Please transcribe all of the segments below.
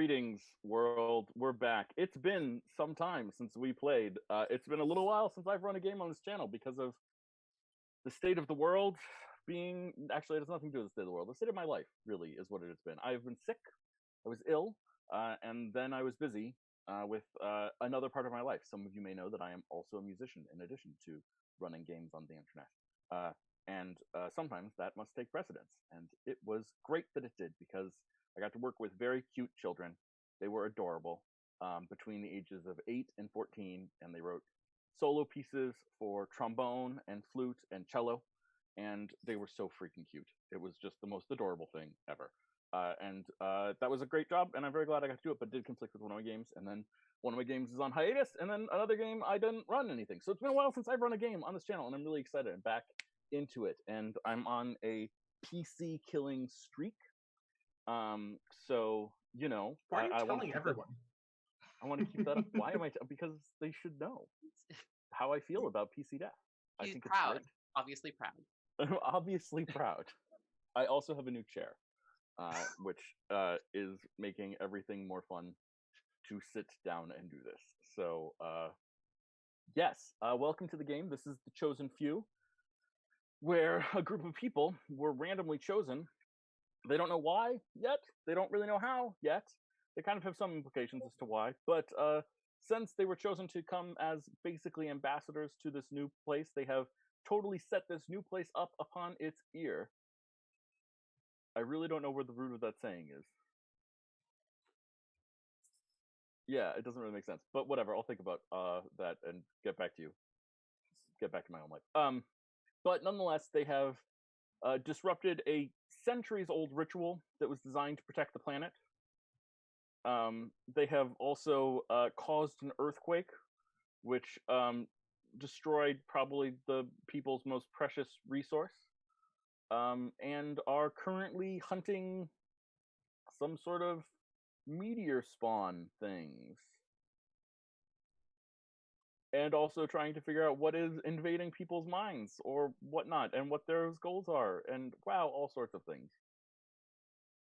Greetings, world. We're back. It's been some time since we played. It's been a little while since I've run a game on this channel because of the state of the world being. Actually, it has nothing to do with the state of the world. The state of my life, really, is what it has been. I've been sick. I was ill, and then I was busy with another part of my life. Some of you may know that I am also a musician in addition to running games on the internet. And sometimes that must take precedence. And it was great that it did because I got to work with very cute children. They were adorable, between the ages of 8 and 14, and they wrote solo pieces for trombone and flute and cello, and they were so freaking cute. It was just the most adorable thing ever. And that was a great job, and I'm very glad I got to do it, but it did conflict with one of my games, and then one of my games is on hiatus, and then another game I didn't run anything. So it's been a while since I've run a game on this channel, and I'm really excited. I'm back into it, and I'm on a PC killing streak. So you know, Why are you I want to telling keep everyone? I want to keep that up. Why am I? Because they should know how I feel about PC death. I He's think proud. it's Obviously proud. great. Obviously proud. I also have a new chair, which is making everything more fun to sit down and do this. So yes, welcome to the game. This is The Chosen Few, where a group of people were randomly chosen. They don't know why yet. They don't really know how yet. They kind of have some implications as to why. But since they were chosen to come as basically ambassadors to this new place, they have totally set this new place up upon its ear. I really don't know where the root of that saying is. Yeah, it doesn't really make sense. But whatever, I'll think about that and get back to you. Get back to my own life. But nonetheless, they have disrupted a centuries-old ritual that was designed to protect the planet. They have also caused an earthquake, which destroyed probably the people's most precious resource, and are currently hunting some sort of meteor spawn things. And also trying to figure out what is invading people's minds or whatnot, and what their goals are, and wow, all sorts of things.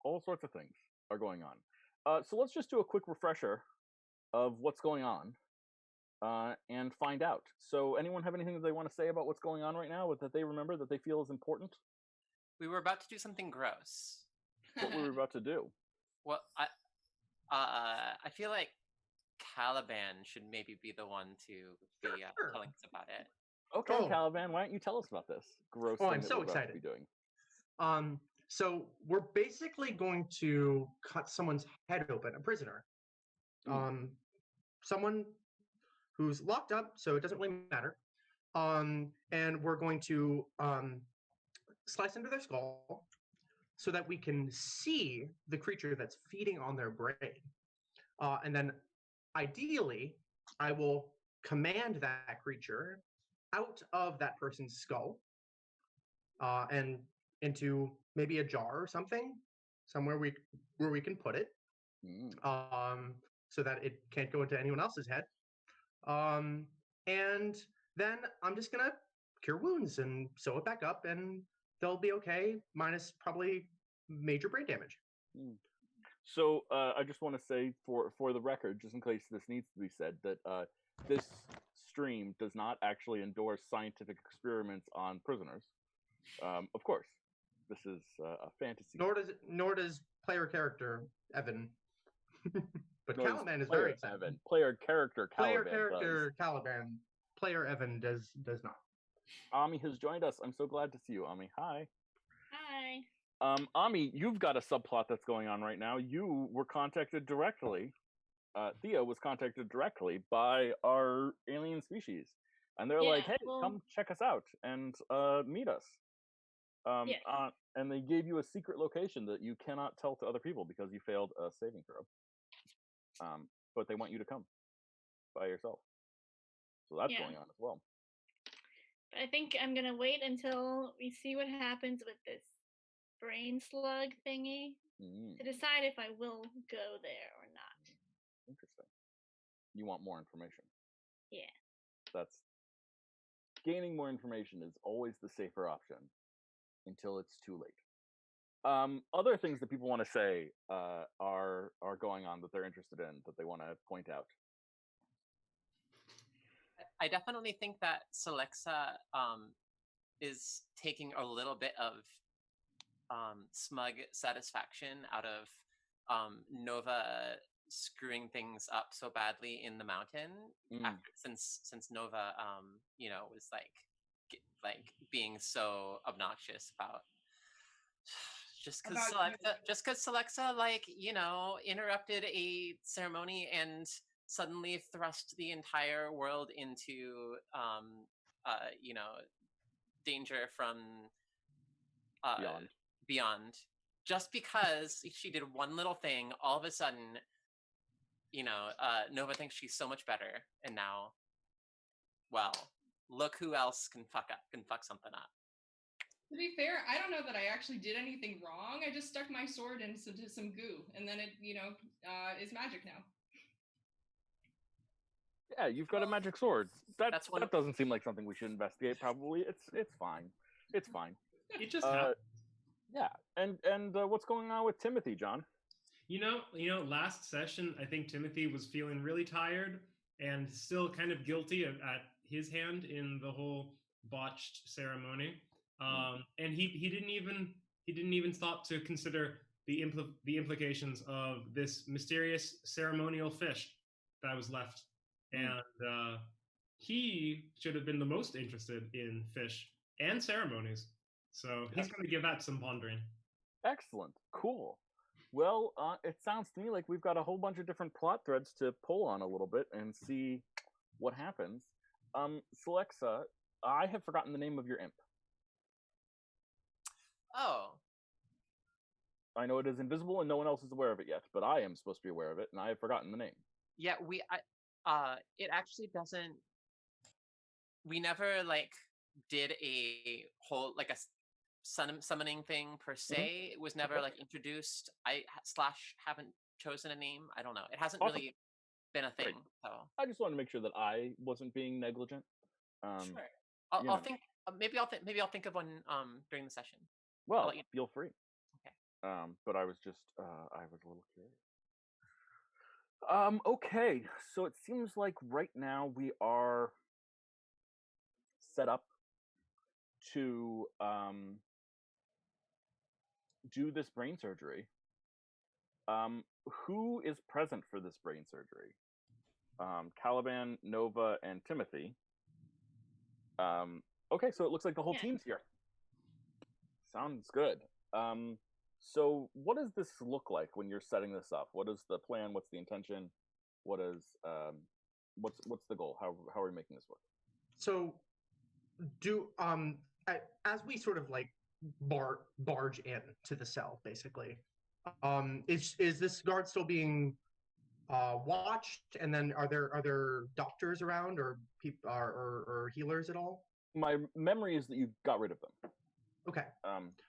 All sorts of things are going on. So let's just do a quick refresher of what's going on, and find out. So anyone have anything that they want to say about what's going on right now, that they remember, that they feel is important? We were about to do something gross. What were we about to do? Well, I feel like Caliban should maybe be the one to be telling us about it. Okay, Oh. Caliban, why don't you tell us about this gross Oh, thing I'm that so we're about to excited. be doing? So we're basically going to cut someone's head open, a prisoner. Someone who's locked up, so it doesn't really matter. And we're going to slice into their skull so that we can see the creature that's feeding on their brain. And then ideally, I will command that creature out of that person's skull and into maybe a jar or something, somewhere where we can put it, so that it can't go into anyone else's head. And then I'm just gonna cure wounds and sew it back up, and they'll be okay, minus probably major brain damage. So I just want to say for the record, just in case this needs to be said, that this stream does not actually endorse scientific experiments on prisoners. Of course, this is a fantasy. Nor does player character Evan. But Nor does Caliban is player very excited. Evan. Player character Caliban. Player Evan does not. Ami has joined us. I'm so glad to see you, Ami. Hi. Hi. Ami, you've got a subplot that's going on right now. You were contacted directly. Thea was contacted directly by our alien species, and they're like, "Hey, come check us out and meet us." Yes. And they gave you a secret location that you cannot tell to other people because you failed a saving throw. But they want you to come by yourself. So that's going on as well. I think I'm gonna wait until we see what happens with this brain slug thingy to decide if I will go there or not. Interesting. You want more information? Yeah. That's gaining more information is always the safer option until it's too late. Other things that people want to say are going on that they're interested in that they want to point out. I definitely think that Celexa is taking a little bit of smug satisfaction out of Nova screwing things up so badly in the mountain since Nova was like being so obnoxious about just because Celexa like interrupted a ceremony and suddenly thrust the entire world into danger from beyond just because she did one little thing. All of a sudden Nova thinks she's so much better, and now, well, look who else can fuck something up. To be fair, I don't know that I actually did anything wrong. I just stuck my sword into some goo, and then it, is magic now. Yeah, you've got a magic sword. That doesn't seem like something we should investigate. Probably, it's fine. It's fine. It just happened. Yeah, and what's going on with Timothy, John? Last session, I think Timothy was feeling really tired and still kind of guilty at his hand in the whole botched ceremony. And he didn't even stop to consider the implications of this mysterious ceremonial fish that was left. And he should have been the most interested in fish and ceremonies. So he's going to give that some pondering. Excellent. Cool. Well, it sounds to me like we've got a whole bunch of different plot threads to pull on a little bit and see what happens. Celexa, I have forgotten the name of your imp. Oh. I know it is invisible and no one else is aware of it yet, but I am supposed to be aware of it, and I have forgotten the name. Yeah, it actually doesn't. We never did a whole a summoning thing per se. It was never introduced. Haven't chosen a name. I don't know. It hasn't really been a thing. Right. So I just wanted to make sure that I wasn't being negligent. Sure. I'll think. Maybe I'll think of one during the session. Well, feel free. Okay. But I was just I was a little curious. Okay. So it seems like right now we are set up to do this brain surgery. Who is present for this brain surgery? Caliban, Nova, and Timothy. Okay, so it looks like the whole team's here. Sounds good. So what does this look like when you're setting this up? What is the plan? What's the intention? What is what's the goal? How are we making this work? So as we sort of barge in to the cell, basically, is this guard still being watched? And then are there doctors around or people or healers at all? My memory is that you got rid of them. Okay.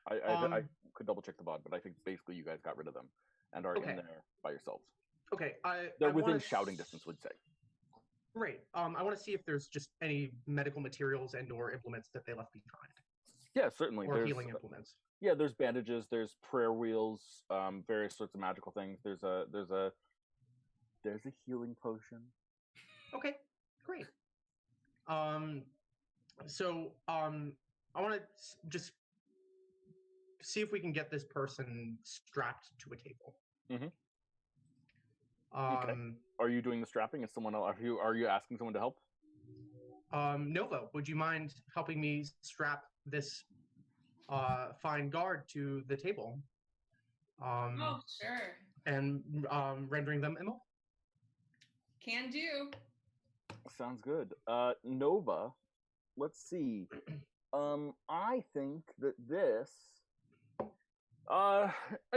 I could double check the VOD, but I think basically you guys got rid of them and are in there by yourselves. Okay. They're within shouting distance, would say. Great. I want to see if there's just any medical materials and/or implements that they left behind. Yeah, certainly. Or healing implements. Yeah, there's bandages. There's prayer wheels. Various sorts of magical things. There's a healing potion. Okay, great. So I want to just see if we can get this person strapped to a table. Mm-hmm. Okay. Are you doing the strapping? Is someone else? Are you asking someone to help? Nova, would you mind helping me strap this fine guard to the table? Oh, sure. And rendering them immobile. Can do. Sounds good. Nova, let's see. I think that this. I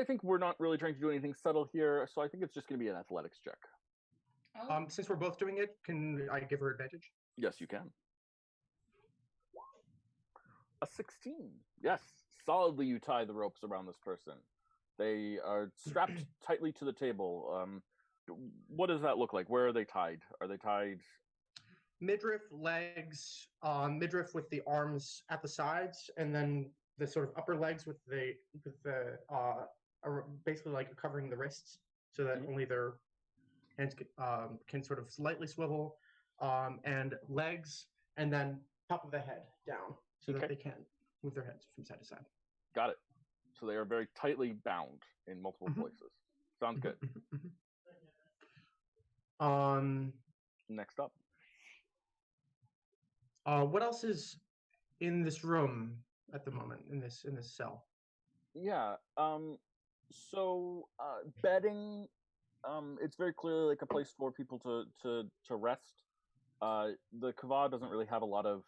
think we're not really trying to do anything subtle here, so I think it's just going to be an athletics check. Oh. Since we're both doing it, can I give her advantage? Yes, you can. A 16. Yes, solidly you tie the ropes around this person. They are strapped tightly to the table. What does that look like? Where are they tied? Are they tied? Midriff, legs, midriff with the arms at the sides, and then the sort of upper legs with the basically like covering the wrists, so that only their hands can sort of slightly swivel, and legs, and then top of the head down, so that they can move their heads from side to side. Got it. So they are very tightly bound in multiple places. Sounds good. Next up. What else is in this room at the moment, in this cell? Yeah. So bedding. It's very clearly like a place for people to rest. The Kava doesn't really have a lot of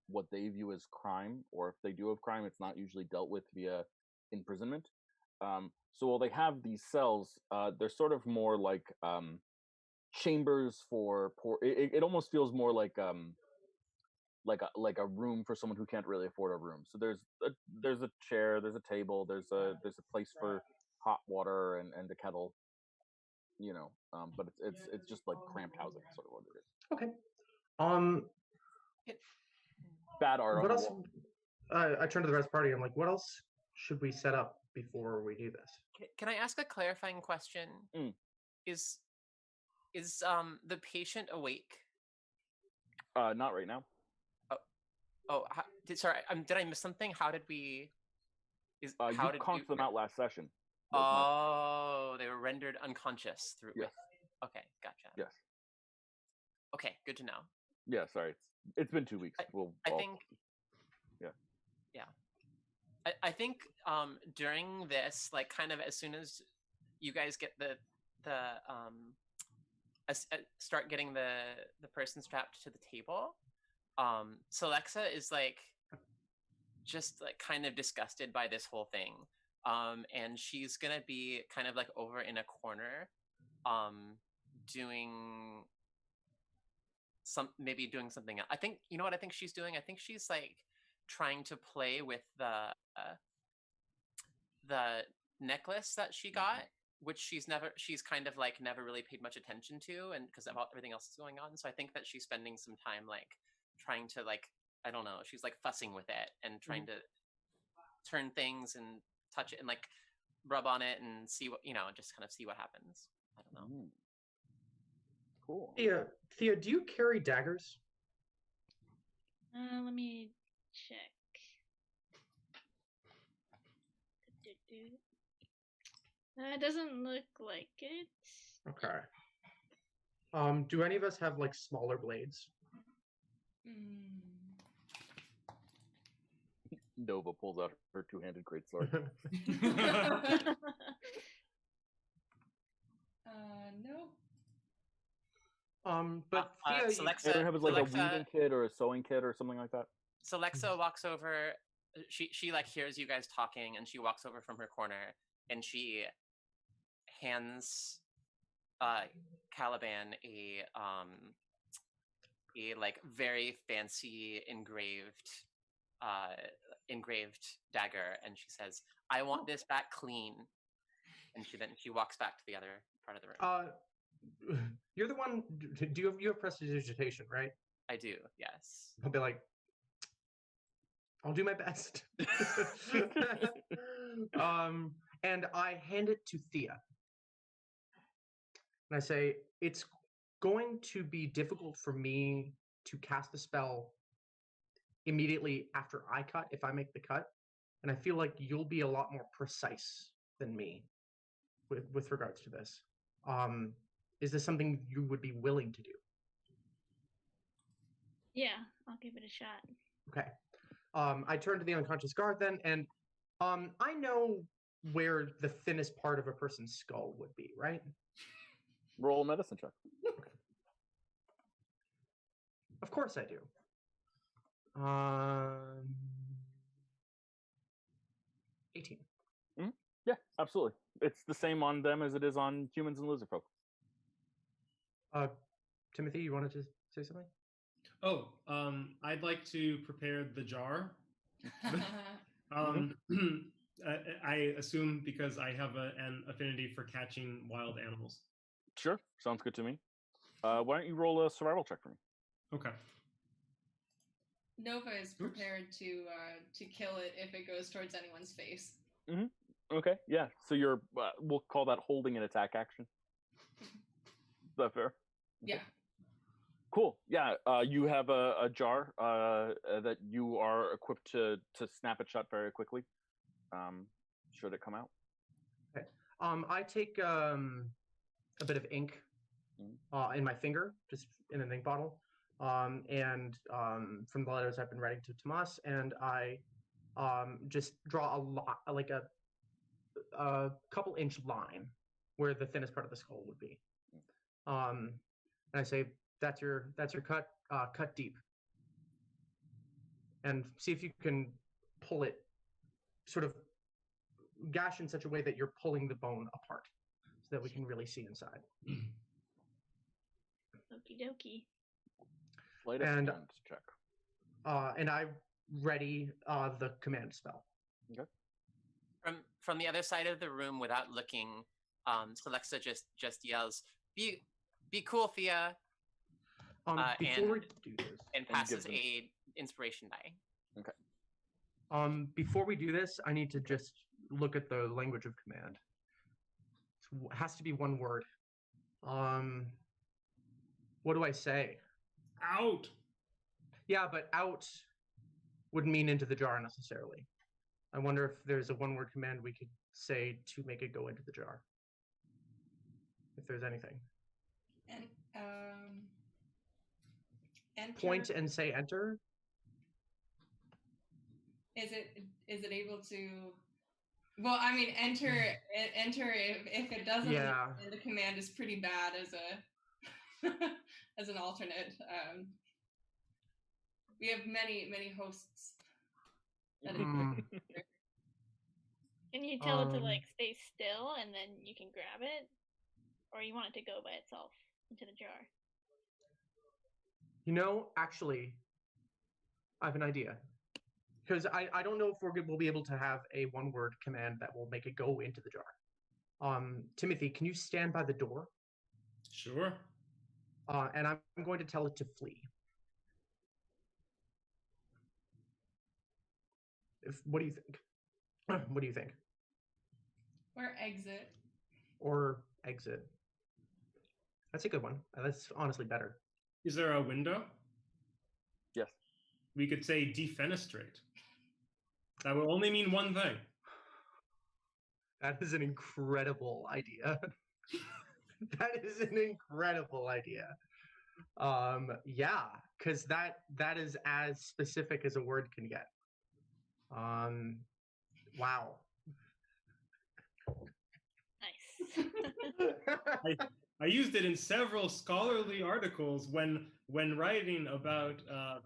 what they view as crime, or if they do have crime, it's not usually dealt with via imprisonment. So while they have these cells, they're sort of more like chambers for poor. It almost feels more like a room for someone who can't really afford a room. So there's a chair, there's a table, there's a place for hot water and a kettle. But it's just like cramped housing, sort of what it is. Okay. Bad art. What else? I turn to the rest of the party. I'm like, what else should we set up before we do this? Can I ask a clarifying question? Is the patient awake? Not right now. Sorry. Did I miss something? How did we? You conked them out last session. Oh, they were rendered unconscious through. Yes. Okay, gotcha. Yes. Okay, good to know. Yeah, sorry. It's been 2 weeks. I think. Yeah. I think during this, like, kind of as soon as you guys get start getting the person strapped to the table, Celexa is like just like kind of disgusted by this whole thing. And she's gonna be kind of like over in a corner, doing something else. I think, you know what I think she's doing? I think she's like trying to play with the necklace that she got, which she's kind of like never really paid much attention to, and because of everything else that's going on. So I think that she's spending some time like trying to, like, I don't know, she's like fussing with it and trying to turn things and touch it and like rub on it and see what, just kind of see what happens. I don't know. Cool. Thea, do you carry daggers? Let me check. Doesn't look like it. Okay. Do any of us have like smaller blades? Nova pulls out her two-handed greatsword. No. But Thea, have like a weaving kit or a sewing kit or something like that. So Lexa walks over. She like hears you guys talking, and she walks over from her corner, and she hands Caliban a like very fancy engraved dagger, and she says, "I want this back clean." And she walks back to the other part of the room. You're the one. Do you have prestidigitation, right? I do. Yes. I'll be like, I'll do my best. And I hand it to Thea. And I say, it's going to be difficult for me to cast the spell immediately after I cut, if I make the cut. And I feel like you'll be a lot more precise than me with regards to this. Is this something you would be willing to do? Yeah, I'll give it a shot. Okay. I turn to the unconscious guard then, and I know where the thinnest part of a person's skull would be, right? Roll a medicine check. Okay. Of course I do. 18. Yeah, absolutely. It's the same on them as it is on humans and lizard folk. Timothy, you wanted to say something? Oh, I'd like to prepare the jar. I assume because I have an affinity for catching wild animals. Sure, sounds good to me. Why don't you roll a survival check for me? Okay. Nova is prepared to kill it if it goes towards anyone's face. Okay, yeah. So you're we'll call that holding an attack action. Is that fair? Yeah. Cool. Yeah. You have a jar that you are equipped to snap it shut very quickly. Should it come out? Okay. I take a bit of ink in my finger, just in an ink bottle, and from the letters I've been writing to Tomas, and I just draw like a couple inch line where the thinnest part of the skull would be. And I say, that's your cut, cut deep. And see if you can pull it, sort of gash in such a way that you're pulling the bone apart so that we can really see inside. Okie dokie. Sleight of hand check. And I ready the command spell. Okay. From the other side of the room, without looking, Celexa just yells, "Be cool, Thea!" Before we do this, and passes a inspiration die. Okay. Before we do this, I need to just look at the language of command. It has to be one word. What do I say? Out. Yeah, but out wouldn't mean into the jar necessarily. I wonder if there's a one-word command we could say to make it go into the jar. If there's anything. And enter. Point and say enter. Is it able to? Well, I mean, enter if it doesn't. Yeah. The command is pretty bad as a as an alternate. We have many hosts. Can you tell it to like stay still and then you can grab it, or you want it to go by itself into the jar? You know, actually, I have an idea. Because I don't know if we'll be able to have a one-word command that will make it go into the jar. Timothy, can you stand by the door? Sure. And I'm going to tell it to flee. What do you think? What do you think? Or exit. Or exit. That's a good one. That's honestly better. Is there a window? Yes. We could say defenestrate. That will only mean one thing. That is an incredible idea. That is an incredible idea. Yeah, because that is as specific as a word can get. Wow. Nice. I used it in several scholarly articles when writing about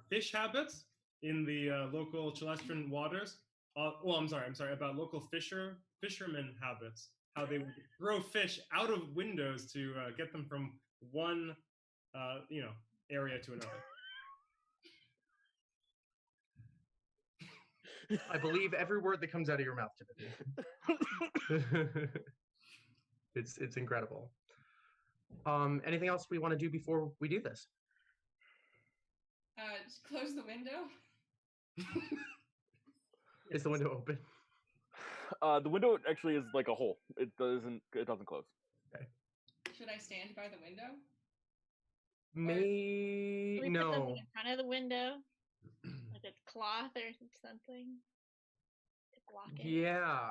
fish habits in the local Chelestran waters. I'm sorry, about local fishermen habits. How they would throw fish out of windows to get them from one area to another. I believe every word that comes out of your mouth, Timothy. It's incredible. Anything else we want to do before we do this? Just close the window. Is the window open? The window actually is like a hole. It doesn't close. Okay. Should I stand by the window? May Can we put something no. in front of the window, like a cloth or something to block it? Yeah,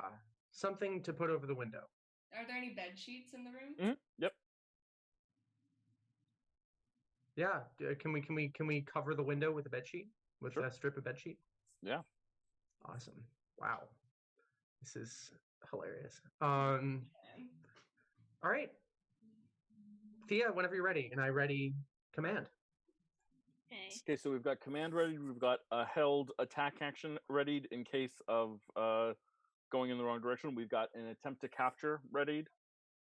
something to put over the window. Are there any bed sheets in the room? Yep. Yeah. Can we cover the window with a bed sheet? With a strip of bed sheet? Yeah. Awesome. Wow. This is hilarious. All right. Thea, whenever you're ready, and I ready command. Okay, so we've got command ready. We've got a held attack action readied in case of going in the wrong direction. We've got an attempt to capture readied.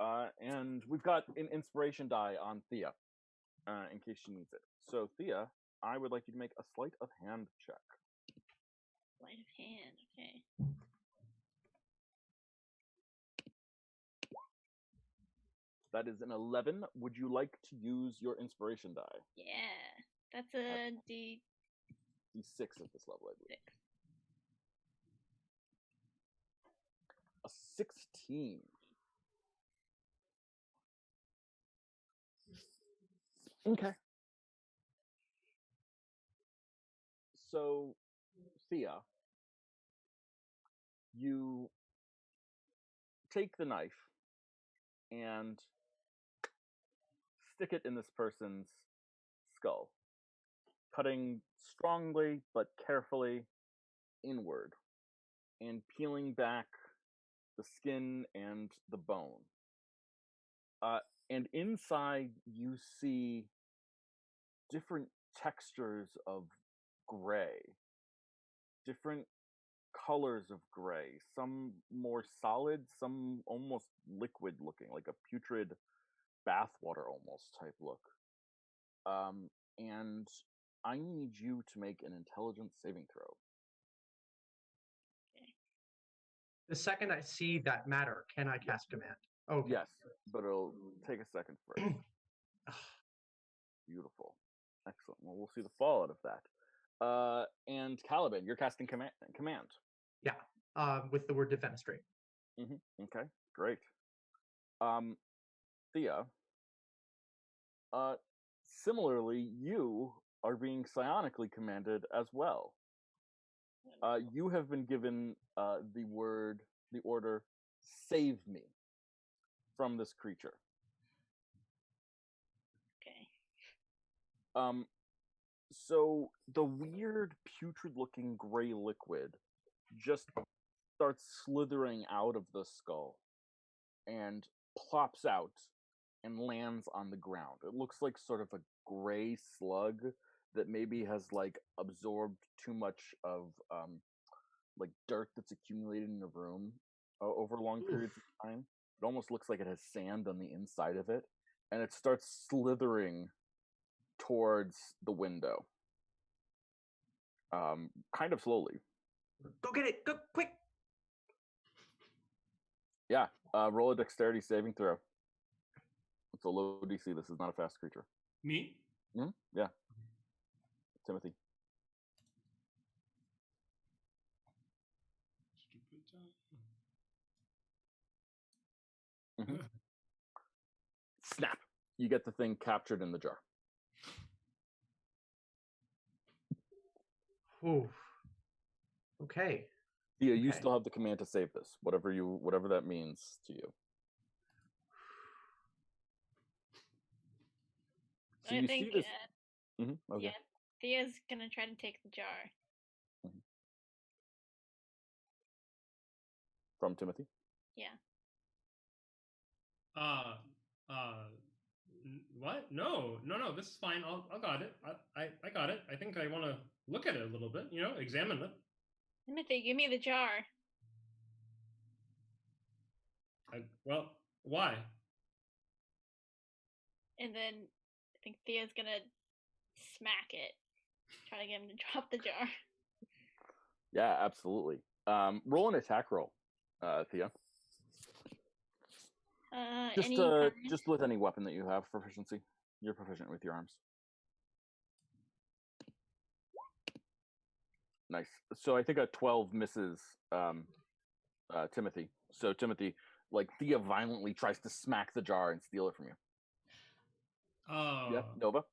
And we've got an inspiration die on Thea in case she needs it. So Thea, I would like you to make a sleight of hand check. Sleight of hand, okay. That is an 11. Would you like to use your inspiration die? Yeah, that's a D6 at this level, I believe. 6. A 16. Okay. So, Thea, you take the knife and stick it in this person's skull, cutting strongly but carefully inward and peeling back the skin and the bone. And inside, you see different textures of gray, different colors of gray, some more solid, some almost liquid looking, like a putrid bathwater almost type look. And I need you to make an intelligence saving throw. The second I see that matter, can I cast command? Oh, Yes, but it'll take a second first. Beautiful. Excellent. Well, we'll see the fallout of that. And Caliban, you're casting command. with the word defenestrate. Okay, great. Thea, similarly, you are being psionically commanded as well. You have been given the order, save me from this creature. Okay. So the weird putrid-looking gray liquid just starts slithering out of the skull and plops out and lands on the ground. It looks like sort of a gray slug that maybe has like absorbed too much of like dirt that's accumulated in a room over long periods of time. It almost looks like it has sand on the inside of it, and it starts slithering towards the window, kind of slowly. Go get it! Go quick! Yeah, roll a dexterity saving throw. It's a low DC. This is not a fast creature. Me? Yeah. Timothy. Snap. You get the thing captured in the jar. Ooh. Okay. Thea, you Okay. still have the command to save this, whatever that means to you. So I you think, see this. Okay. yeah, Thea's gonna try to take the jar. From Timothy. Yeah. What? No. This is fine. I got it. I got it. I think I want to look at it a little bit. Examine it. Timothy, give me the jar. Well, why? And then I think Thea's gonna smack it. Try to get him to drop the jar. Yeah, absolutely. Roll an attack roll, Thea. Just with any weapon that you have proficiency. You're proficient with your arms. Nice. So I think a 12 misses Timothy. So Timothy, like Thea violently tries to smack the jar and steal it from you. Yeah, Nova?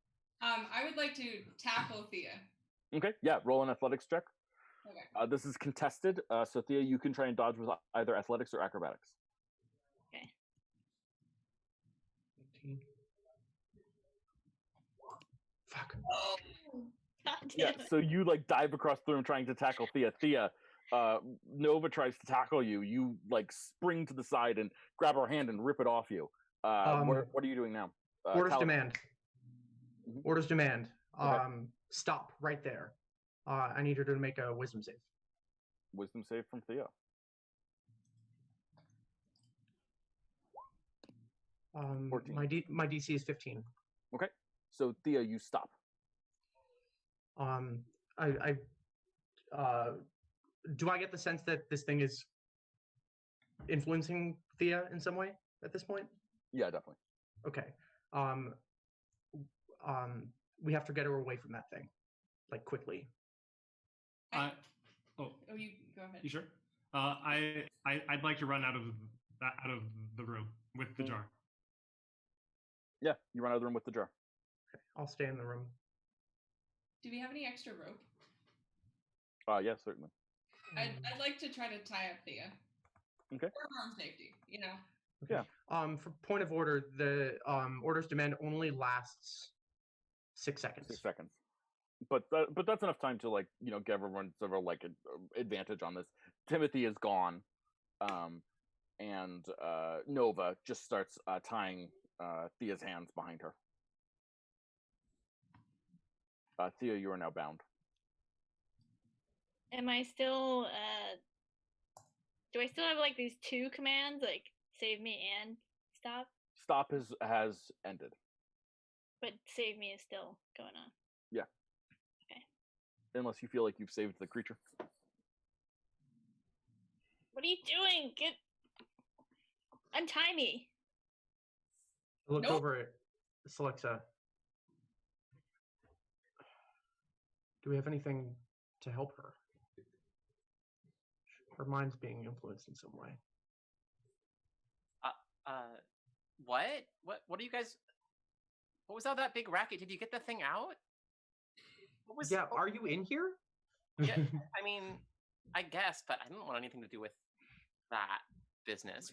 I would like to tackle Thea. Okay, yeah, roll an athletics check. Okay. This is contested, so Thea, you can try and dodge with either athletics or acrobatics. Okay. 18. Fuck. Yeah, so you like dive across the room trying to tackle Thea. Thea, Nova tries to tackle you. You like spring to the side and grab her hand and rip it off you. What are you doing now? Orders demand. Mm-hmm. Orders demand. Okay. Stop right there. I need her to make a wisdom save. Wisdom save from Thea. My DC is 15. Okay, so Thea, you stop. Do I get the sense that this thing is influencing Thea in some way at this point? Yeah, definitely. Okay. We have to get her away from that thing, like quickly. Oh, Oh, you go ahead. you sure? I'd like to run out of the room with the jar. Yeah, you run out of the room with the jar. I'll stay in the room. Do we have any extra rope? Yeah, certainly. I'd like to try to tie up Thea. Okay. For her own safety, you know. Yeah. For point of order, the order's demand only lasts 6 seconds. 6 seconds. But that's enough time to give everyone sort of like an advantage on this. Timothy is gone, and Nova just starts tying Thea's hands behind her. Thea, you are now bound. Am I still? Do I still have like these 2 commands, like save me and stop? Stop has ended. But save me is still going on. Yeah. Okay. Unless you feel like you've saved the creature. What are you doing? Untie me. I look Nope. over at Celexa. Do we have anything to help her? Her mind's being influenced in some way. What are you guys? What was all that big racket? Did you get the thing out? What was? Are you in here? Yeah, I mean, I guess, but I don't want anything to do with that business.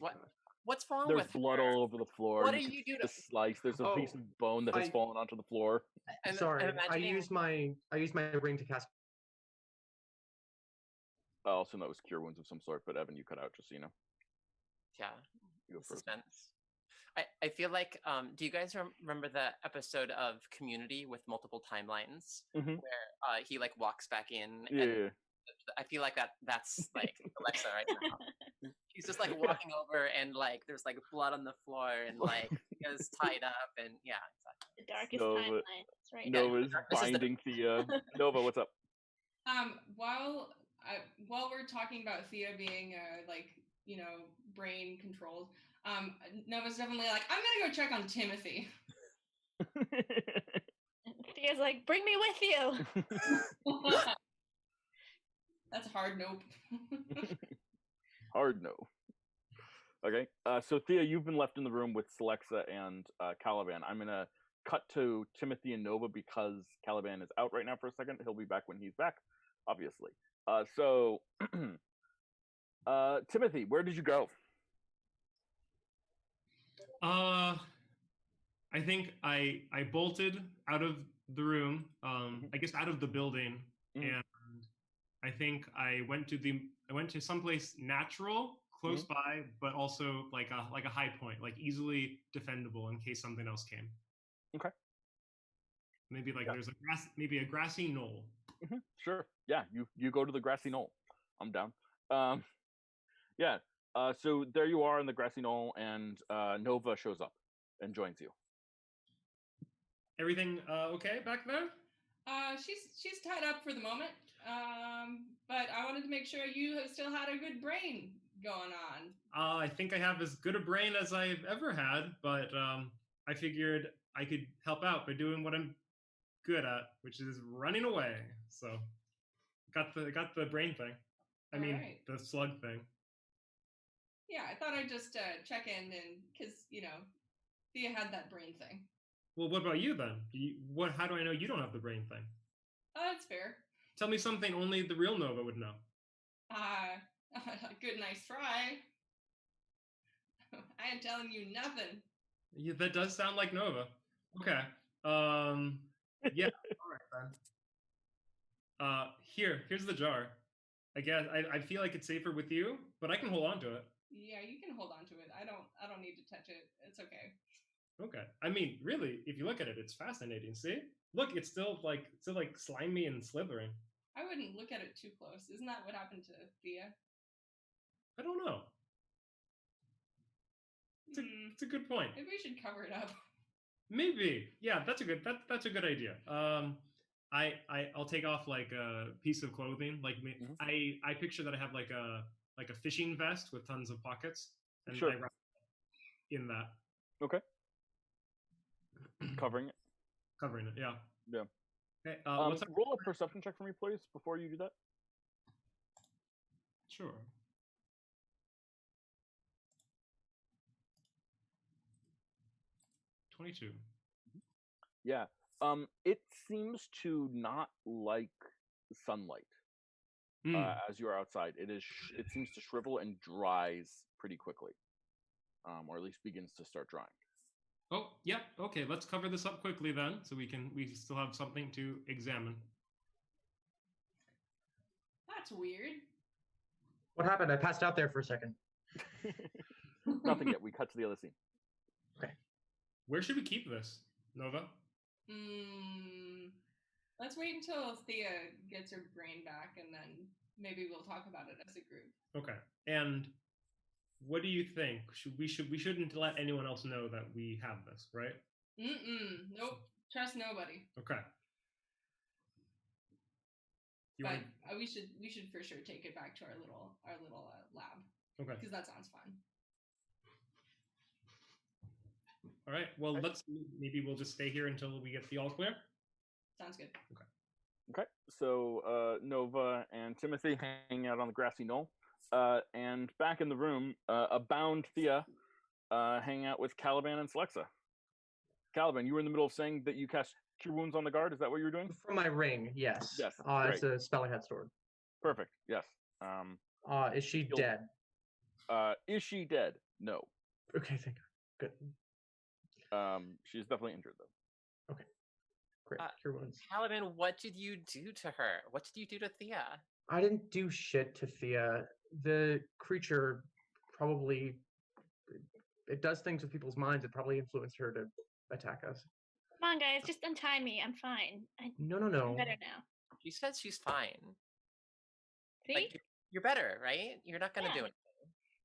What's wrong There's with blood her? all over the floor. What do can you see do the to- slice? There's a piece of bone that has fallen onto the floor. Sorry, I'm I imagining- used my ring to cast. I also know it was cure wounds of some sort, but Evan, you cut out just so you know. Yeah, You go first. suspense. I feel like, do you guys remember the episode of Community with multiple timelines Mhm. where he like walks back in? Yeah. And I feel like that's like Alexa right now. He's just like walking over and like there's like blood on the floor and like Thea's tied up and yeah, exactly. The darkest Nova- timeline. That's right. Nova's This is the- binding Thea. Nova, what's up? While we're talking about Thea being brain controlled, Nova's definitely like, I'm gonna go check on Timothy. Thea's like, bring me with you. That's a hard nope. Hard no. Okay, so Thea, you've been left in the room with Celexa and Caliban. I'm gonna cut to Timothy and Nova because Caliban is out right now for a second. He'll be back when he's back, obviously. So, Timothy, where did you go? I think I bolted out of the room, I guess out of the building, and I think I went to someplace natural close by, but also like a high point, like easily defendable in case something else came. Okay. Maybe there's a grassy knoll. Sure. Yeah, you go to the grassy knoll. I'm down. Yeah. So there you are in the grassy knoll, and Nova shows up and joins you. Everything okay back there? She's tied up for the moment. But I wanted to make sure you still had a good brain going on. I think I have as good a brain as I've ever had, but I figured I could help out by doing what I'm good at, which is running away. So got the brain thing. I mean, Alright. the slug thing. Yeah, I thought I'd just check in and because Thea had that brain thing. Well, what about you then? How do I know you don't have the brain thing? That's fair. Tell me something only the real Nova would know. Good, nice try. I ain't telling you nothing. Yeah, that does sound like Nova. Okay. Yeah. All right then. Here's the jar. I guess I feel like it's safer with you, but I can hold on to it. Yeah, you can hold on to it. I don't need to touch it. It's okay. Okay. I mean, really, if you look at it, it's fascinating. See? Look, it's still like slimy and slithering. I wouldn't look at it too close. Isn't that what happened to Thea? I don't know. It's a good point. Maybe we should cover it up. Maybe. Yeah, that's a good idea. I'll take off like a piece of clothing. Like I picture that I have like a fishing vest with tons of pockets, and Sure. I wrap in that. Okay. Covering it. Covering it. Yeah. Yeah. Okay. What's up? Roll a perception check for me, please, before you do that. Sure. $22. Yeah. It seems to not like sunlight as you're outside. It seems to shrivel and dries pretty quickly, or at least begins to start drying. Oh, yeah. Okay, let's cover this up quickly then, so we still have something to examine. That's weird. What happened? I passed out there for a second. Nothing yet. We cut to the other scene. Where should we keep this, Nova? Let's wait until Thea gets her brain back, and then maybe we'll talk about it as a group. Okay. And what do you think? We shouldn't let anyone else know that we have this, right? Nope. Trust nobody. Okay. But we should for sure take it back to our little lab. Okay. Because that sounds fun. All right. Well, maybe we'll just stay here until we get the all clear. Sounds good. Okay. So Nova and Timothy hang out on the grassy knoll, and back in the room, a bound Thea hang out with Caliban and Celexa. Caliban, you were in the middle of saying that you cast Cure Wounds on the guard. Is that what you were doing? From my ring, yes. Yes. It's a spell I had stored. Perfect. Yes. Is she dead? Is she dead? No. Okay, thank God. Good. She's definitely injured though. Okay. Great. Cure Wounds. Caliban, what did you do to her? What did you do to Thea? I didn't do shit to Thea. The creature probably it does things with people's minds. It probably influenced her to attack us. Come on, guys, just untie me. I'm fine. No. I'm better now. She says she's fine. See? Like, you're better, right? You're not gonna do anything.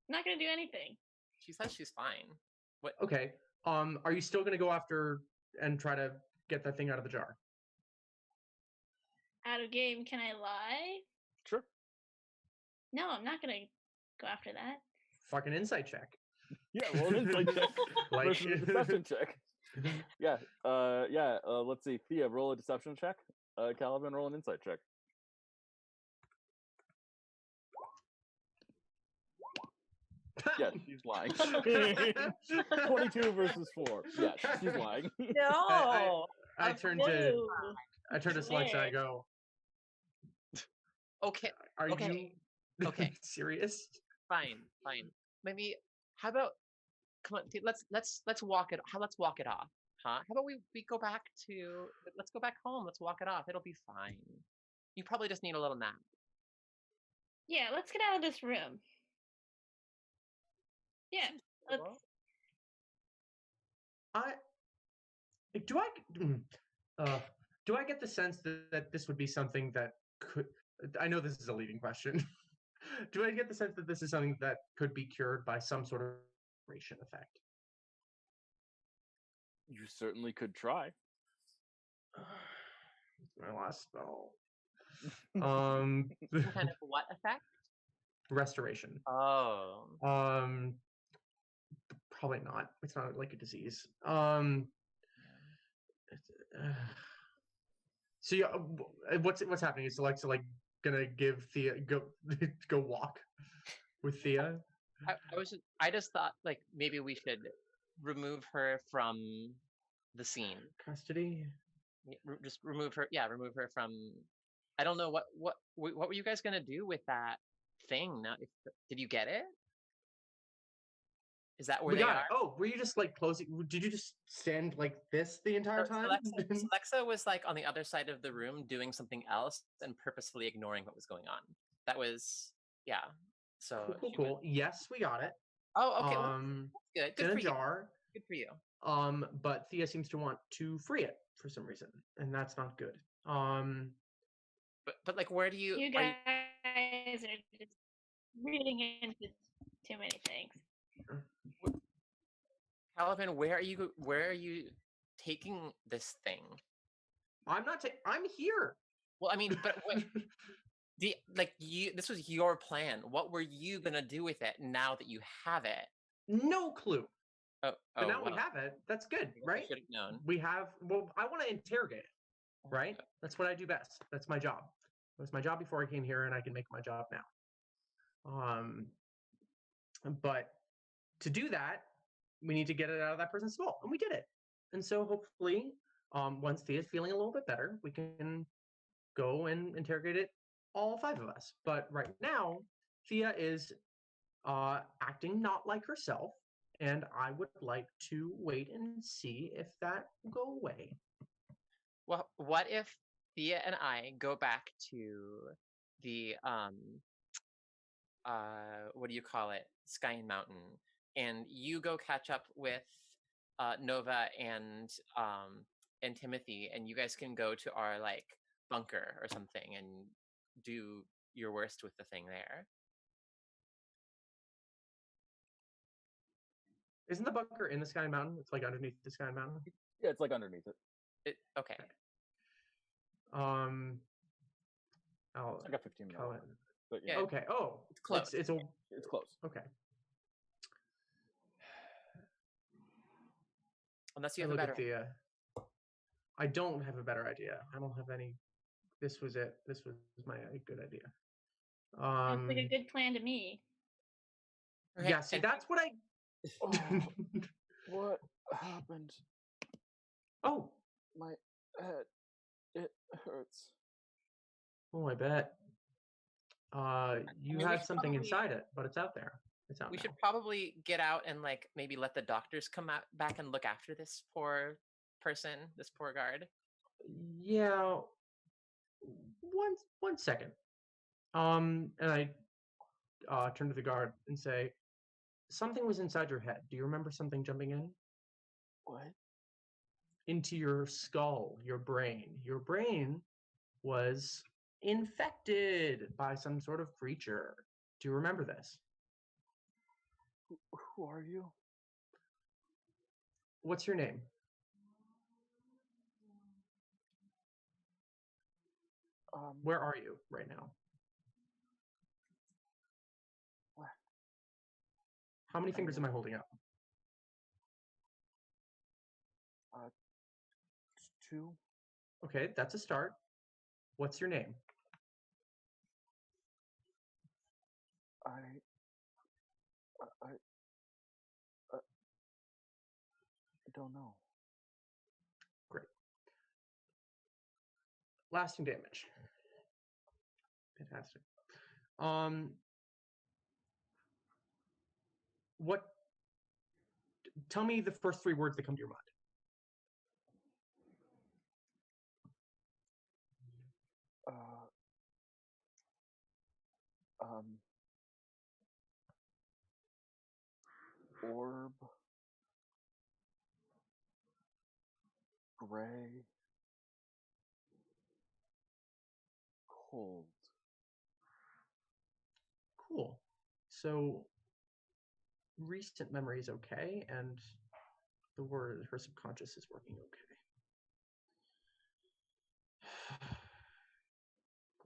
I'm not gonna do anything. She says she's fine. What? Okay. Are you still gonna go after and try to get that thing out of the jar? Out of game, can I lie? Sure. No, I'm not gonna go after that. Fucking insight check. Yeah, roll an insight check. Versus a deception check. Yeah. Let's see. Thea, roll a deception check. Caliban, roll an insight check. Yeah, she's lying. 22 versus 4. Yeah, she's lying. No. I turn to Celexa. I go. Okay. Are Okay. you Okay. serious? Fine. Maybe. How about? Come on. Let's walk it. Let's walk it off. Huh? How about we go back to? Let's go back home. Let's walk it off. It'll be fine. You probably just need a little nap. Yeah, let's get out of this room. Yeah. Let's... Do I get the sense that this would be something that could? I know this is a leading question. Do I get the sense that this is something that could be cured by some sort of duration effect? You certainly could try. My last spell. Some kind of what effect? Restoration. Oh. Probably not. It's not like a disease. So yeah, what's happening? Is Alexa like gonna give Thea go walk with Thea? I just thought like maybe we should remove her from the scene. Custody. Just remove her. Yeah, remove her from. I don't know what were you guys gonna do with that thing? Now, did you get it? Is that where we they got are? it. Oh, were you just like closing? Did you just stand like this the entire time? Alexa was like on the other side of the room doing something else and purposefully ignoring what was going on. That was So cool. Yes, we got it. Oh, okay. Well, that's good. Good in for a jar. Good for you. But Thea seems to want to free it for some reason, and that's not good. But like, where do you? You guys are just reading into too many things. Caliban, where are you taking this thing? I'm not. I'm here. Well, I mean, but what, this was your plan. What were you gonna do with it now that you have it? No clue. But now we have it. That's good, right? Should have known. We have. Well, I want to interrogate it, right? That's what I do best. That's my job. It was my job before I came here, and I can make my job now. But to do that, we need to get it out of that person's skull, and we did it. And so hopefully, once Thea's feeling a little bit better, we can go and interrogate it, all 5 of us. But right now, Thea is acting not like herself, and I would like to wait and see if that will go away. Well, what if Thea and I go back to the what do you call it, Sky and Mountain, and you go catch up with Nova and Timothy, and you guys can go to our like bunker or something and do your worst with the thing there. Isn't the bunker in the Sky and Mountain? It's like underneath the Sky and Mountain. Yeah, it's like underneath it. Okay. I'll It's like a 15-minute call walk. it. But Yeah. Okay. Oh, It's close. It's close. okay. Unless you I have a look better. at Thea. I don't have a better idea. I don't have any. This was it. This was my good idea. Sounds like a good plan to me. Okay, Yeah. See, and- that's what I. Oh, what happened? Oh. My head. It hurts. Oh, I bet. You we have should something probably- inside it, but it's out there. It's out We now. should probably get out and like maybe let the doctors come out back and look after this poor person, this poor guard. Yeah. One second. And I turn to the guard and say, something was inside your head. Do you remember something jumping in? What? Into your skull, your brain. Your brain was infected by some sort of creature. Do you remember this? Who are you? What's your name? Where are you right now? What? How many fingers am I holding up? 2. Okay, that's a start. What's your name? I don't know. Great. Lasting damage. Fantastic. What? Tell me the first 3 words that come to your mind. Orb. Gray. Cold. Cool. So recent memory is okay, and the word her subconscious is working okay.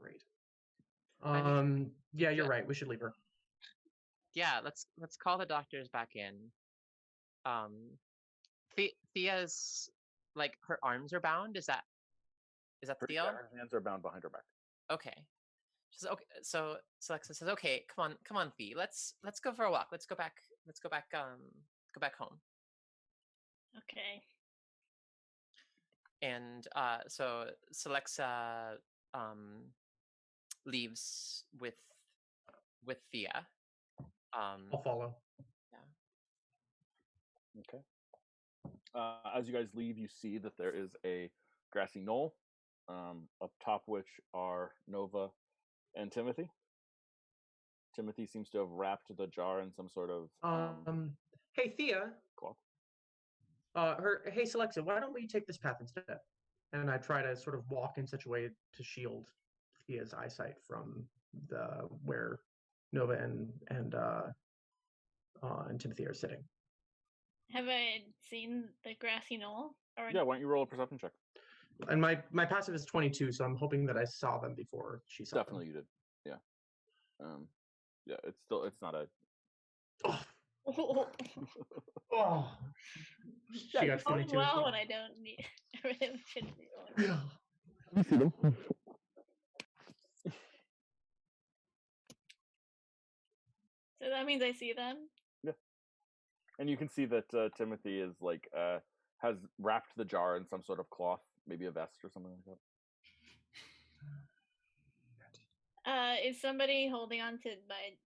Great. Yeah, you're right. We should leave her. Yeah, let's call the doctors back in. Thea's like her arms are bound. Is that the Her, deal? yeah, her hands are bound behind her back. Okay. She's okay. So Alexa says, "Okay, come on, Thea. Let's go for a walk. Let's go back home." Okay. And so Celexa leaves with Thea. I'll follow. Okay. As you guys leave, you see that there is a grassy knoll, up top which are Nova and Timothy. Timothy seems to have wrapped the jar in some sort of Hey Thea. cloth. Hey Celexa, why don't we take this path instead? And I try to sort of walk in such a way to shield Thea's eyesight from where Nova and Timothy are sitting. Have I seen the grassy knoll? Or Yeah, why don't you roll a perception check? And my passive is 22, so I'm hoping that I saw them before she saw Definitely you did. Yeah. Yeah, it's not a them. Oh, Oh. She got 22. well, when I don't need. I really shouldn't be rolling. You see them. that means I see them. And you can see that Timothy is like has wrapped the jar in some sort of cloth, maybe a vest or something like that. Is somebody holding on to my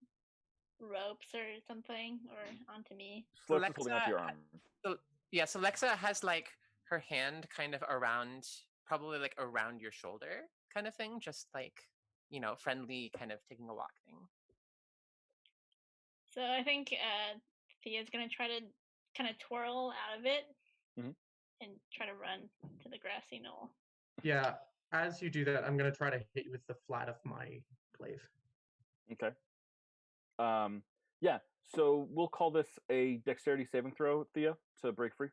ropes or something, or onto me? Slurp's holding onto your arm. So Lexa has like her hand kind of around, probably like around your shoulder, kind of thing, just like, you know, friendly, kind of taking a walk thing. So I think Thea's gonna try to kind of twirl out of it and try to run to the grassy knoll. Yeah, as you do that, I'm gonna try to hit you with the flat of my glaive. Okay. Yeah. So we'll call this a dexterity saving throw, Thea, to break free.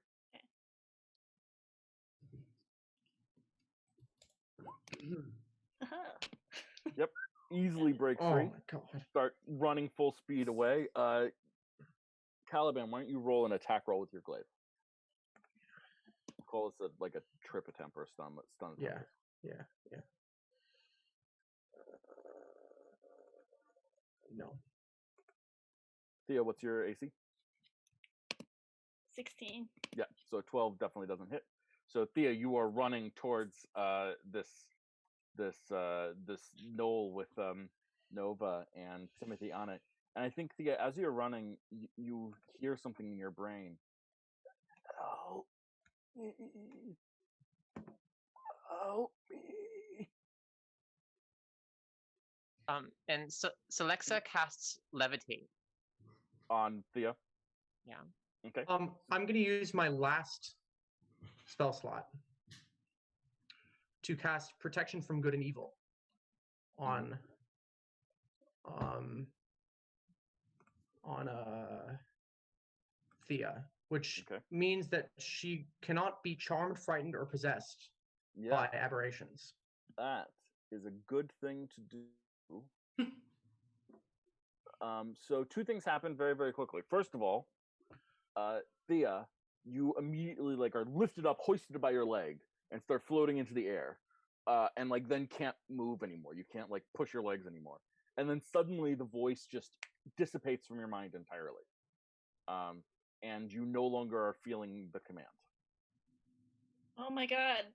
Yep. Easily break free. Oh my god. Start running full speed away. Caliban, why don't you roll an attack roll with your glaive? Call this like a trip attempt or a stun attempt. Yeah. No. Thea, what's your AC? 16. Yeah, so 12 definitely doesn't hit. So Thea, you are running towards this knoll with Nova and Timothy on it. And I think, Thea, as you're running, you hear something in your brain. Help me. Help me. And so Lexa casts Levitate on Thea. Yeah. Okay. I'm gonna use my last spell slot to cast Protection from Good and Evil on Thea, which means that she cannot be charmed, frightened, or possessed by aberrations. That is a good thing to do. So two things happen very, very quickly. First of all, Thea, you immediately like are lifted up, hoisted by your leg, and start floating into the air, and like then can't move anymore. You can't like push your legs anymore, and then suddenly the voice just dissipates from your mind entirely, and you no longer are feeling the command. Oh my god.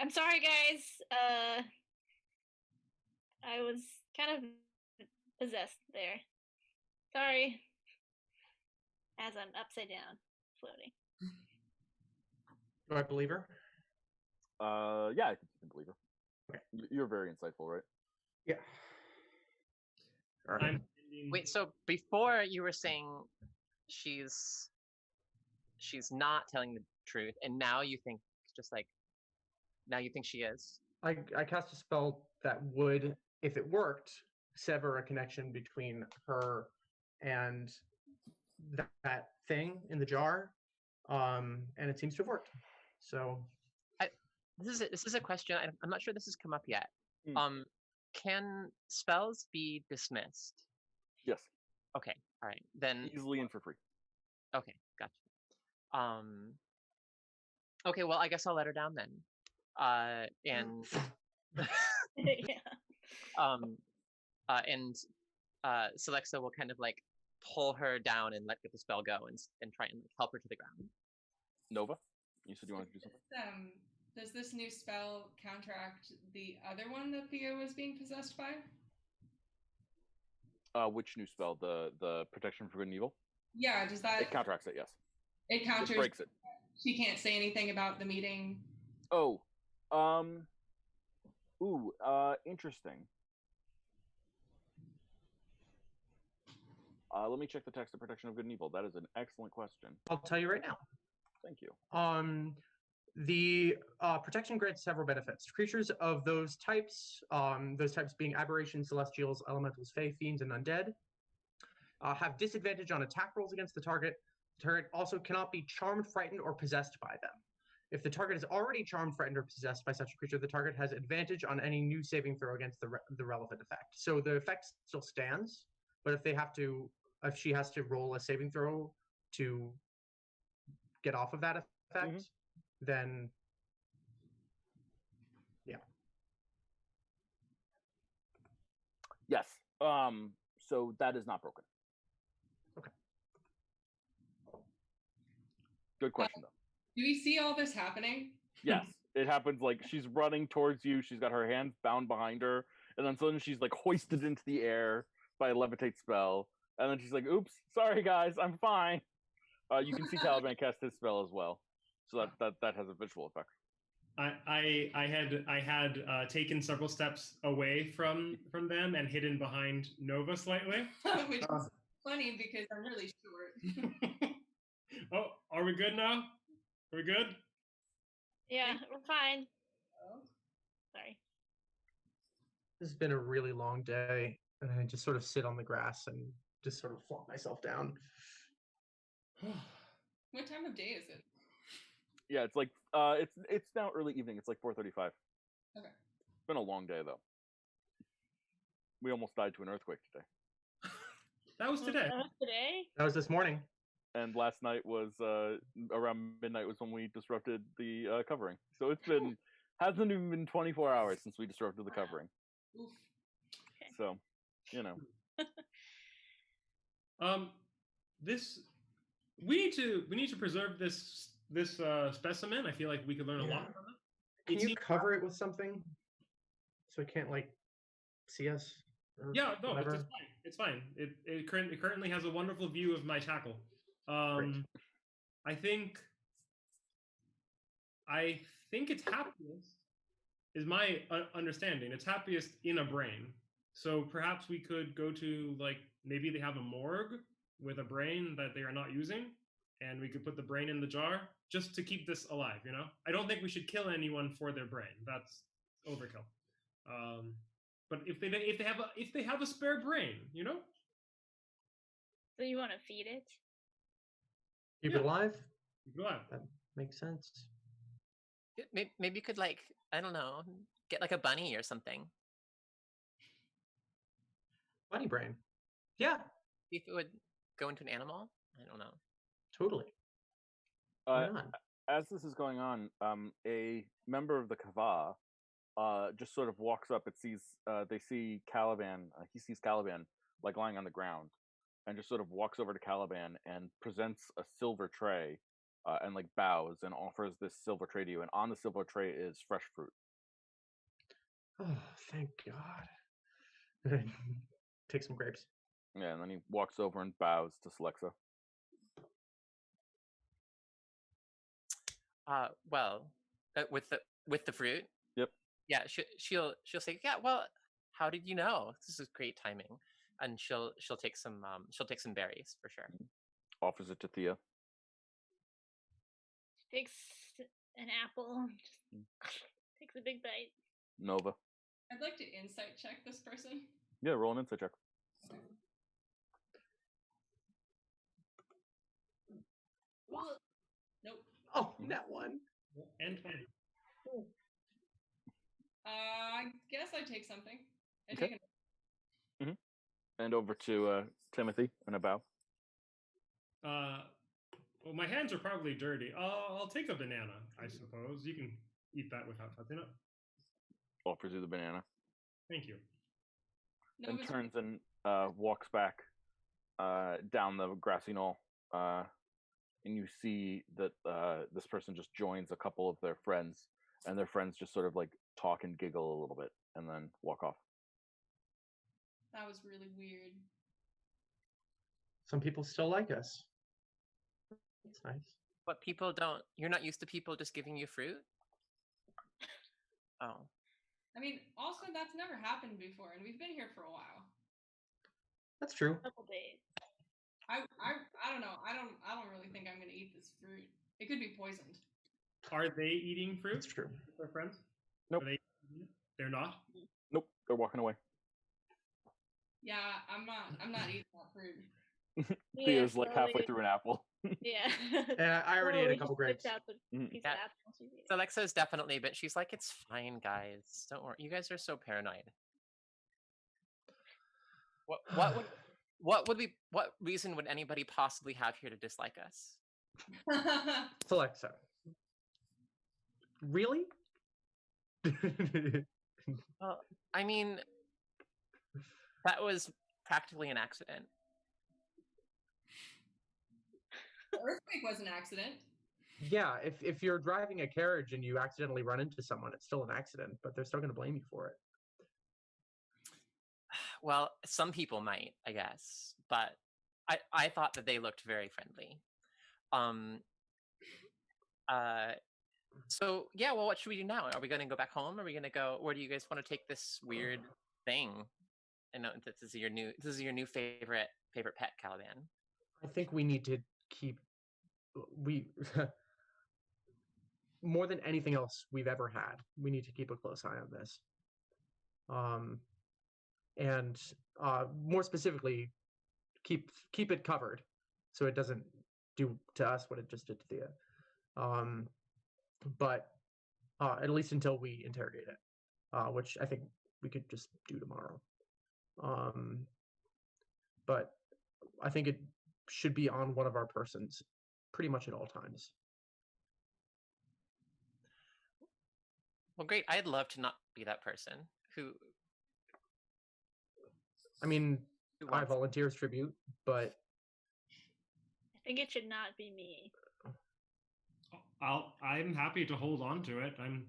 I'm sorry, guys. I was kind of possessed there. Sorry. As I'm upside down, floating. Do I believe her? Yeah, I think you can believe her. Okay. You're very insightful, right? Yeah. All right. Wait, so before you were saying she's not telling the truth, and now you think now you think she is? I cast a spell that would, if it worked, sever a connection between her and that thing in the jar, and it seems to have worked. So, this is a question. I'm not sure this has come up yet. Can spells be dismissed? Yes. Okay. All right. Then easily and for free. Okay. Gotcha. Okay. Well, I guess I'll let her down then. And Celexa will kind of like pull her down and let the spell go and try and help her to the ground. Nova, you said you wanted to do something. Does this new spell counteract the other one that Thea was being possessed by? Which new spell? The Protection from Good and Evil? Yeah, does that... It counteracts it, yes. It counters... It breaks it. She can't say anything about the meeting? Oh. Interesting. Let me check the text of Protection of Good and Evil. That is an excellent question. I'll tell you right now. Thank you. The protection grants several benefits. Creatures of those types being aberrations, celestials, elementals, fae, fiends, and undead, have disadvantage on attack rolls against the target. The target also cannot be charmed, frightened, or possessed by them. If the target is already charmed, frightened, or possessed by such a creature, the target has advantage on any new saving throw against the relevant effect. So the effect still stands, but if she has to roll a saving throw to get off of that effect, then yeah. Yes. So that is not broken. Okay. Good question though. Do we see all this happening? Yes, it happens. Like she's running towards you. She's got her hands bound behind her, and then suddenly she's like hoisted into the air by a levitate spell. And then she's like, "Oops, sorry guys, I'm fine." You can see Caliban cast his spell as well, so that has a visual effect. I had taken several steps away from them and hidden behind Nova slightly. Which is funny because I'm really short. Oh, are we good now? Are we good? Yeah, we're fine. Oh. Sorry. This has been a really long day, and I just sort of sit on the grass and just sort of flop myself down. What time of day is it? Yeah, it's like it's now early evening. It's like 4:35. Okay. It's been a long day though. We almost died to an earthquake today. That was today. That was today? That was this morning. And last night was around midnight was when we disrupted the covering. So it's been hasn't even been 24 hours since we disrupted the covering. Oof. Okay. So, you know. This we need to preserve this specimen. I feel like we could learn a lot from it. Can you cover it with something so it can't like see us? Yeah, no, whatever? it's fine. It's fine. It currently has a wonderful view of my tackle. I think it's happiest, is my understanding. It's happiest in a brain. So perhaps we could go to, like, maybe they have a morgue with a brain that they are not using, and we could put the brain in the jar just to keep this alive, you know? I don't think we should kill anyone for their brain. That's overkill. But if they have a spare brain, you know? So you want to feed it? Keep it alive? Keep it alive. That makes sense. Maybe you could, like, I don't know, get like a bunny or something. Bunny brain. Yeah, If it would go into an animal, I don't know. totally. Why not? As this is going on, a member of the Kava just sort of walks up. They see Caliban. He sees Caliban like lying on the ground, and just sort of walks over to Caliban and presents a silver tray, and like bows and offers this silver tray to you. And on the silver tray is fresh fruit. Oh, thank God. Take some grapes. Yeah, and then he walks over and bows to Selexa. Well, with the fruit. Yep. Yeah, she'll say, yeah. Well, how did you know? This is great timing. And she'll take some berries for sure. Offers it to Thea. She takes an apple, just takes a big bite. Nova. I'd like to insight check this person. Yeah, roll an insight check. Nope. Oh, that one. And 20. I guess I take something. I Okay. take And over to Timothy and a bow. Well, my hands are probably dirty. I'll take a banana, I suppose. You can eat that without touching it. Offers you the banana. Thank you. And Nova's turns and walks back down the grassy knoll. And you see that this person just joins a couple of their friends, and their friends just sort of like talk and giggle a little bit, and then walk off. That was really weird. Some people still like us. That's nice. But people don't. You're not used to people just giving you fruit. Oh. I mean, also that's never happened before, and we've been here for a while. That's true. Couple days. I don't know. I don't really think I'm gonna eat this fruit. It could be poisoned. Are they eating fruit? That's true. With their friends? Nope. They're not? Nope, they're walking away. Yeah, I'm not eating that fruit. Thea's like slowly- halfway through an apple. Yeah. And I already ate a Slowly couple just spits grapes. out the Mhm. piece Yeah. of apple she's eating. So Alexa's definitely, but she's like, it's fine, guys. Don't worry. You guys are so paranoid. What reason would anybody possibly have here to dislike us? Alexa. Really? I mean, That was practically an accident. The earthquake was an accident. Yeah, if you're driving a carriage and you accidentally run into someone, it's still an accident, but they're still going to blame you for it. Well, some people might, I guess, but I thought that they looked very friendly. So yeah, well, what should we do now? Are we going to go back home? Are we going to go? Where do you guys want to take this weird thing? I know this is your new favorite pet, Caliban. I think we need to keep more than anything else we've ever had. We need to keep a close eye on this. And more specifically, keep it covered so it doesn't do to us what it just did to Thea. But at least until we interrogate it, which I think we could just do tomorrow. But I think it should be on one of our persons pretty much at all times. Well, great. I'd love to not be that person who. I mean, who I wants- volunteer as tribute, but I think it should not be me. I'm happy to hold on to it. I'm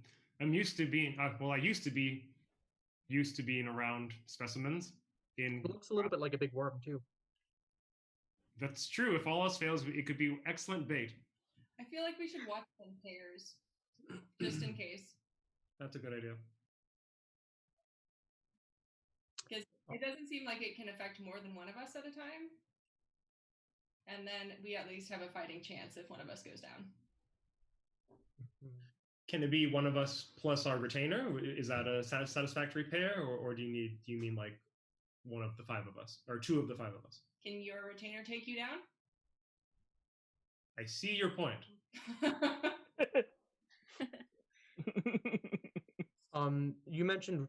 used to being I used to being around specimens. it looks a little bit like a big worm too. That's true. If all else fails, it could be excellent bait. I feel like we should watch them pairs, just in case. That's a good idea. Because it doesn't seem like it can affect more than one of us at a time. And then we at least have a fighting chance if one of us goes down. Can it be one of us plus our retainer? Is that a satisfactory pair, or do you mean like one of the five of us, or two of the five of us? Can your retainer take you down? I see your point. You mentioned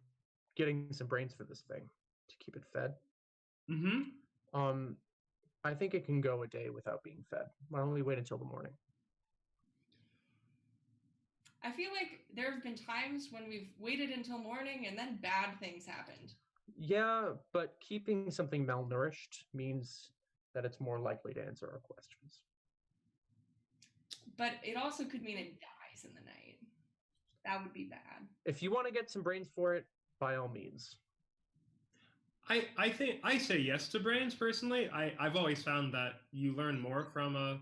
getting some brains for this thing to keep it fed. Mm-hmm. I think it can go a day without being fed. Why don't we wait until the morning? I feel like there have been times when we've waited until morning and then bad things happened. Yeah, but keeping something malnourished means that it's more likely to answer our questions. But it also could mean it dies in the night. That would be bad. If you want to get some brains for it, by all means. I think I say yes to brains personally. I've always found that you learn more from a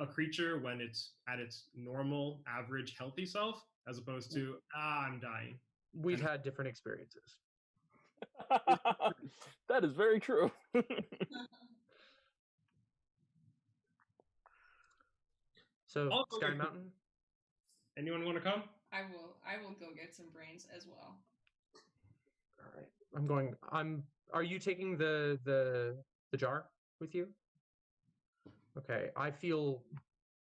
creature when it's at its normal, average, healthy self, as opposed to I'm dying. We've had different experiences. That is very true. So, I'll go Sky get- Mountain? Anyone want to come? I will go get some brains as well. All right. Are you taking the jar with you? Okay. I feel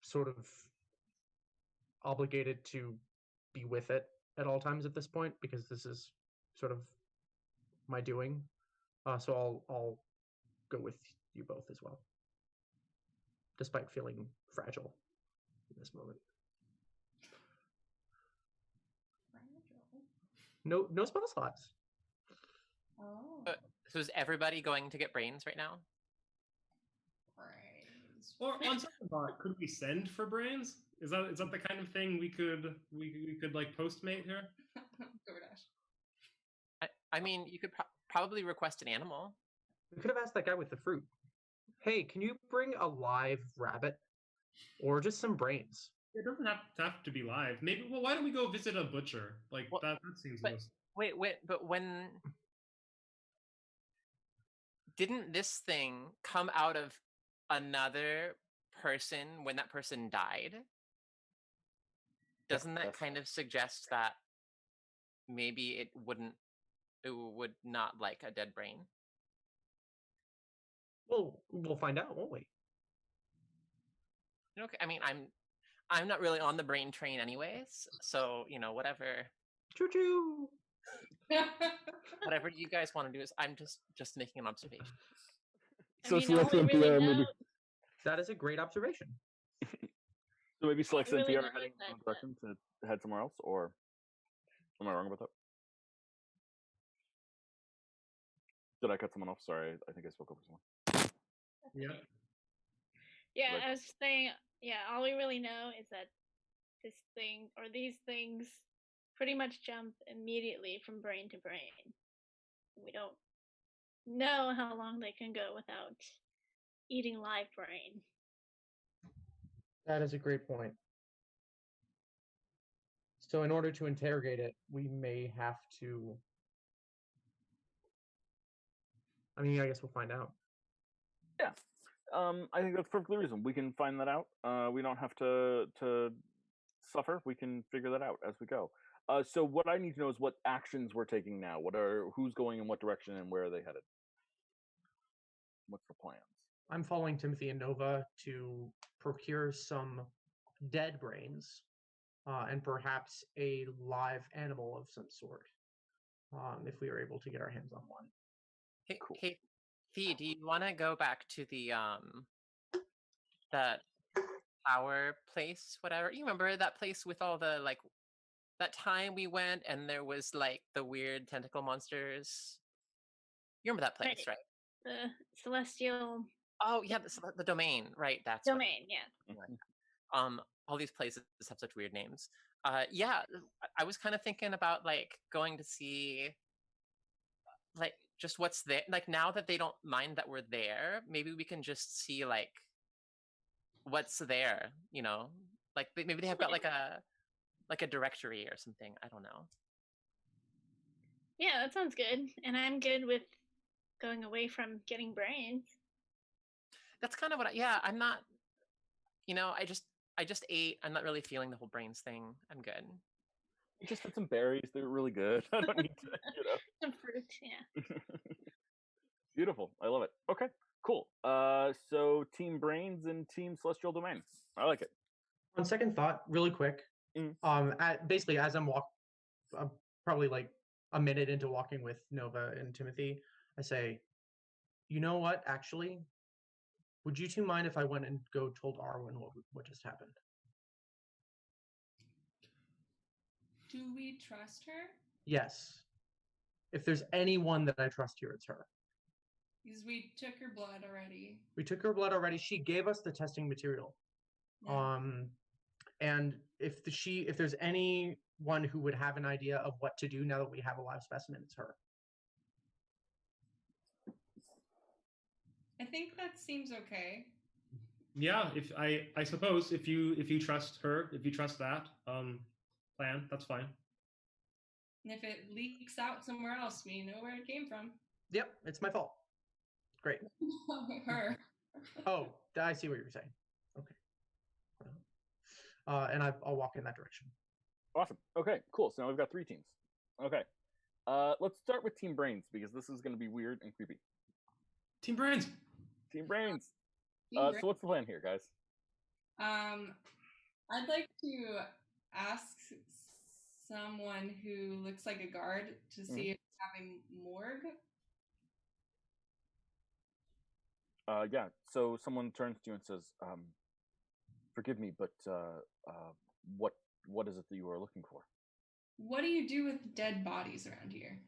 sort of obligated to be with it at all times at this point because this is sort of my doing. So I'll go with you both as well. Despite feeling fragile in this moment. No spell slots. Oh, So is everybody going to get brains right now? brains. Or on second thought, could we send for brains? Is that the kind of thing we could like postmate here? DoorDash. I mean, you could probably request an animal. We could have asked that guy with the fruit. Hey, can you bring a live rabbit? Or just some brains? It doesn't have to be live. Maybe. Well, why don't we go visit a butcher? Like Well, that seems but- most. Wait, but when didn't this thing come out of another person when that person died? Doesn't that that's- kind of suggest that maybe it would not like a dead brain? Well, we'll find out, won't we? Okay, I mean, I'm not really on the brain train anyways, so whatever Choo choo. whatever you guys want to do is I'm just making an observation. I So mean, Celeste all and we really Pierre know, maybe. That is a great observation. So maybe Celeste and really Pierre know are heading that- in one direction to head somewhere else, or am I wrong about that? Did I cut someone off? Sorry, I think I spoke over someone. Yeah. Yeah, Like- I was saying, yeah, all we really know is that this thing or these things pretty much jump immediately from brain to brain. We don't know how long they can go without eating live brain. That is a great point. So in order to interrogate it, we may have to. I mean, I guess we'll find out. Yeah. I think that's perfectly reasonable. We can find that out. We don't have to suffer. We can figure that out as we go. So what I need to know is what actions we're taking now. Who's going in what direction and where are they headed? What's the plans? I'm following Timothy and Nova to procure some dead brains, and perhaps a live animal of some sort, if we are able to get our hands on one. Hey, Cool. hey, Fee, do you want to go back to the that tower place, whatever? You remember that place with all the like that time we went and there was like the weird tentacle monsters? You remember that place, right? The celestial Oh yeah, the domain, right? That's what it domain, yeah. all these places have such weird names. Yeah, I was kind of thinking about like going to see like just what's there. Like now that they don't mind that we're there, maybe we can just see like what's there. You know, like maybe they have got like a directory or something. I don't know. Yeah, that sounds good. And I'm good with going away from getting brains. That's kind of what. I'm not. You know, I just ate. I'm not really feeling the whole brains thing. I'm good. You just had some berries. They were really good. I don't need to, Some fruit, yeah. Beautiful. I love it. Okay, cool. So Team Brains and Team Celestial Domain. I like it. On second thought, really quick, basically as I'm probably like a minute into walking with Nova and Timothy, I say, you know what? Actually, would you two mind if I went and told Arwen what just happened? Do we trust her? Yes. If there's anyone that I trust here, it's her. Because we took her blood already. We took her blood already. She gave us the testing material. Yeah. And if there's anyone who would have an idea of what to do now that we have a live specimen, it's her. I think that seems okay. Yeah, if I suppose if you trust her, if you trust that plan, that's fine. And if it leaks out somewhere else, we know where it came from. Yep, it's my fault. Great. Her. Oh, I see what you're saying. Okay. And I'll walk in that direction. Awesome. Okay, cool. So now we've got 3 teams. Okay. Let's start with Team Brains because this is going to be weird and creepy. Team Brains. Team Brains. Team So Brains. what's the plan here, guys? I'd like to ask someone who looks like a guard to see if it's having morgue. Yeah. So someone turns to you and says, "Forgive me, but what is it that you are looking for?" What do you do with dead bodies around here?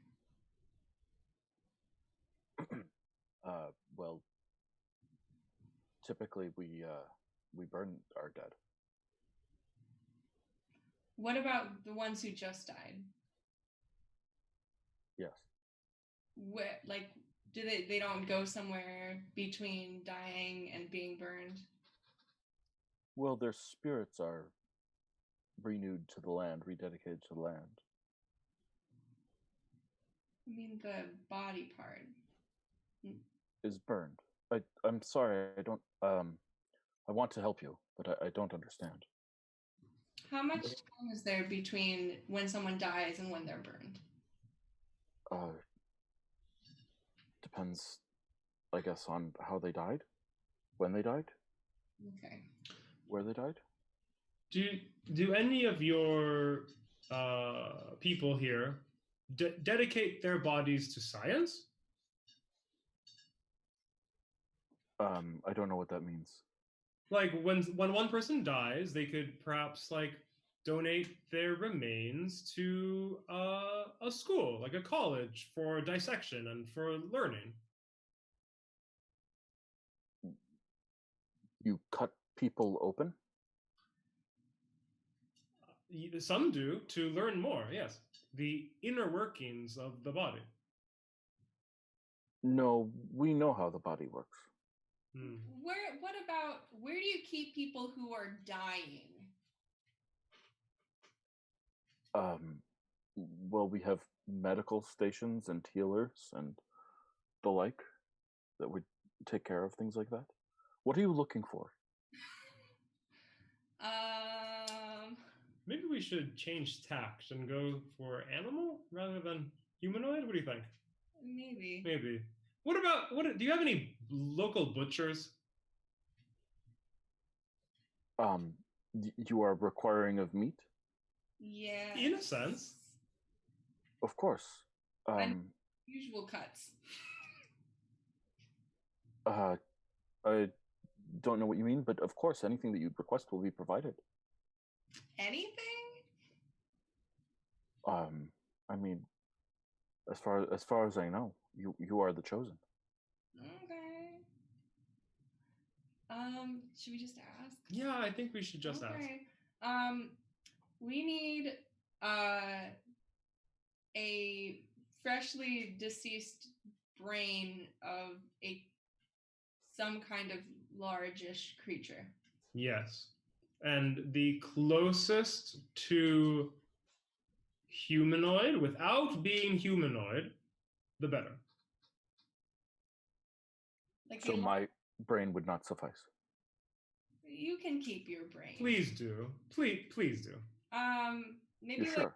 Well, typically we burn our dead. What about the ones who just died? Yes. Like, do they don't go somewhere between dying and being burned? Well, their spirits are renewed to the land, rededicated to the land. I mean, the body part. Is burned. I'm sorry. I don't. I want to help you, but I don't understand. How much time is there between when someone dies and when they're burned? Depends, I guess, on how they died, when they died, Okay. where they died. Do any of your people here dedicate their bodies to science? I don't know what that means. Like when one person dies, they could perhaps like donate their remains to a a school, like a college for dissection and for learning. You cut people open? Some do to learn more, yes. The inner workings of the body. No, we know how the body works. Where do you keep people who are dying? Well, we have medical stations and healers and the like that would take care of things like that. What are you looking for? Maybe we should change tact and go for animal rather than humanoid. What do you think? Maybe. Maybe. Do you have any local butchers? You are requiring of meat? Yeah. In a sense. Of course. Usual cuts. I don't know what you mean, but of course, anything that you request will be provided. Anything? I mean, as far as I know, you are the chosen. Okay. Should we just ask? Yeah, I think we should just ask. We need a freshly deceased brain of some kind of largish creature. Yes. And the closest to humanoid, without being humanoid, the better. So my brain would not suffice. You can keep your brain. Please do. Please do. Maybe You're sure?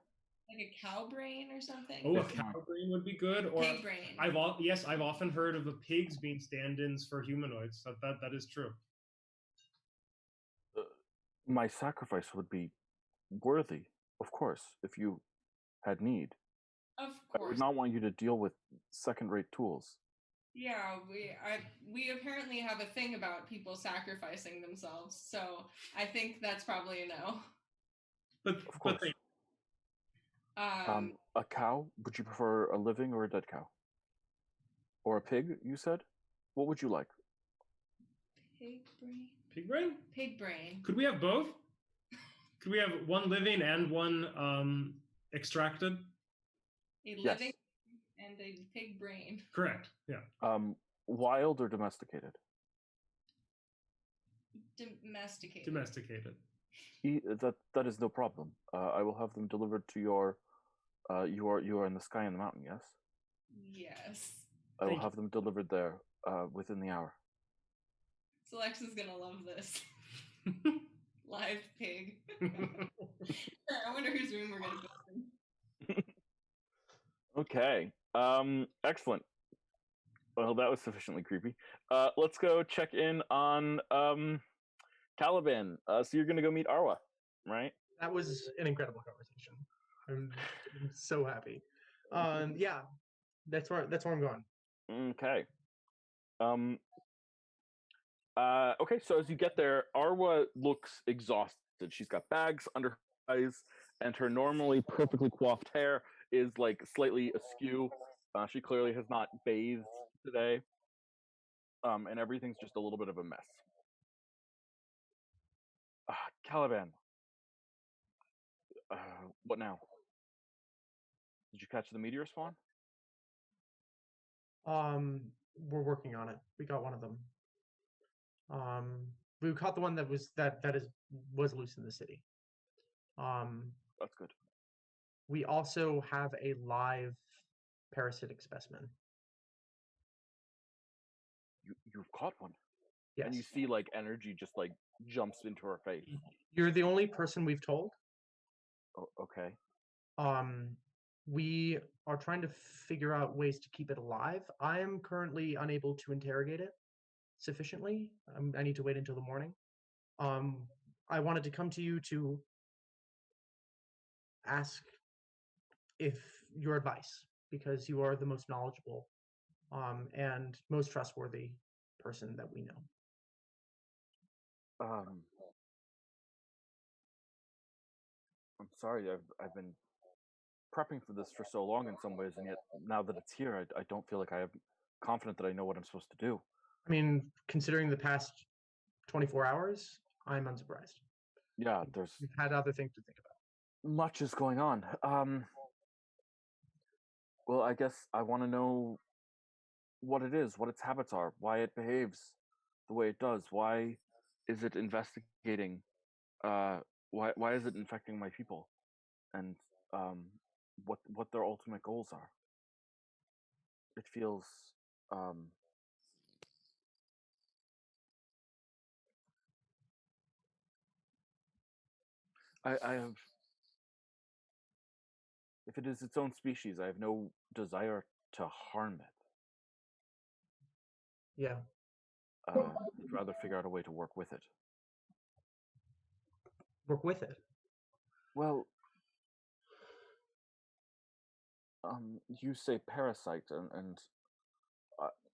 like a cow brain or something. Oh, a cow brain would be good. Or pig brain. I've often heard of the pigs being stand-ins for humanoids. That is true. My sacrifice would be worthy, of course, if you had need. Of I course. would not want you to deal with second-rate tools. Yeah, we apparently have a thing about people sacrificing themselves, so I think that's probably a no. But Of course. A cow? Would you prefer a living or a dead cow? Or a pig? You said. What would you like? Pig brain. Pig brain? Pig brain. Could we have both? Could we have one living and one extracted? A living and a pig brain. Correct. Yeah. Wild or domesticated? Domesticated. Domesticated. That is no problem. I will have them delivered to your. You are in the sky and the mountain. Yes. Yes. I will have them delivered there within the hour. So Alexa's gonna love this. Live pig. I wonder whose room we're gonna go in. Okay. Excellent. Well, that was sufficiently creepy. Let's go check in on Caliban. So you're gonna go meet Arwa, right? That was an incredible conversation. I'm so happy. Yeah, that's where I'm going. Okay. Okay, so as you get there, Arwa looks exhausted. She's got bags under her eyes, and her normally perfectly coiffed hair is like slightly askew. She clearly has not bathed today. And everything's just a little bit of a mess. Caliban. What now? Did you catch the meteor spawn? We're working on it. We got one of them. We caught the one that was loose in the city. That's good. We also have a live parasitic specimen. You've caught one. Yes. And you see like energy just like jumps into her face. You're the only person we've told. Oh, okay. We are trying to figure out ways to keep it alive. I am currently unable to interrogate it sufficiently. I need to wait until the morning. I wanted to come to you to ask if your advice, because you are the most knowledgeable and most trustworthy person that we know. I'm sorry. I've been prepping for this for so long in some ways, and yet now that it's here, I don't feel like I am confident that I know what I'm supposed to do. I mean, considering the past 24 hours, I'm unsurprised. Yeah, there's We've had other things to think about. much is going on. Well, I guess I want to know what it is, what its habits are, why it behaves the way it does. Why is it investigating? Why is it infecting my people? And what their ultimate goals are. It feels um, I have, if it is its own species, I have no desire to harm it. Yeah. I'd rather figure out a way to work with it. Work with it. Well, you say parasite, and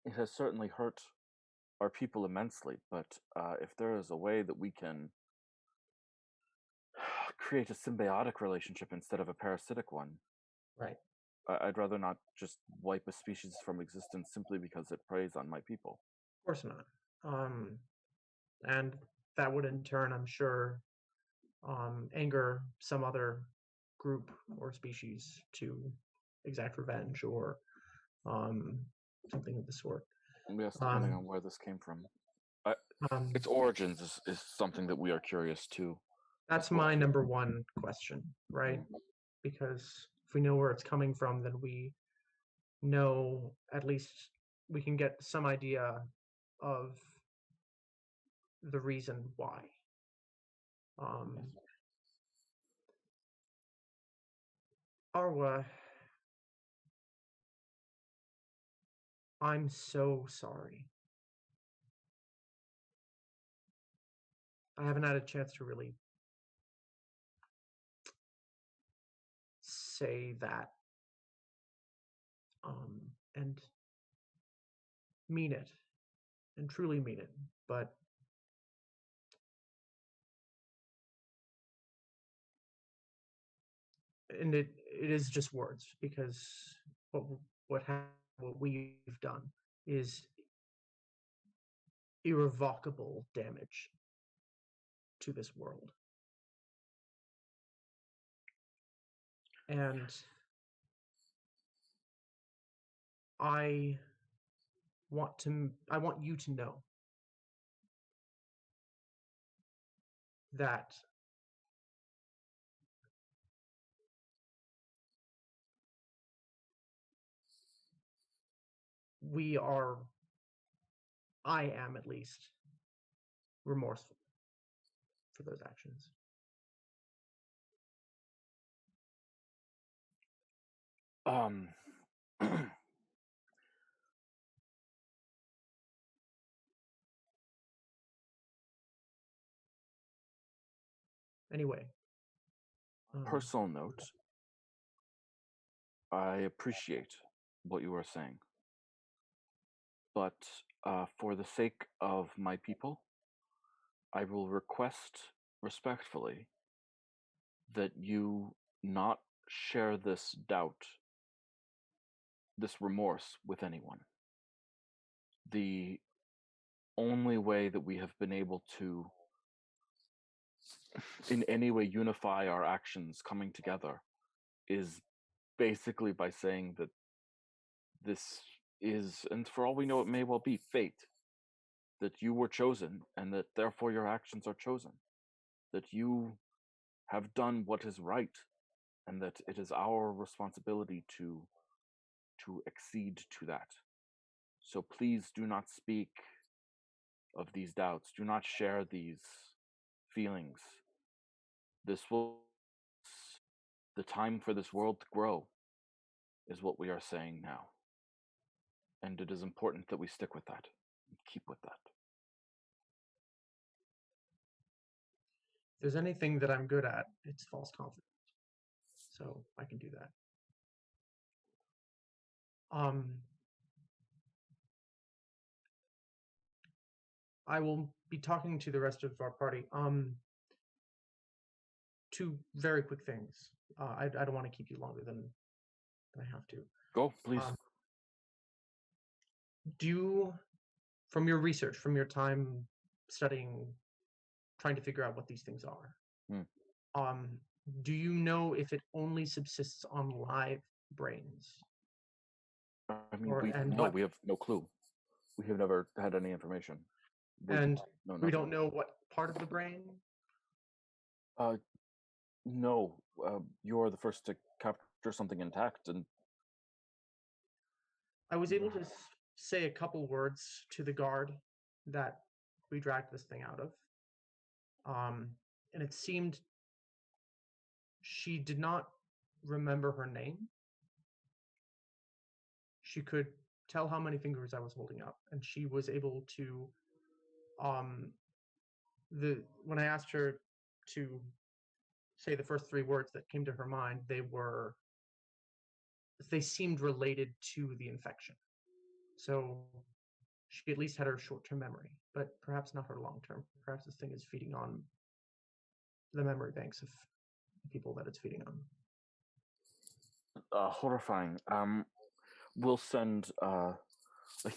it has certainly hurt our people immensely. But if there is a way that we can create a symbiotic relationship instead of a parasitic one, Right. I'd rather not just wipe a species from existence simply because it preys on my people. Of course not. And that would in turn, I'm sure, anger some other group or species to exact revenge or something of the sort. Yes, depending Um, on where this came from. um, Its origins is something that we are curious too. that's my number one question, right? Because if we know where it's coming from, then we know at least we can get some idea of the reason why. Arwa, I'm so sorry. I haven't had a chance to really say that and mean it and truly mean it, but and it is just words because what we've done is irrevocable damage to this world. And I want you to know that I am at least remorseful for those actions. Anyway, Personal note, I appreciate what you are saying, but for the sake of my people, I will request respectfully that you not share this doubt, this remorse with anyone. The only way that we have been able to in any way unify our actions coming together is basically by saying that this is, and for all we know, it may well be fate, that you were chosen and that therefore your actions are chosen, that you have done what is right and that it is our responsibility to accede to that. So please do not speak of these doubts, do not share these feelings. This will, the time for this world to grow is what we are saying now. And it is important that we stick with that, and keep with that. If there's anything that I'm good at, it's false confidence. So I can do that. I will be talking to the rest of our party. two very quick things. I don't want to keep you longer than I have to. Go, please. Do you, from your research, from your time studying, trying to figure out what these things are, do you know if it only subsists on live brains? I mean, or- we and no, what- we have no clue. We have never had any information. And no, we nothing. don't know what part of the brain? No, you're the first to capture something intact, and I was able to say a couple words to the guard that we dragged this thing out of. And it seemed she did not remember her name. She could tell how many fingers I was holding up, and she was able to when I asked her to say the first three words that came to her mind, they seemed related to the infection. So she at least had her short-term memory, but perhaps not her long-term. Perhaps this thing is feeding on the memory banks of the people that it's feeding on. horrifying. We'll send a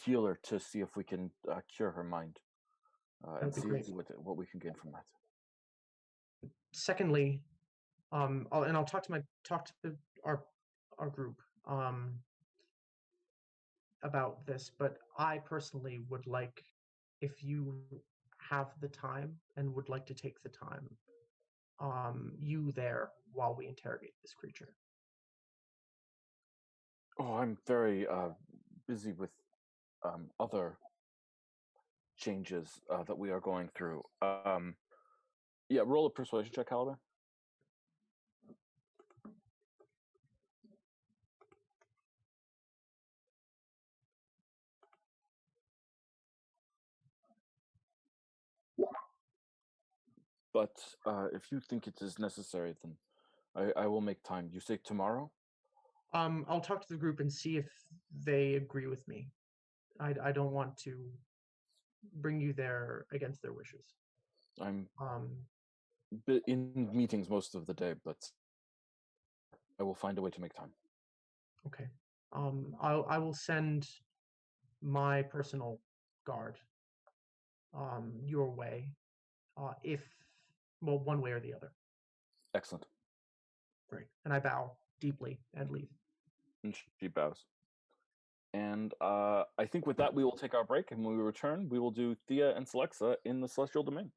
healer to see if we can cure her mind, and That'd be see great. what we can gain from that. Secondly, I'll talk to our group about this, but I personally would like, if you have the time and would like to take the time, you there while we interrogate this creature. Oh, I'm very busy with other changes that we are going through. Yeah, roll a persuasion check, Caliber. But if you think it is necessary, then I will make time. You say tomorrow? I'll talk to the group and see if they agree with me. I don't want to bring you there against their wishes. I'm in meetings most of the day, but I will find a way to make time. Okay. I will send my personal guard your way, one way or the other. Excellent. Great. And I bow deeply and leave. And she bows. And I think with that, we will take our break, and when we return, we will do Thea and Celexa in the Celestial Domain.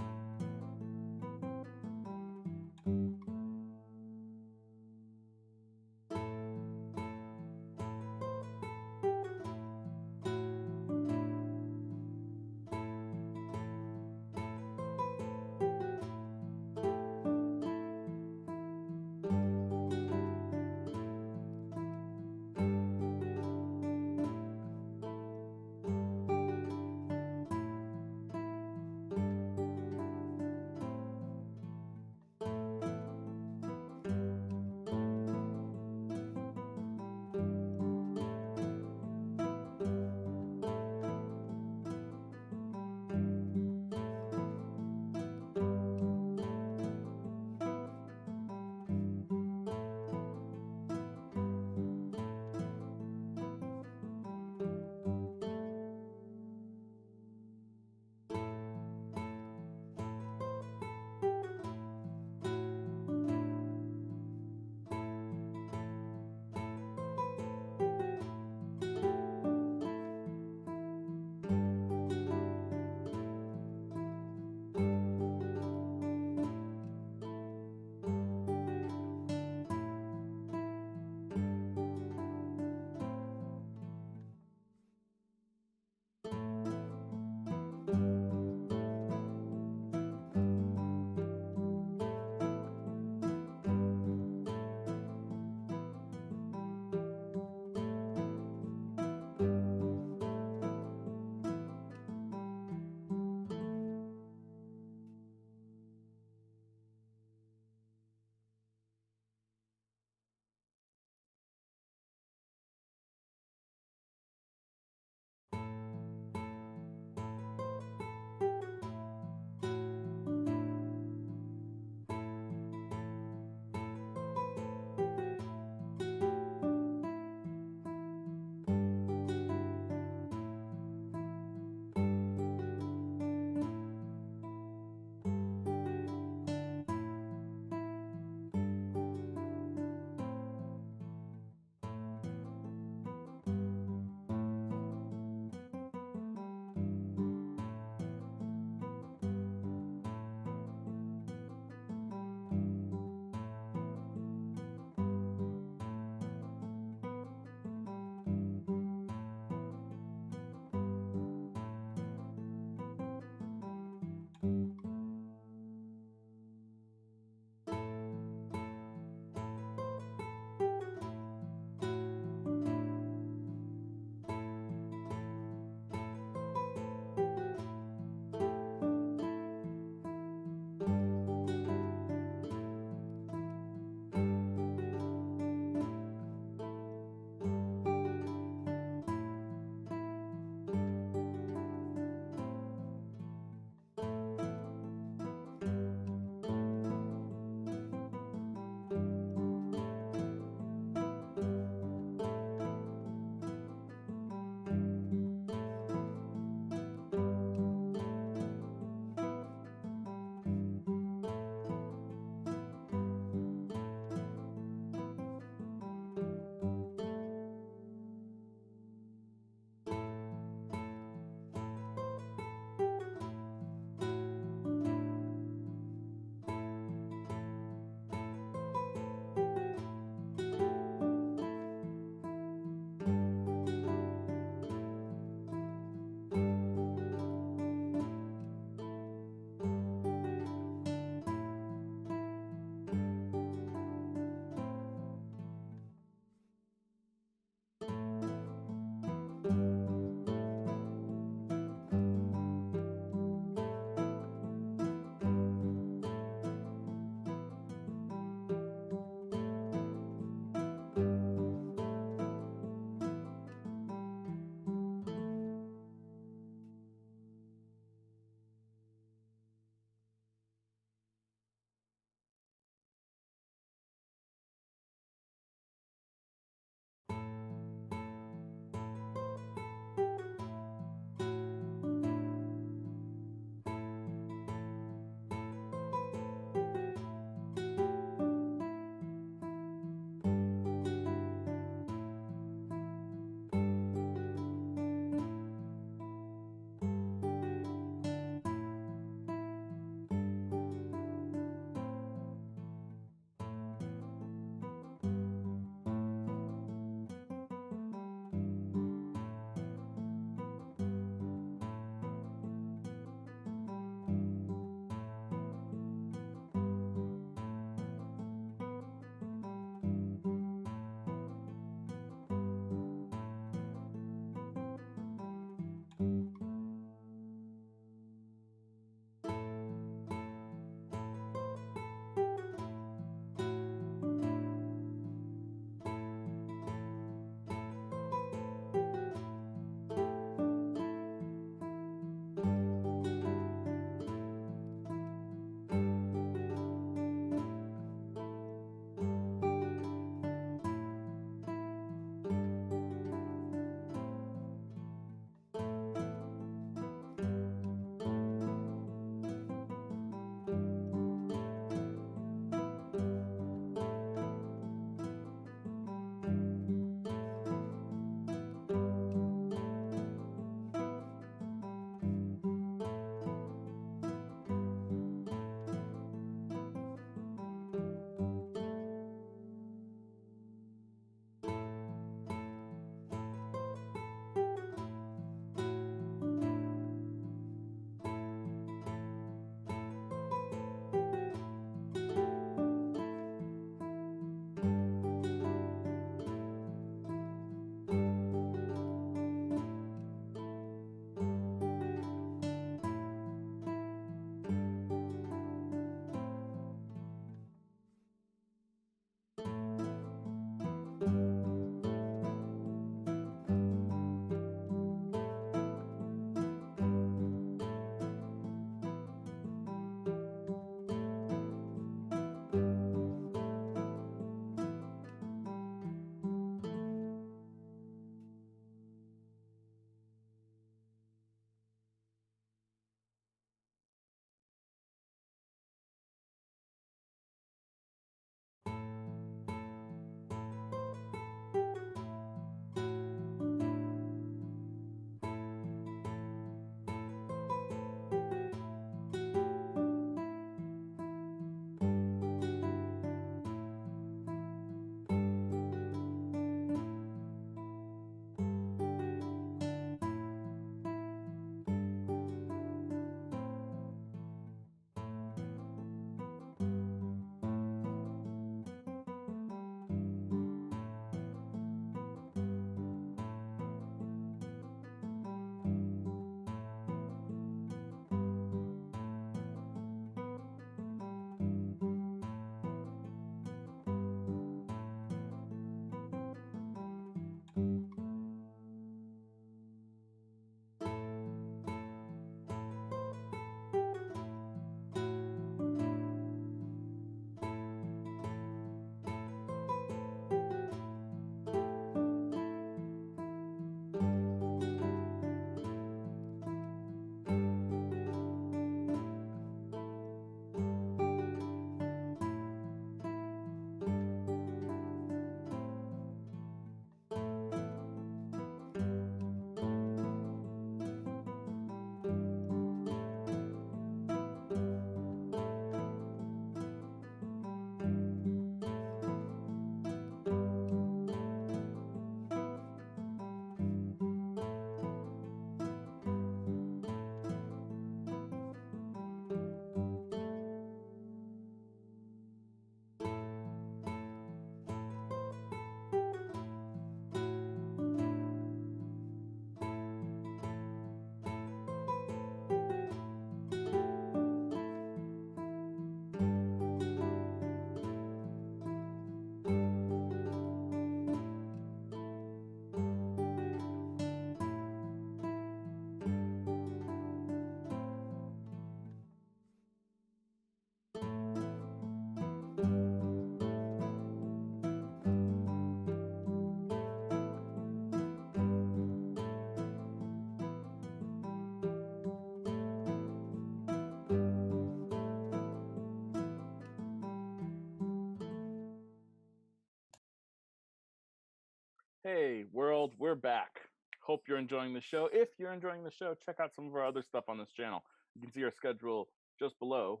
Hey, world, we're back. Hope you're enjoying the show. If you're enjoying the show, check out some of our other stuff on this channel. You can see our schedule just below,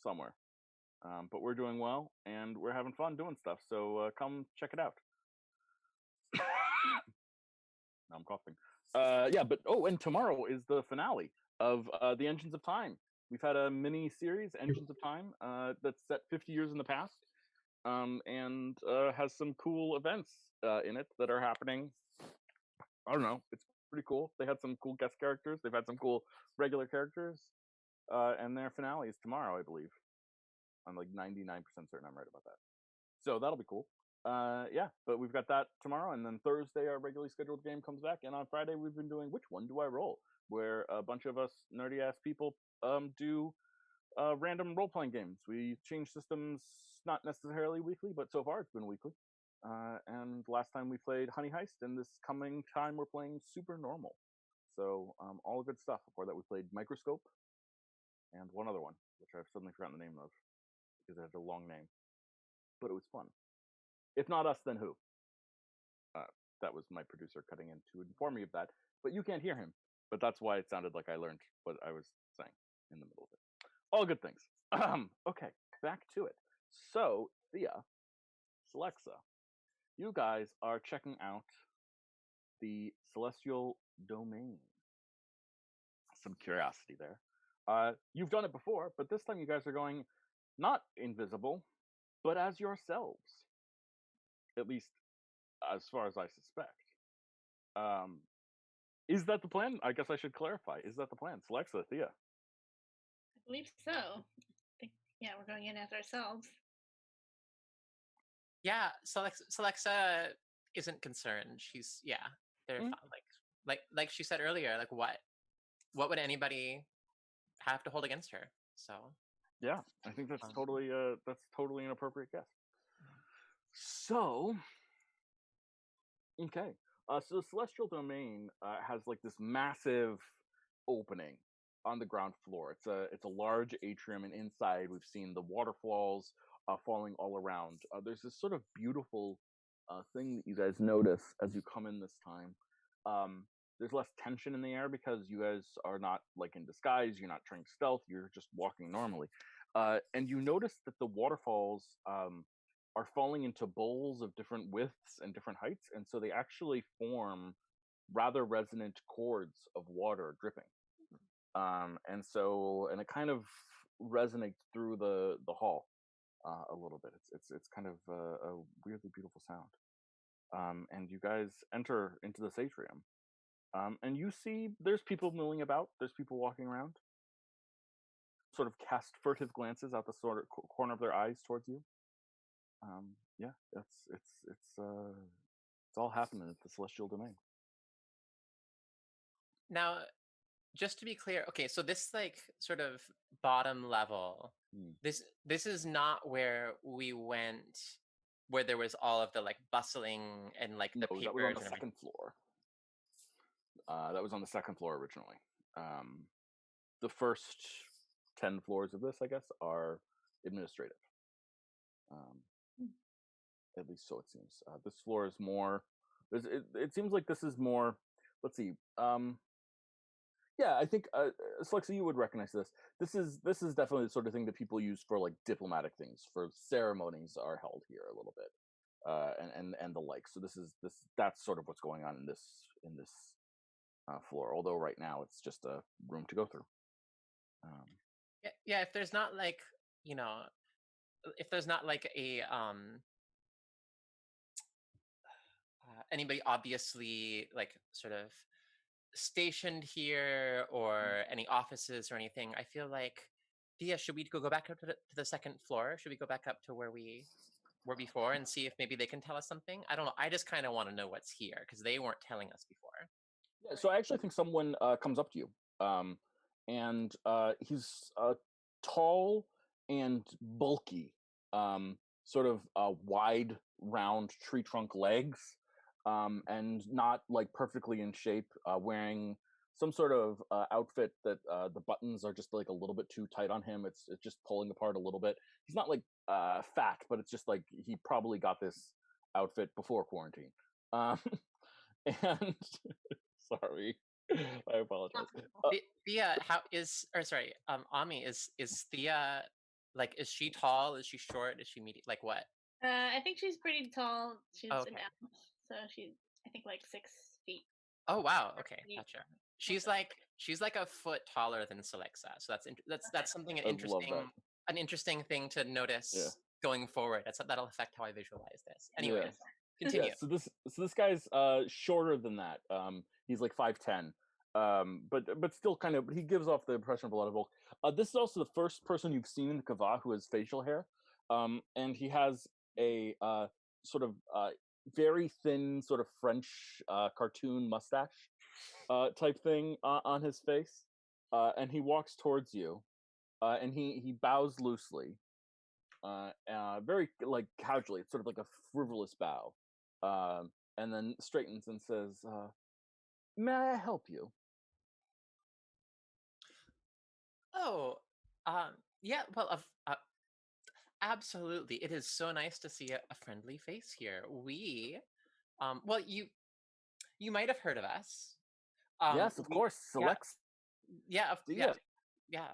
somewhere. But we're doing well, and we're having fun doing stuff, so come check it out. Now I'm coughing. Yeah, but and tomorrow is the finale of the Engines of Time. We've had a mini series, Engines of Time, that's set 50 years in the past, and has some cool events in it that are happening. I don't know. It's pretty cool. They had some cool guest characters. They've had some cool regular characters, and their finale is tomorrow, I believe. I'm like 99% certain I'm right about that. So that'll be cool. Yeah, but we've got that tomorrow, and then Thursday our regularly scheduled game comes back, and on Friday we've been doing Which One Do I Roll, where a bunch of us nerdy ass people do random role playing games. We change systems, not necessarily weekly, but so far it's been weekly. And last time we played Honey Heist, and this coming time we're playing Super Normal. So all good stuff. Before that we played Microscope, and one other one, which I've suddenly forgotten the name of because it had a long name, but it was fun. If not us, then who? That was my producer cutting in to inform me of that, but you can't hear him. But that's why it sounded like I learned what I was saying in the middle of it. All good things. Okay, back to it. So, Thea, Celexa, you guys are checking out the Celestial Domain. Some curiosity there. You've done it before, but this time you guys are going not invisible, but as yourselves. At least as far as I suspect. Is that the plan? I guess I should clarify. Is that the plan? Celexa, Thea. I believe so. I think, yeah, we're going in as ourselves. Yeah, Celexa isn't concerned. She's they're fine. Like she said earlier. Like what would anybody have to hold against her? So yeah, I think that's totally an appropriate guess. So okay, so the Celestial Domain has like this massive opening on the ground floor. It's a large atrium, and inside we've seen the waterfalls falling all around. There's this sort of beautiful thing that you guys notice as you come in this time. There's less tension in the air because you guys are not like in disguise. You're not trying stealth. You're just walking normally, and you notice that the waterfalls are falling into bowls of different widths and different heights, and so they actually form rather resonant chords of water dripping. And it kind of resonates through the hall a little bit. It's kind of a weirdly beautiful sound. And you guys enter into this atrium, and you see there's people milling about. There's people walking around. Sort of cast furtive glances out the sort of corner of their eyes towards you. Yeah, it's all happening at the Celestial Domain. now, just to be clear, okay, so this like sort of bottom level, this is not where we went, where there was all of the like bustling and like the No, papers. that was on the and second floor. That was on the second floor originally. The first 10 floors of this, I guess, are administrative. At least so it seems. This floor is more. It seems like this is more. Let's see. Yeah, I think Celexa, you would recognize this. This is definitely the sort of thing that people use for like diplomatic things. For ceremonies are held here a little bit, and the like. So that's sort of what's going on in this floor. Although right now it's just a room to go through. Yeah, if there's not like if there's not like a anybody obviously like sort of stationed here or any offices or anything, I feel like Thea, should we go back up to the second floor? Should we go back up to where we were before and see if maybe they can tell us something? I don't know. I just kind of want to know what's here because they weren't telling us before. Yeah, so I actually think someone comes up to you, and he's tall and bulky, sort of wide, round tree trunk legs, and not like perfectly in shape, wearing some sort of outfit that the buttons are just like a little bit too tight on him. It's just pulling apart a little bit. He's not like fat, but it's just like he probably got this outfit before quarantine. Um, and sorry, I apologize. Thea, how is or sorry, Ami is Thea like is she tall? Is she short? Is she medium? Like what? I think she's pretty tall. She's Oh, an okay. elf, so she's I think like 6 feet. Oh wow, okay, feet. gotcha. She's like a foot taller than Celexa, so that's something I love that. an interesting thing to notice Yeah. going forward. That'll affect how I visualize this. Yeah. Anyways, continue. Yeah, so this guy's shorter than that. He's like 5'10". But still kind of he gives off the impression of a lot of bulk. This is also the first person you've seen in the Kava who has facial hair. And he has a sort of very thin sort of French cartoon mustache type thing on his face. And he walks towards you. And he bows loosely. Very like casually. It's sort of like a frivolous bow. And then straightens and says, "May I help you?" Oh, yeah. Well, absolutely. It is so nice to see a friendly face here. Well, you might have heard of us. Yes, of course. Yeah, Selects. yeah, Yeah. yeah.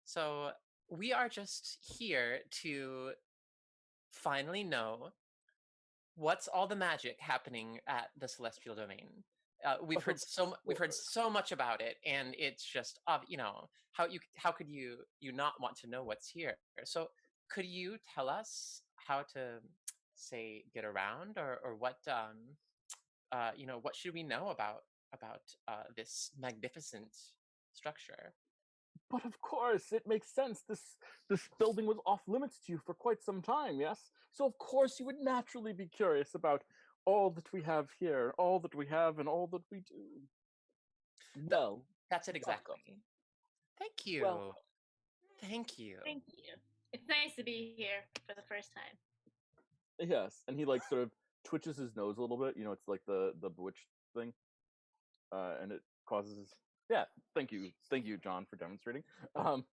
So we are just here to finally know what's all the magic happening at the Celestial Domain. We've heard so much about it, and it's just how could you not want to know what's here? So could you tell us how to say get around, or what what should we know about this magnificent structure? But of course, it makes sense. This building was off limits to you for quite some time, yes? So of course you would naturally be curious about all that we have here, all that we have, and all that we do. Well, That's it welcome. exactly. Thank you. Welcome. Thank you. Thank you. It's nice to be here for the first time. Yes, and he like sort of twitches his nose a little bit. You know, it's like the bewitched thing, and it causes. Yeah, thank you, John, for demonstrating. And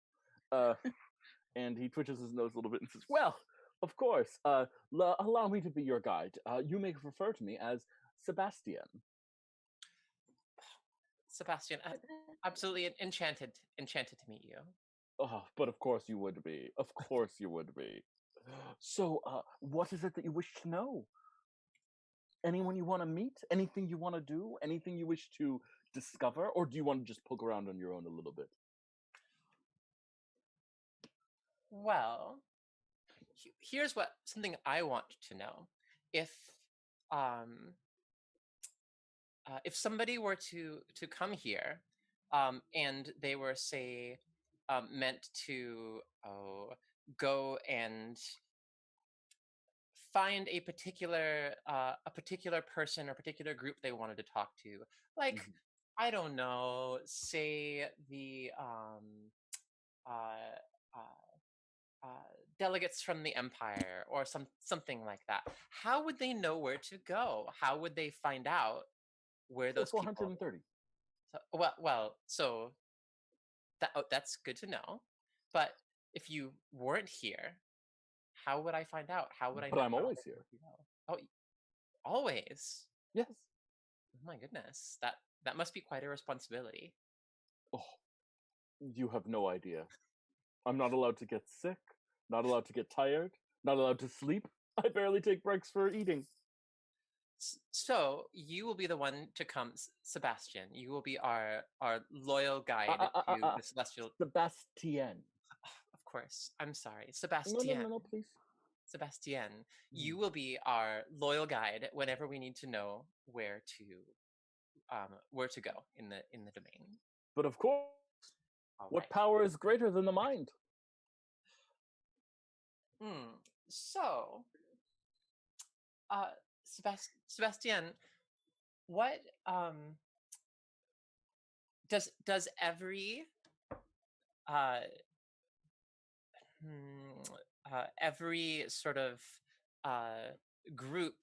he twitches his nose a little bit and says, "Well, of course. Allow me to be your guide. You may refer to me as Sebastian." Sebastian, absolutely enchanted to meet you. Oh, but of course you would be. Of course you would be. So, what is it that you wish to know? Anyone you want to meet? Anything you want to do? Anything you wish to discover? Or do you want to just poke around on your own a little bit? Well, here's something I want to know. If somebody were to come here, and they were, say, meant to go and find a particular person or particular group they wanted to talk to, like I don't know, say the delegates from the Empire or something like that. How would they know where to go? How would they find out where those 430. People? So that's good to know. But if you weren't here, how would I find out? How would I know? But I'm always here. Oh, always? Yes. Oh my goodness. That must be quite a responsibility. Oh, you have no idea. I'm not allowed to get sick, not allowed to get tired, not allowed to sleep. I barely take breaks for eating. So you will be the one to come, Sebastian. You will be our loyal guide to the Celestial. Sebastian. Of course. I'm sorry, Sebastian. No, please. Sebastian, you will be our loyal guide whenever we need to know where to go in the domain. But of course, what right. power is greater than the mind? So, Sebastian, what does every sort of group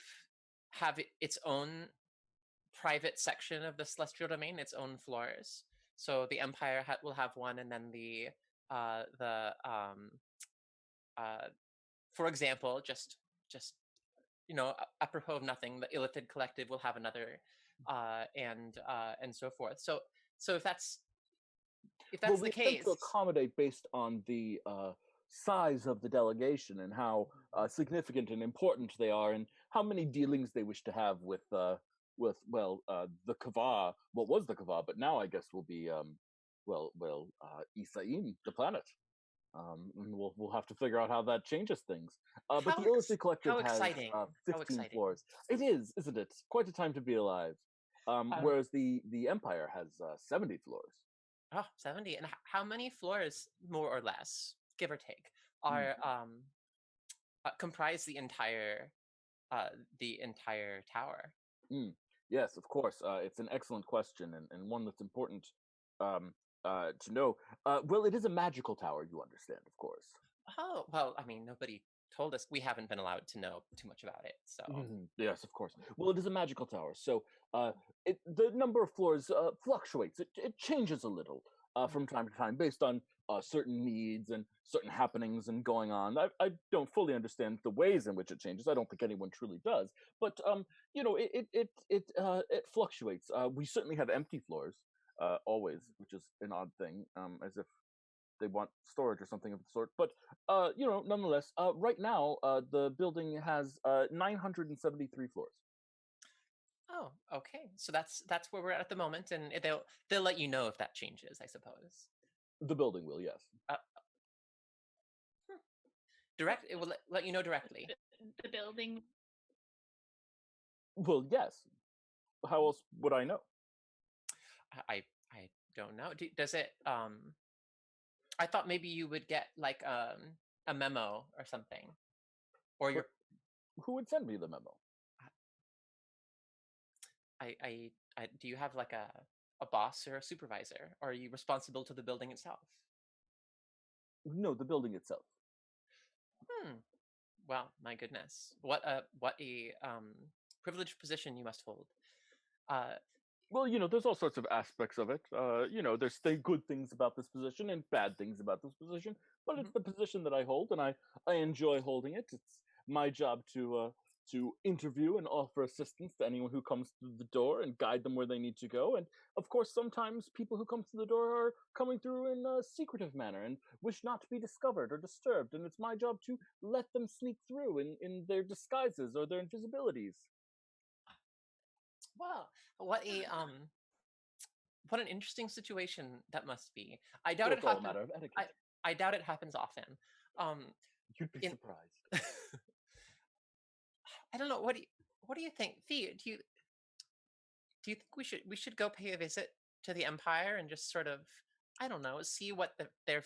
have its own private section of the Celestial Domain, its own floors? So the Empire will have one, and then for example, just apropos of nothing, the Illithid Collective will have another, and so forth. So if that's well, the we tend case, to accommodate based on the size of the delegation and how significant and important they are, and how many dealings they wish to have with the Kava. What was the Kava, but now I guess will be Isaim, the planet. And we'll have to figure out how that changes things. But the Illithid Collective has exciting. 15 floors. It is, isn't it? Quite a time to be alive. Whereas the Empire has 70 floors. Oh, 70. And how many floors, more or less, give or take, are comprise the entire tower? Yes, of course. It's an excellent question, and one that's important to know. Well, it is a magical tower, you understand, of course. Oh, well, I mean, nobody told us. We haven't been allowed to know too much about it, so... Yes, of course. Well, it is a magical tower, so the number of floors fluctuates. It changes a little from time to time based on certain needs and certain happenings and going on. I don't fully understand the ways in which it changes. I don't think anyone truly does. But it fluctuates. We certainly have empty floors always, which is an odd thing, as if they want storage or something of the sort. But nonetheless, right now the building has 973 floors. Oh, okay. So that's where we're at the moment, and they'll let you know if that changes, I suppose. The building will, yes. It will let you know directly. The building. Well, yes. How else would I know? I don't know. Does it? I thought maybe you would get like a memo or something, or your. Who would send me the memo? Do you have like a boss or a supervisor, or are you responsible to the building itself? No, the building itself. Well, my goodness, what a privileged position you must hold. Well, there's all sorts of aspects of it. There's good things about this position and bad things about this position, but it's the position that I hold, and I enjoy holding it. It's my job to interview and offer assistance to anyone who comes through the door and guide them where they need to go. And of course, sometimes people who come through the door are coming through in a secretive manner and wish not to be discovered or disturbed. And it's my job to let them sneak through in their disguises or their invisibilities. Wow, what an interesting situation that must be. I doubt it's all a matter of etiquette. I doubt it happens often. You'd be surprised. I don't know. What do you think, Thea? Do you think we should go pay a visit to the Empire and just sort of, I don't know, see what their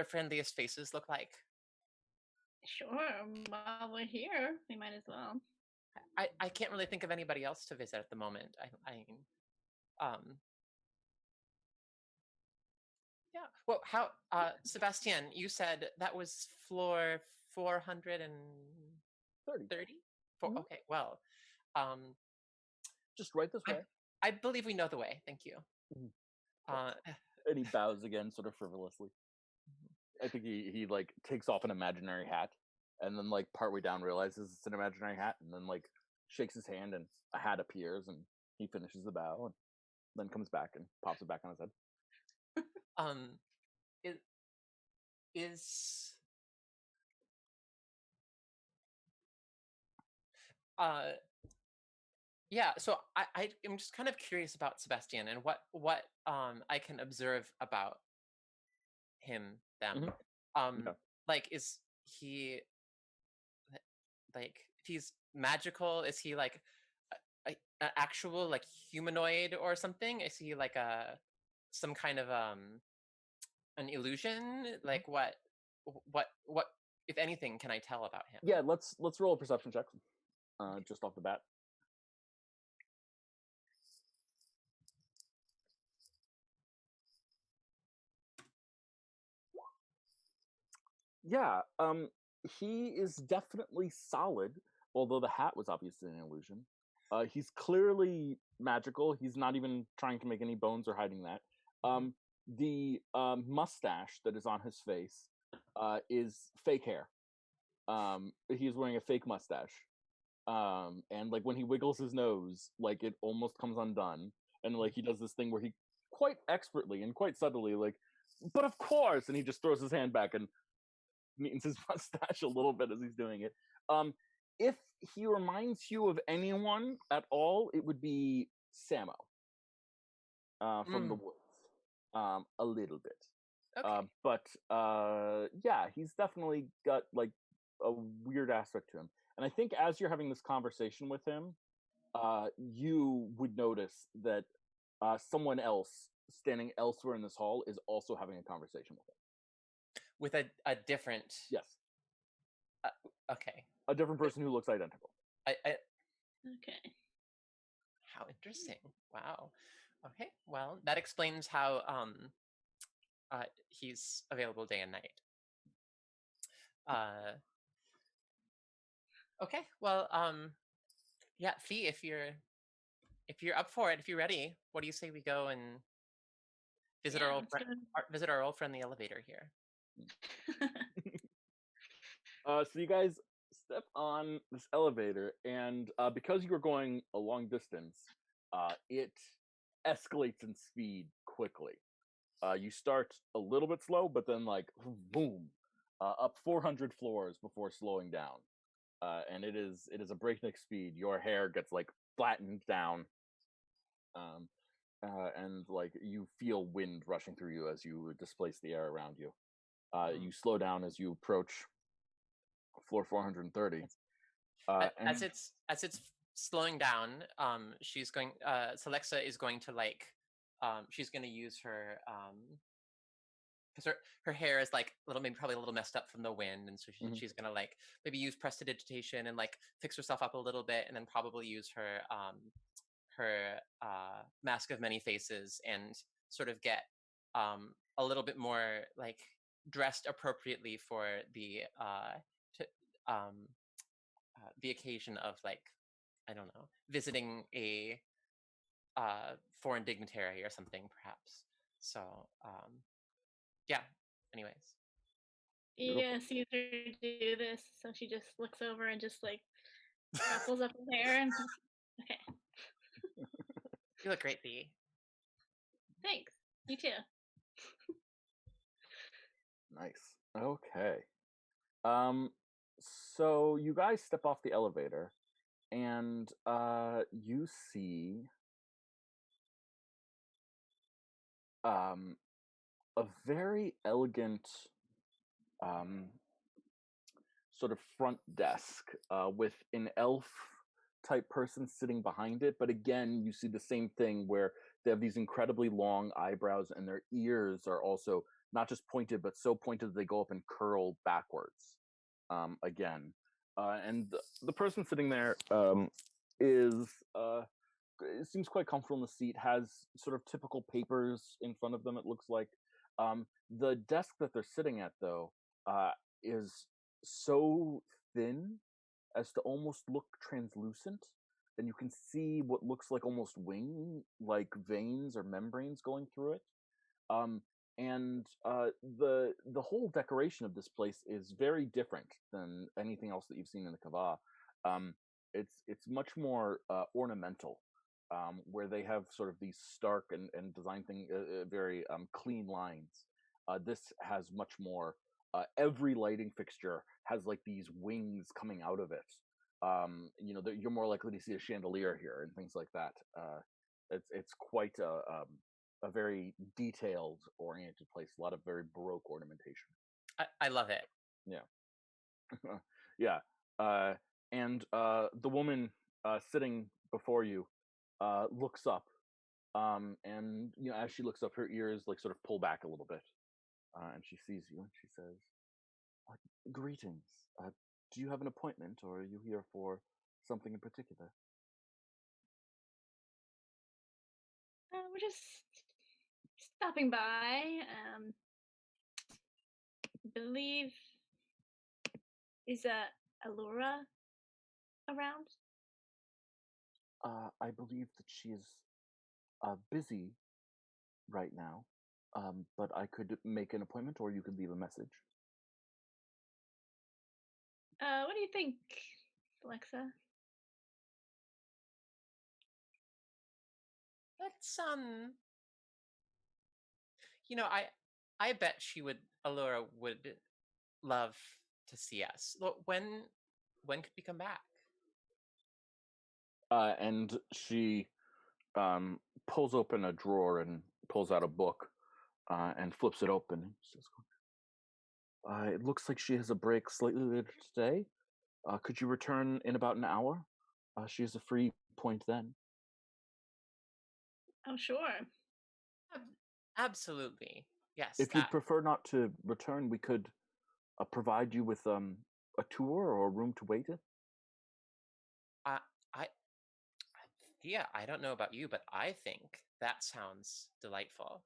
friendliest faces look like? Sure. While we're here, we might as well. I can't really think of anybody else to visit at the moment. Yeah. Well, how Sebastian, you said that was floor 430? Okay. Well, just right this way. I believe we know the way. Thank you. And he bows again, sort of frivolously. I think he like takes off an imaginary hat, and then like partway down realizes it's an imaginary hat, and then like shakes his hand, and a hat appears, and he finishes the bow, and then comes back and pops it back on his head. Yeah, so I'm just kind of curious about Sebastian and what I can observe about them. Like, is he like, if he's magical, is he like an actual like humanoid or something? Is he like some kind of an illusion? Like what if anything can I tell about him? Yeah, let's roll a perception check just off the bat. Yeah, he is definitely solid, although the hat was obviously an illusion. He's clearly magical. He's not even trying to make any bones or hiding that. The mustache that is on his face is fake hair. He's wearing a fake mustache. And like when he wiggles his nose, like it almost comes undone. And like he does this thing where he quite expertly and quite subtly, like, but of course, and he just throws his hand back and neatens his mustache a little bit as he's doing it. If he reminds you of anyone at all, it would be Samo from the woods, a little bit. Okay. But yeah, he's definitely got like a weird aspect to him. And I think as you're having this conversation with him, you would notice that someone else standing elsewhere in this hall is also having a conversation with him. With a different. Yes, Okay. a different person who looks identical. Okay. How interesting. Wow. Okay. Well, that explains how he's available day and night. Okay. Well, yeah, Fee, if you're up for it, if you're ready, what do you say we go and visit our Yeah, old let's visit our old friend the elevator here? go. So you guys step on this elevator, and because you were going a long distance, it escalates in speed quickly. You start a little bit slow, but then like boom, up 400 floors before slowing down. And it is a breakneck speed. Your hair gets like flattened down, and like you feel wind rushing through you as you displace the air around you. You slow down as you approach floor 430. As it's slowing down, she's going. Celexa is going to like, she's going to use her because her hair is like a little, maybe probably a little messed up from the wind, and so she's gonna like maybe use prestidigitation and like fix herself up a little bit, and then probably use her mask of many faces and sort of get a little bit more like dressed appropriately for the occasion of like, I don't know, visiting a foreign dignitary or something perhaps. So yeah, anyways. Yeah, sees her do this, so she just looks over and just like ruffles up her hair and okay. You look great, Bee. Thanks. You too. Nice. Okay. So you guys step off the elevator, and you see a very elegant sort of front desk with an elf type person sitting behind it. But again, you see the same thing where they have these incredibly long eyebrows, and their ears are also not just pointed, but so pointed that they go up and curl backwards. Again, and the person sitting there is seems quite comfortable in the seat. Has sort of typical papers in front of them. It looks like the desk that they're sitting at, though, is so thin as to almost look translucent, and you can see what looks like almost wing like veins or membranes going through it. And the whole decoration of this place is very different than anything else that you've seen in the Kava. It's much more ornamental, where they have sort of these stark and design thing very clean lines. This has much more. Every lighting fixture has like these wings coming out of it. You're more likely to see a chandelier here and things like that. It's quite a very detailed oriented place. A lot of very Baroque ornamentation. I love it. Yeah. Yeah. And the woman sitting before you looks up, and as she looks up, her ears like sort of pull back a little bit, and she sees you and she says, "Greetings. Do you have an appointment, or are you here for something in particular?" We're just stopping by. Believe is Allura around? I believe that she is busy right now, but I could make an appointment, or you could leave a message. What do you think, Alexa? Let's I bet Allura would love to see us. Look, when could we come back? And she pulls open a drawer and pulls out a book and flips it open. And says, it looks like she has a break slightly later today. Could you return in about an hour? She has a free point then. Oh, sure. Absolutely. Yes. If you'd prefer not to return, we could provide you with a tour or a room to wait in. Thea, I don't know about you, but I think that sounds delightful.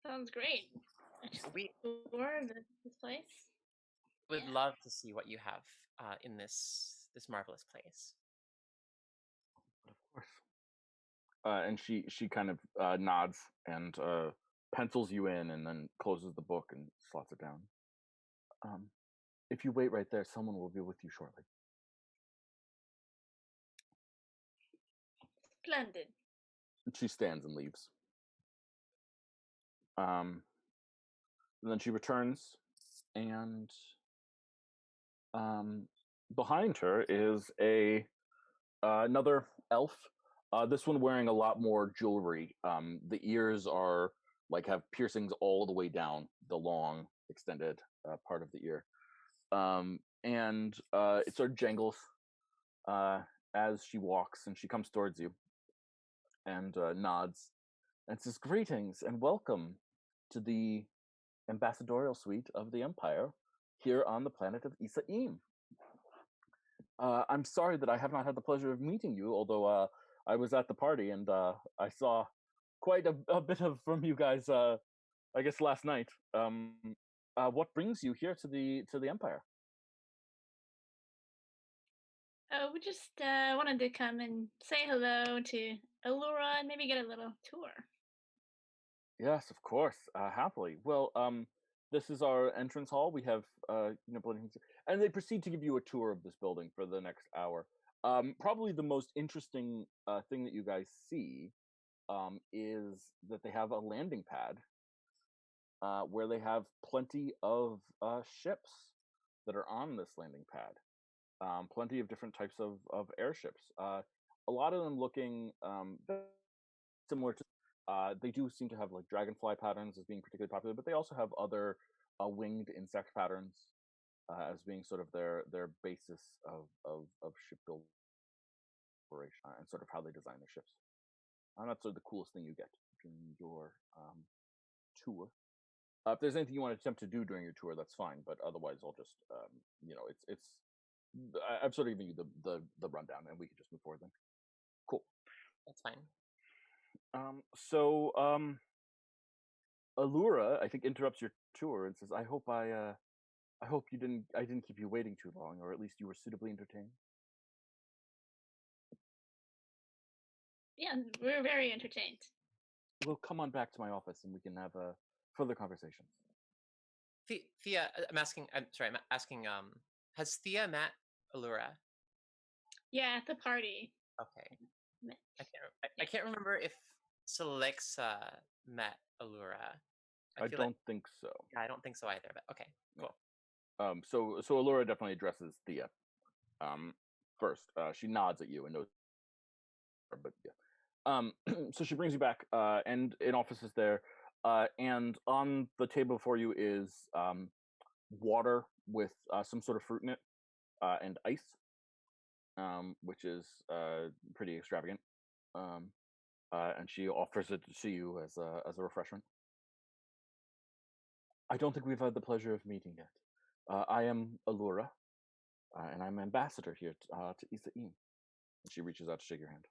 Sounds great. We tour this place. Would love to see what you have in this marvelous place. Of course. And she kind of nods and pencils you in, and then closes the book and slots it down. If you wait right there, someone will be with you shortly. Splendid. And she stands and leaves. And then she returns, and behind her is another elf. This one wearing a lot more jewelry. The ears are have piercings all the way down the long extended part of the ear. And it sort of jangles as she walks, and she comes towards you and nods and says, "Greetings and welcome to the ambassadorial suite of the Empire here on the planet of Isaim. I'm sorry that I have not had the pleasure of meeting you, although I was at the party and I saw quite a bit of from you guys, I guess, last night. What brings you here to the Empire?" We just wanted to come and say hello to Allura and maybe get a little tour. Yes, of course, happily. Well, this is our entrance hall. We have, and they proceed to give you a tour of this building for the next hour. Probably the most interesting thing that you guys see is that they have a landing pad where they have plenty of ships that are on this landing pad. Plenty of different types of airships. A lot of them looking similar to. They do seem to have dragonfly patterns as being particularly popular, but they also have other winged insect patterns as being sort of their basis of shipbuilding operation and sort of how they design their ships. And that's sort of the coolest thing you get during your tour. If there's anything you want to attempt to do during your tour, that's fine. But otherwise, I'll just it's. I'm sort of giving you the rundown, and we can just move forward then. Cool. That's fine. So Allura, I think, interrupts your tour and says, I hope I hope I didn't keep you waiting too long, or at least you were suitably entertained." Yeah, we're very entertained. Well, come on back to my office and we can have further conversations. Thea, I'm asking, has Thea met Allura? Yeah, at the party. Okay. I can't remember if Celexa met Allura. I don't think so. Yeah, I don't think so either, but okay, cool. So Allura definitely addresses Thea first. She nods at you and knows her, but yeah. So she brings you back, and an office is there, and on the table before you is water with some sort of fruit in it, and ice, which is pretty extravagant. And she offers it to you as a refreshment. I don't think we've had the pleasure of meeting yet. I am Allura, and I'm ambassador here to Isaim. And she reaches out to shake your hand.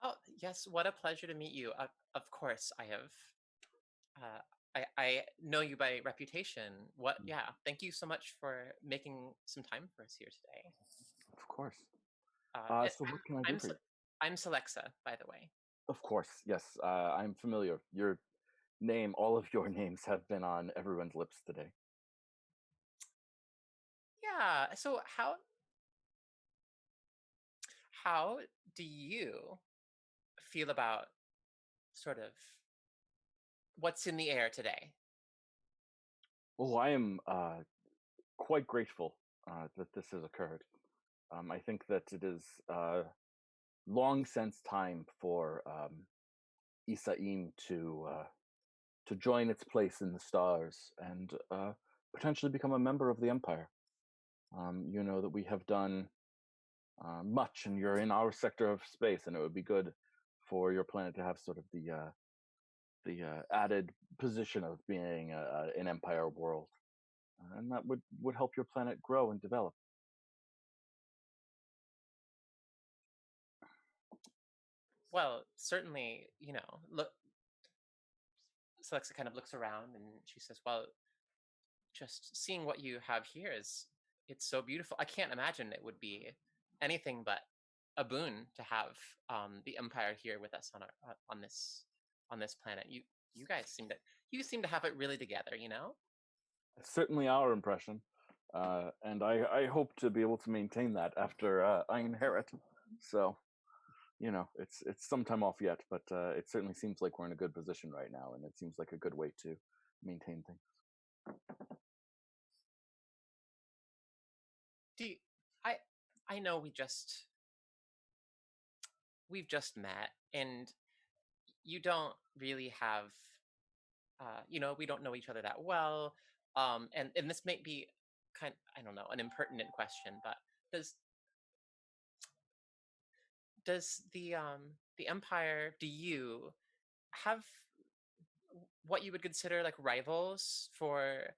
Oh yes, what a pleasure to meet you. Of course, I have. I know you by reputation. Yeah, thank you so much for making some time for us here today. Of course. So what can I do for you? I'm Celexa, by the way. Of course, yes. I'm familiar. Your name, all of your names have been on everyone's lips today. Yeah. So how do you feel about sort of what's in the air today? Oh, I am quite grateful that this has occurred. I think that it is long since time for Isaim to join its place in the stars and potentially become a member of the Empire. You know that we have done much, and you're in our sector of space, and it would be good for your planet to have sort of the added position of being an Empire world, and that would help your planet grow and develop. Well, certainly, look, Celexa kind of looks around and she says, well, just seeing what you have here it's so beautiful. I can't imagine it would be anything but a boon to have the Empire here with us on this planet. You guys seem to have it really together, you know? It's certainly our impression, and I hope to be able to maintain that after I inherit. So, you know, it's some time off yet, but it certainly seems like we're in a good position right now, and it seems like a good way to maintain things. Do you, I know we've just met, and you don't really have we don't know each other that well, and this may be I don't know, an impertinent question, but does the Empire, do you have what you would consider like rivals for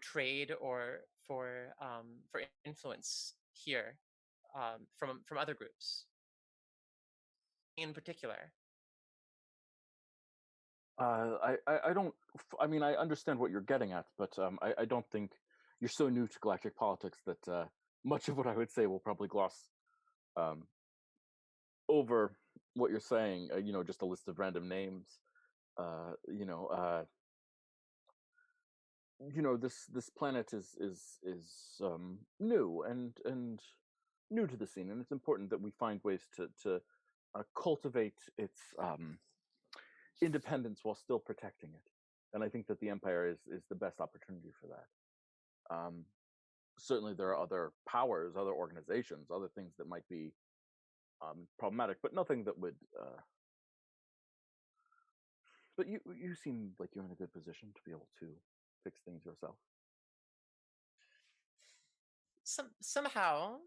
trade or for influence here, from other groups in particular? I don't. I mean, I understand what you're getting at, but I don't think you're so new to galactic politics that much of what I would say will probably gloss um, over what you're saying. You know, just a list of random names. Uh, you know, uh, this planet is new and new to the scene, and it's important that we find ways to cultivate its independence while still protecting it. And I think that the Empire is the best opportunity for that. Certainly, there are other powers, other organizations, other things that might be problematic, but nothing that would. But you seem like you're in a good position to be able to fix things yourself. Somehow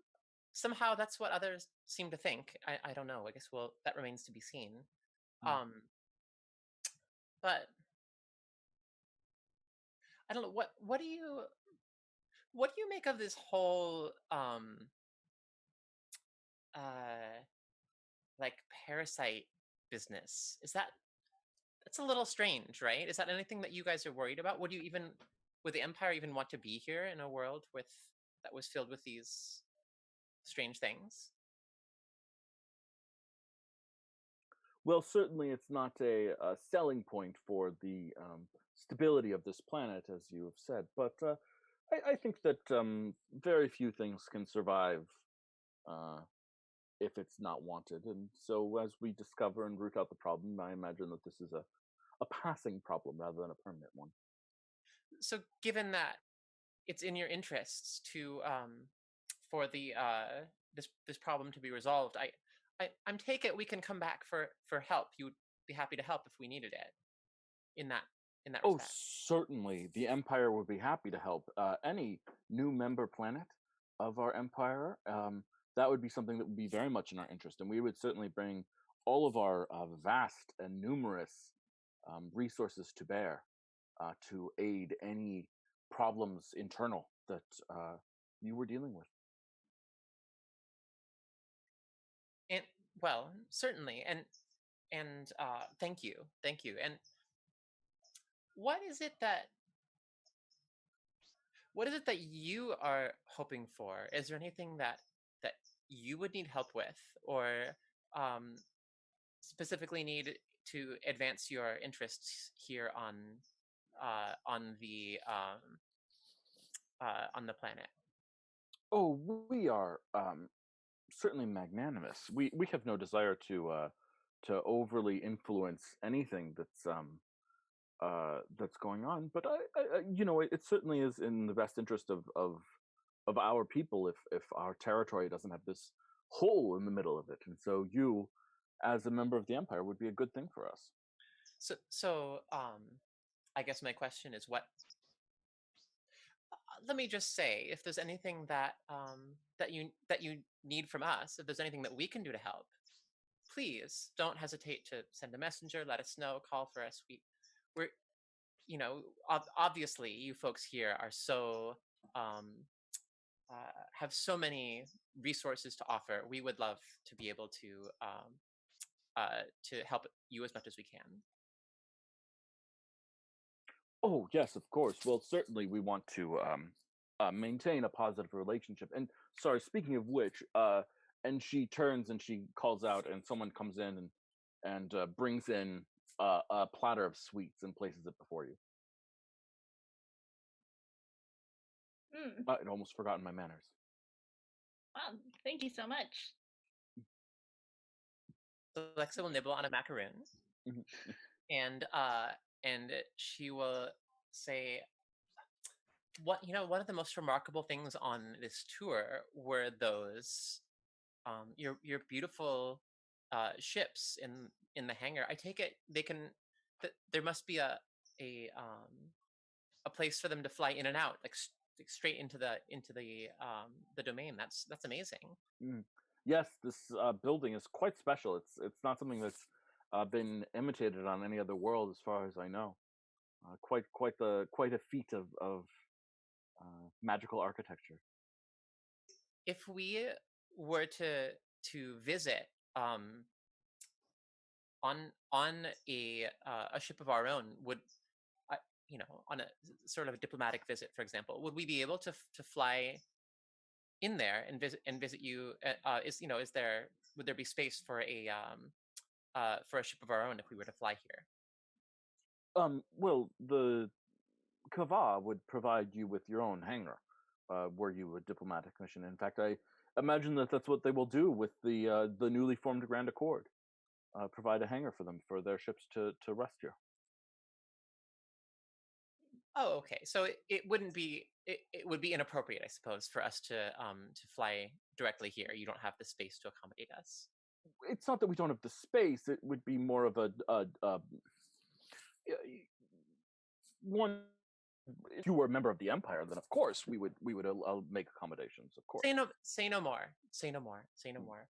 that's what others seem to think. I don't know. I guess, well, that remains to be seen. Mm. But I don't know, what do you make of this whole uh like parasite business? That's a little strange, right? Is that anything that you guys are worried about? Would the Empire even want to be here in a world that was filled with these strange things? Well, certainly it's not a selling point for the stability of this planet, as you have said, but I think that very few things can survive uh, if it's not wanted. And so, as we discover and root out the problem, I imagine that this is a passing problem rather than a permanent one. So given that it's in your interests to for the this problem to be resolved, I'm take it we can come back for help. You would be happy to help if we needed it in that Oh, respect. certainly. The Empire would be happy to help any new member planet of our Empire. That would be something that would be very much in our interest, and we would certainly bring all of our vast and numerous resources to bear to aid any problems internal that you were dealing with. And well, certainly, and thank you, thank you. And what is it that you are hoping for? Is there anything that you would need help with, or um, specifically need to advance your interests here on the planet? Oh, we are certainly magnanimous. We have no desire to overly influence anything that's going on. But it certainly is in the best interest of our people if our territory doesn't have this hole in the middle of it. And so you, as a member of the empire, would be a good thing for us. So, I guess my question is, what? Let me just say, if there's anything that you need from us, if there's anything that we can do to help, please don't hesitate to send a messenger. Let us know. Call for us. We're obviously you folks here are so have so many resources to offer. We would love to be able to help you as much as we can. Oh, yes, of course. Well, certainly we want to maintain a positive relationship. And sorry, speaking of which, and she turns and she calls out, and someone comes in and brings in a platter of sweets and places it before you. Mm. I'd almost forgotten my manners. Wow, thank you so much. So Alexa will nibble on a macaroon, Mhm. and she will say, one of the most remarkable things on this tour were those your beautiful ships in the hangar. I take it there must be a place for them to fly in and out, like straight into the domain. That's amazing. Mm. Yes, this building is quite special. It's not something that's been imitated on any other world, as far as I know. Quite a feat of magical architecture. If we were to visit on a ship of our own, on a sort of a diplomatic visit, for example, would we be able to fly in there and visit you? Would there be space for a ship of our own if we were to fly here? Well, the Kava would provide you with your own hangar, were you a diplomatic mission. In fact, I imagine that that's what they will do with the newly formed Grand Accord. Provide a hangar for them for their ships to rest here. Oh, okay. So it wouldn't be it would be inappropriate, I suppose, for us to fly directly here. You don't have the space to accommodate us. It's not that we don't have the space. It would be more of a one. If you were a member of the empire, then of course we would make accommodations. Of course. Say no more. Say no more. Say no more.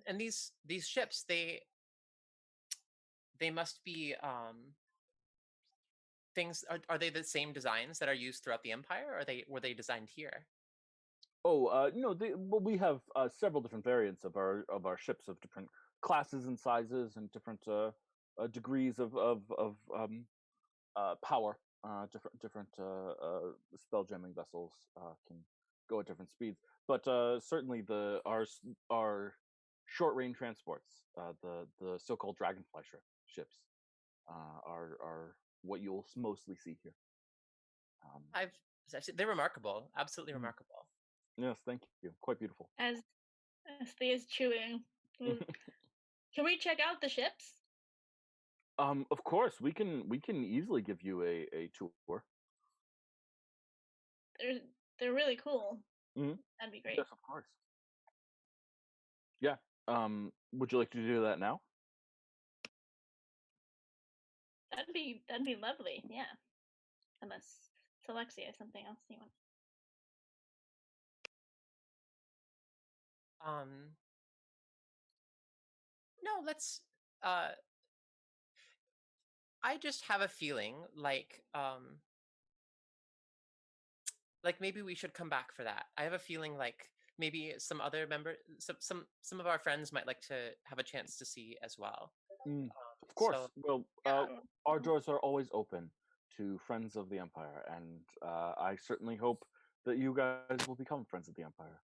And these ships, they must be things. Are they the same designs that are used throughout the empire, or were they designed here? Oh, well, we have several different variants of our ships of different classes and sizes and different degrees of power. Different spell jamming vessels can go at different speeds, but certainly our short range transports, the so-called dragonfly ships, are what you'll mostly see here. I've They're remarkable, absolutely Mhm. remarkable. Yes, thank you. Quite beautiful. As Thea's chewing, can we check out the ships? Of course, we can easily give you a tour. They're really cool. Mhm. That'd be great. Yes, of course. Yeah. Would you like to do that now? That'd be lovely. Yeah. Unless Alexia has something else you want. No, let's. Uh, I just have a feeling like maybe we should come back for that. I have a feeling like maybe some other some of our friends might like to have a chance to see as well. Mm, of course. So Well, Yeah. our doors are always open to friends of the Empire, and I certainly hope that you guys will become friends of the Empire.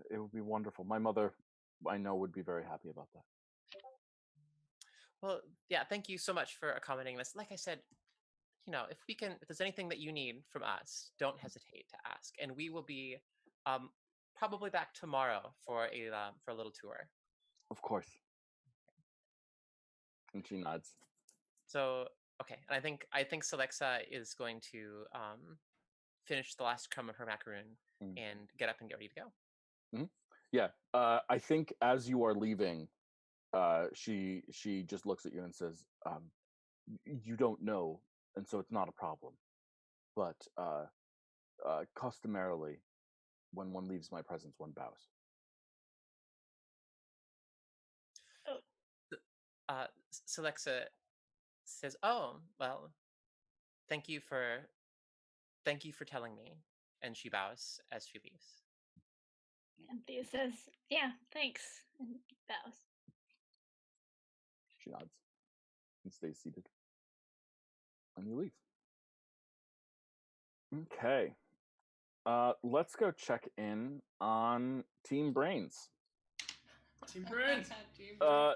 It would be wonderful. My mother, I know, would be very happy about that. well, yeah. Thank you so much for accommodating this. Like I said, if there's anything that you need from us, don't hesitate to ask, and we will be Probably back tomorrow for a little tour. Of course. And she nods. So okay, and I think Celexa is going to finish the last crumb of her macaroon and get up and get ready to go. Yeah. I think as you are leaving, she just looks at you and says, "You don't know, and so it's not a problem. But customarily, when one leaves my presence, one bows." Celexa says, "Oh, well, thank you for telling me," and she bows as she leaves. And Thea says, "Yeah, thanks," and bows. She nods and stays seated. And you leave. Okay. Let's go check in on Team Brains. Team Brains. Team Brains.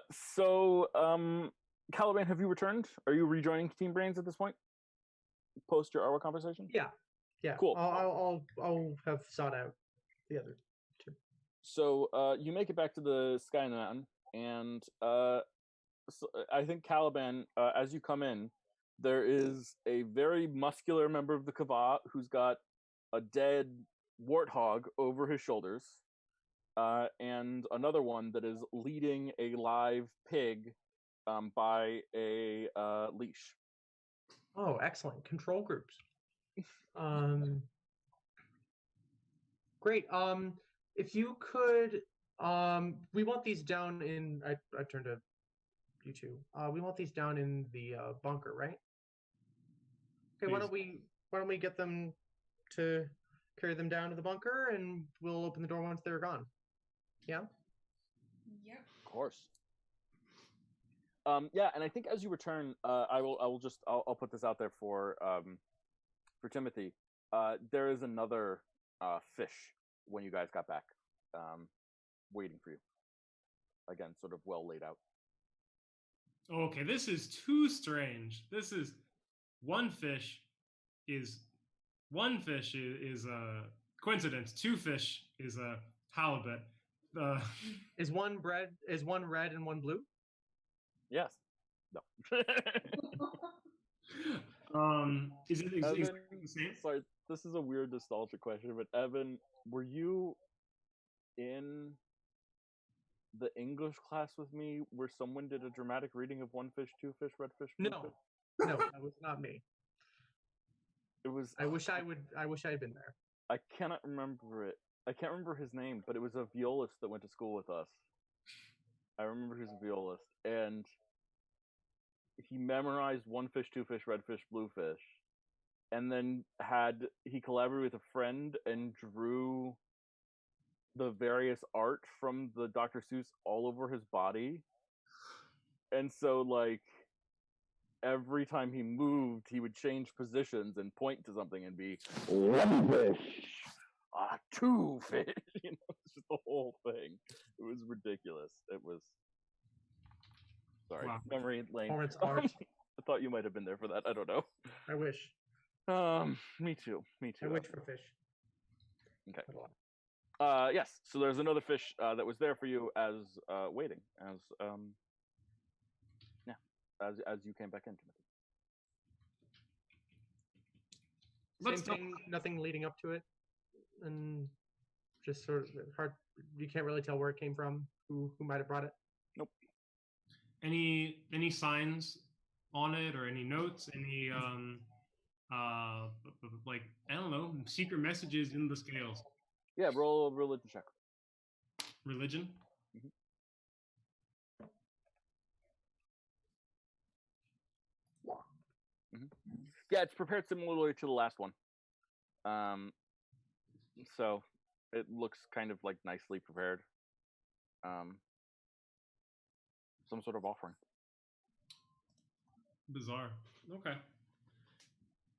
Caliban, have you returned? Are you rejoining Team Brains at this point? Post your Arwa conversation? Yeah. Cool. I'll have sought out the other two. So you make it back to the Sky Mountain, and so I think Caliban, as you come in, there is a very muscular member of the Kava who's got a dead warthog over his shoulders, and another one that is leading a live pig by a leash. Oh, excellent. Control groups. Great. If you could, we want these down in. I turned to you two. We want these down in the bunker, right? Okay. Please. Why don't we get them to carry them down to the bunker, and we'll open the door once they're gone. Yeah. Yep. Of course. Yeah, and I think as you return, I'll put this out there for Timothy. There is another fish when you guys got back, waiting for you. Again, sort of well laid out. Okay, this is too strange. This is one fish is a coincidence. Two fish is a halibut. Is one red and one blue? Yes. No. Is it Evan, exactly the same? sorry, this is a weird nostalgic question, but Evan, were you in the English class with me where someone did a dramatic reading of One Fish, Two Fish, Red Fish, Blue No. Fish? No, that was not me. It was. I wish I had been there. I cannot remember it. I can't remember his name, but it was a violist that went to school with us. I remember he was a violist, and he memorized One Fish, Two Fish, Red Fish, Blue Fish, and then he collaborated with a friend and drew the various art from the Dr. Seuss all over his body. And so, like, every time he moved, he would change positions and point to something and be one fish, two fish. You know, it's just the whole thing. It was ridiculous. It was. Sorry, Wow. memory lane. Performance art. I thought you might have been there for that. I don't know. I wish. Me too. I wish for fish. Okay. But a lot. Yes. So there's another fish that was there for you as waiting as you came back in, Timothy. Let's Same thing. Nothing leading up to it, and just sort of hard. You can't really tell where it came from. Who might have brought it? Any signs on it or any notes? Any like I don't know, secret messages in the scales? Yeah. Roll a religion check. Religion. Yeah, it's prepared similarly to the last one. So it looks kind of like nicely prepared. Some sort of offering. Bizarre. Okay.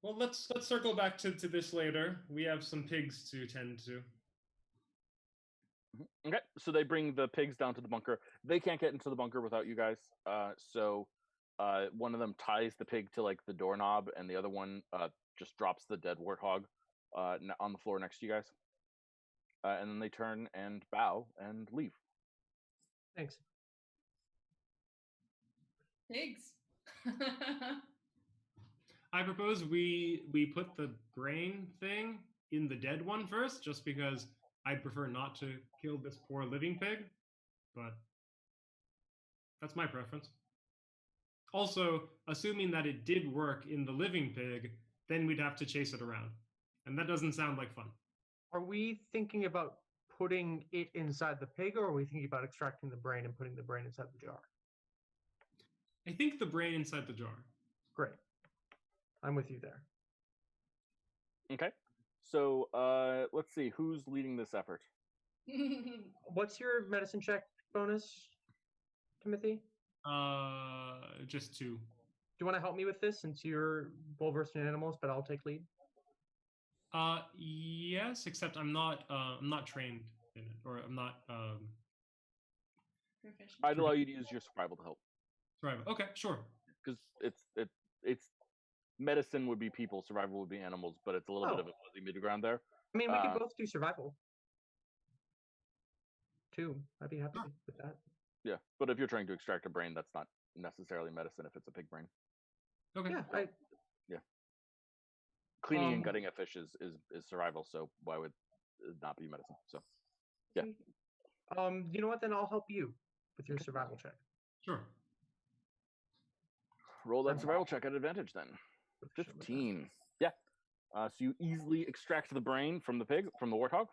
Well, let's circle back to this later. We have some pigs to tend to. Okay, so they bring the pigs down to the bunker. They can't get into the bunker without you guys. So one of them ties the pig to like the doorknob, and the other one just drops the dead warthog on the floor next to you guys. and then they turn and bow and leave. Thanks. Pigs. I propose we put the brain thing in the dead one first, just because I'd prefer not to kill this poor living pig, but that's my preference. Also, assuming that it did work in the living pig, then we'd have to chase it around, and that doesn't sound like fun. Are we thinking about putting it inside the pig, or are we thinking about extracting the brain and putting the brain inside the jar? I think the brain inside the jar. Great. I'm with you there. Okay. So let's see who's leading this effort. What's your medicine check bonus, Timothy? Just 2. Do you want to help me with this since you're well versed in animals, but I'll take lead? Yes, except I'm not trained in it, or I'm not Proficient. I'd allow you to use your survival to help survival. Okay, sure. because it's medicine would be people, survival would be animals, but it's a little bit of a fuzzy middle ground there. I mean, we could both do survival. 2. I'd be happy with that. Yeah, but if you're trying to extract a brain, that's not necessarily medicine if it's a pig brain. Okay. Yeah, Cleaning and gutting a fish is survival, so why would it not be medicine? So yeah. You know what? Then I'll help you with your survival check. Sure. Roll that survival check at advantage then. 15. Yeah. So you easily extract the brain from the pig, from the warthog.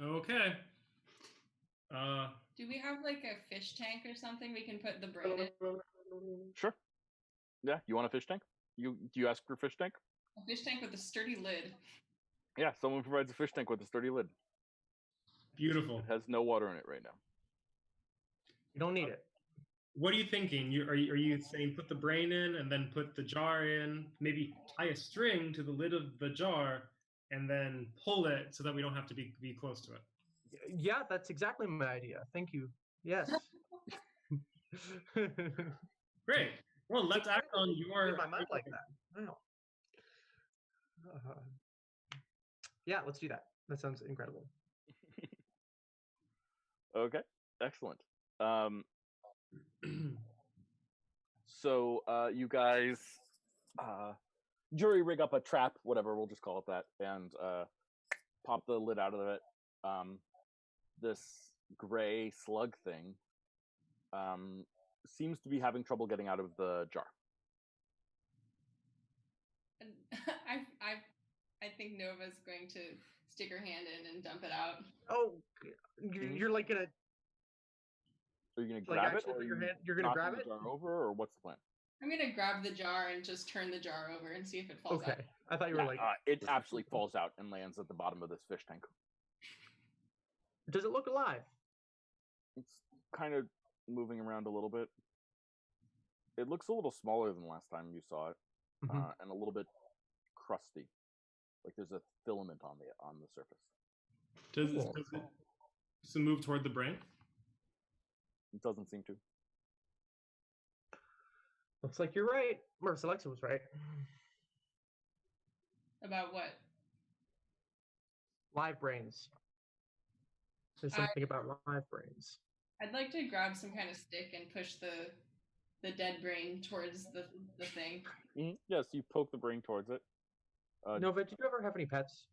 Okay. Do we have like a fish tank or something we can put the brain in? Sure. Yeah. You want a fish tank? Do you ask for a fish tank? A fish tank with a sturdy lid. Yeah. Someone provides a fish tank with a sturdy lid. Beautiful. It has no water in it right now. You don't need it. What are you thinking? Are you saying put the brain in and then put the jar in? Maybe tie a string to the lid of the jar and then pull it so that we don't have to be close to it. Yeah, that's exactly my idea. Thank you. Yes. Great. Well, let's act on your. Read my mind like that. Wow. Yeah, let's do that. That sounds incredible. Okay. Excellent. So you guys jury rig up a trap, whatever, we'll just call it that, and pop the lid out of it. This gray slug thing seems to be having trouble getting out of the jar. And I think Nova's going to stick her hand in and dump it out. Oh, you're like gonna Are you gonna like grab it, actually or put your are hand? You're you gonna knocking grab the it? jar over, or what's the plan? I'm gonna grab the jar and just turn the jar over and see if it falls Okay, out. I thought you were like. It absolutely falls out and lands at the bottom of this fish tank. Does it look alive? It's kind of moving around a little bit. It looks a little smaller than last time you saw it, Mhm. and a little bit crusty. Like there's a filament on the surface. Does it move toward the brain? It doesn't seem to. Looks like you're right. Merce Alexa was right. About what? Live brains. There's something about live brains. I'd like to grab some kind of stick and push the dead brain towards the thing. Yes, you poke the brain towards it. Nova, did you ever have any pets?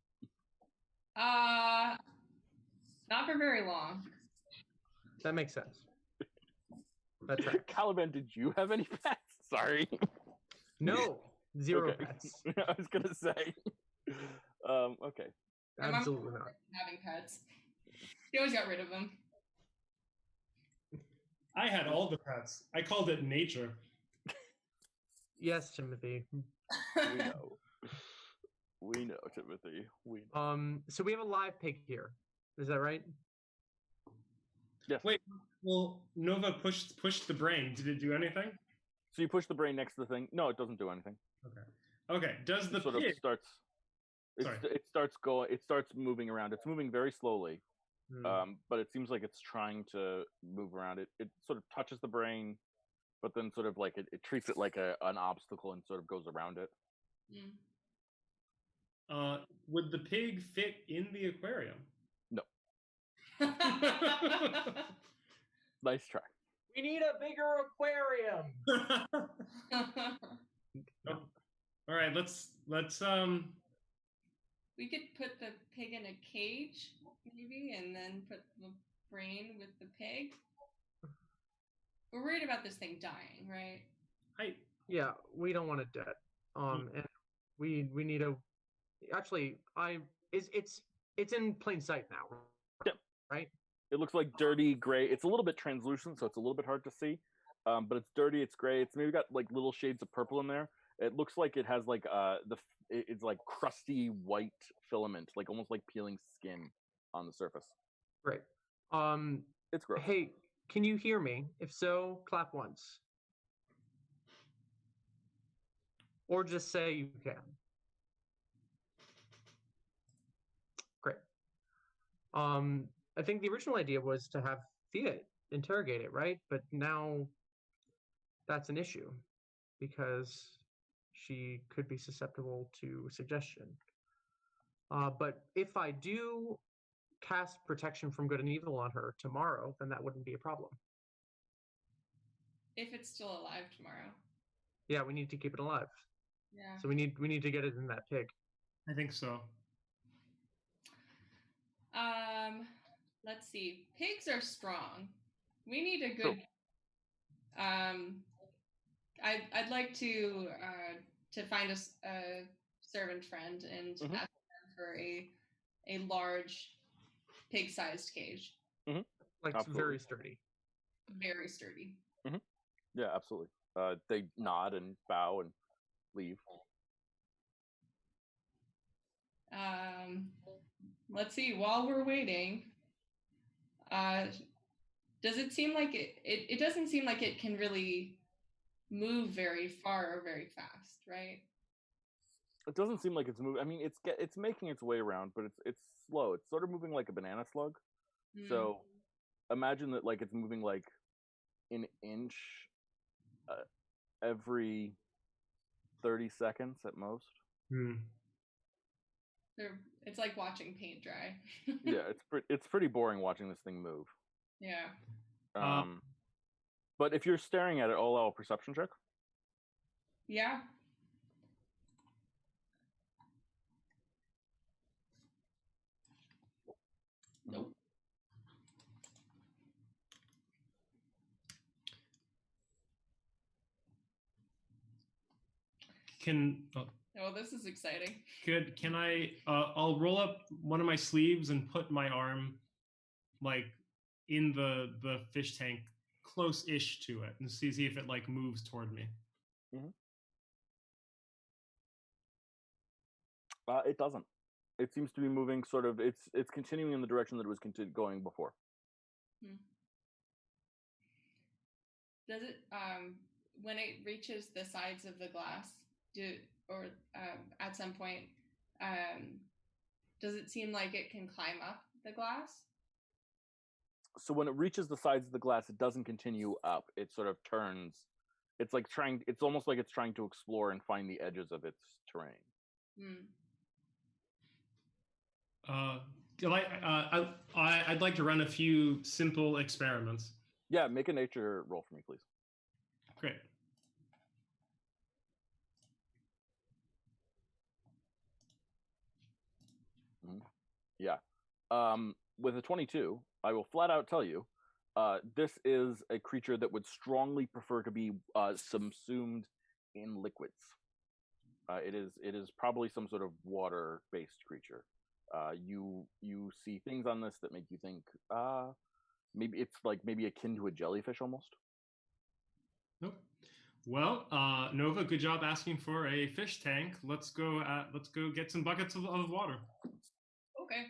Not for very long. That makes sense. That's right. Caliban, did you have any pets? Sorry. No, zero Okay. pets. I was gonna say. Okay. My mom Absolutely not. having pets. She always got rid of them. I had all the pets. I called it nature. Yes, Timothy. We know. We know, Timothy. We know. So we have a live pig here. Is that right? Yes. Wait. Well, Nova pushed the brain. Did it do anything? So you push the brain next to the thing. No, it doesn't do anything. Okay. Does the It sort pig? of starts. Sorry. It starts going. It starts moving around. It's moving very slowly. But it seems like it's trying to move around. It sort of touches the brain, but then sort of like it treats it like an obstacle and sort of goes around it. Mm. Would the pig fit in the aquarium? No. Nice try. We need a bigger aquarium. Oh. All right, let's We could put the pig in a cage, maybe, and then put the brain with the pig. We're worried about this thing dying, right? Yeah, we don't want it dead. And we need a. Actually, it's in plain sight now. Yep. Right. It looks like dirty gray. It's a little bit translucent, so it's a little bit hard to see. But it's dirty. It's gray. It's maybe got like little shades of purple in there. It looks like it has like it's like crusty white filament, like almost like peeling skin on the surface. Right. It's gross. Hey, can you hear me? If so, clap once. Or just say you can. Great. I think the original idea was to have Thea interrogate it, right? But now that's an issue because she could be susceptible to suggestion. But if I do cast protection from good and evil on her tomorrow, then that wouldn't be a problem. If it's still alive tomorrow. Yeah, we need to keep it alive. Yeah. So we need to get it in that pig. I think so. Let's see. Pigs are strong. We need a good. I'd like to find a servant friend and ask them for a large pig-sized cage. Like Absolutely. very sturdy. Very sturdy. Yeah, absolutely. They nod and bow and leave. Let's see. While we're waiting, does it seem like it doesn't seem like it can really move very far or very fast, right? It doesn't seem like it's moving. I mean, it's making its way around, but it's slow. It's sort of moving like a banana slug. So imagine that like it's moving like an inch every 30 seconds at most. It's like watching paint dry. Yeah, it's pretty boring watching this thing move. Yeah. But if you're staring at it, I'll allow a perception check. Yeah. Nope. Oh, this is exciting. Can I? I'll roll up one of my sleeves and put my arm, like, in the fish tank, close-ish to it, and see if it like moves toward me. It doesn't. It seems to be moving sort of. It's continuing in the direction that it was going before. Does it when it reaches the sides of the glass, at some point, does it seem like it can climb up the glass? So when it reaches the sides of the glass, it doesn't continue up. It sort of turns. It's like it's almost like it's trying to explore and find the edges of its terrain. I'd like to run a few simple experiments. Yeah, make a nature roll for me, please. Great. Yeah. With a 22, I will flat out tell you, this is a creature that would strongly prefer to be subsumed in liquids. It is probably some sort of water-based creature. You see things on this that make you think maybe it's like maybe akin to a jellyfish almost. Nope. Well, Nova, good job asking for a fish tank. Let's go get some buckets of water. Okay.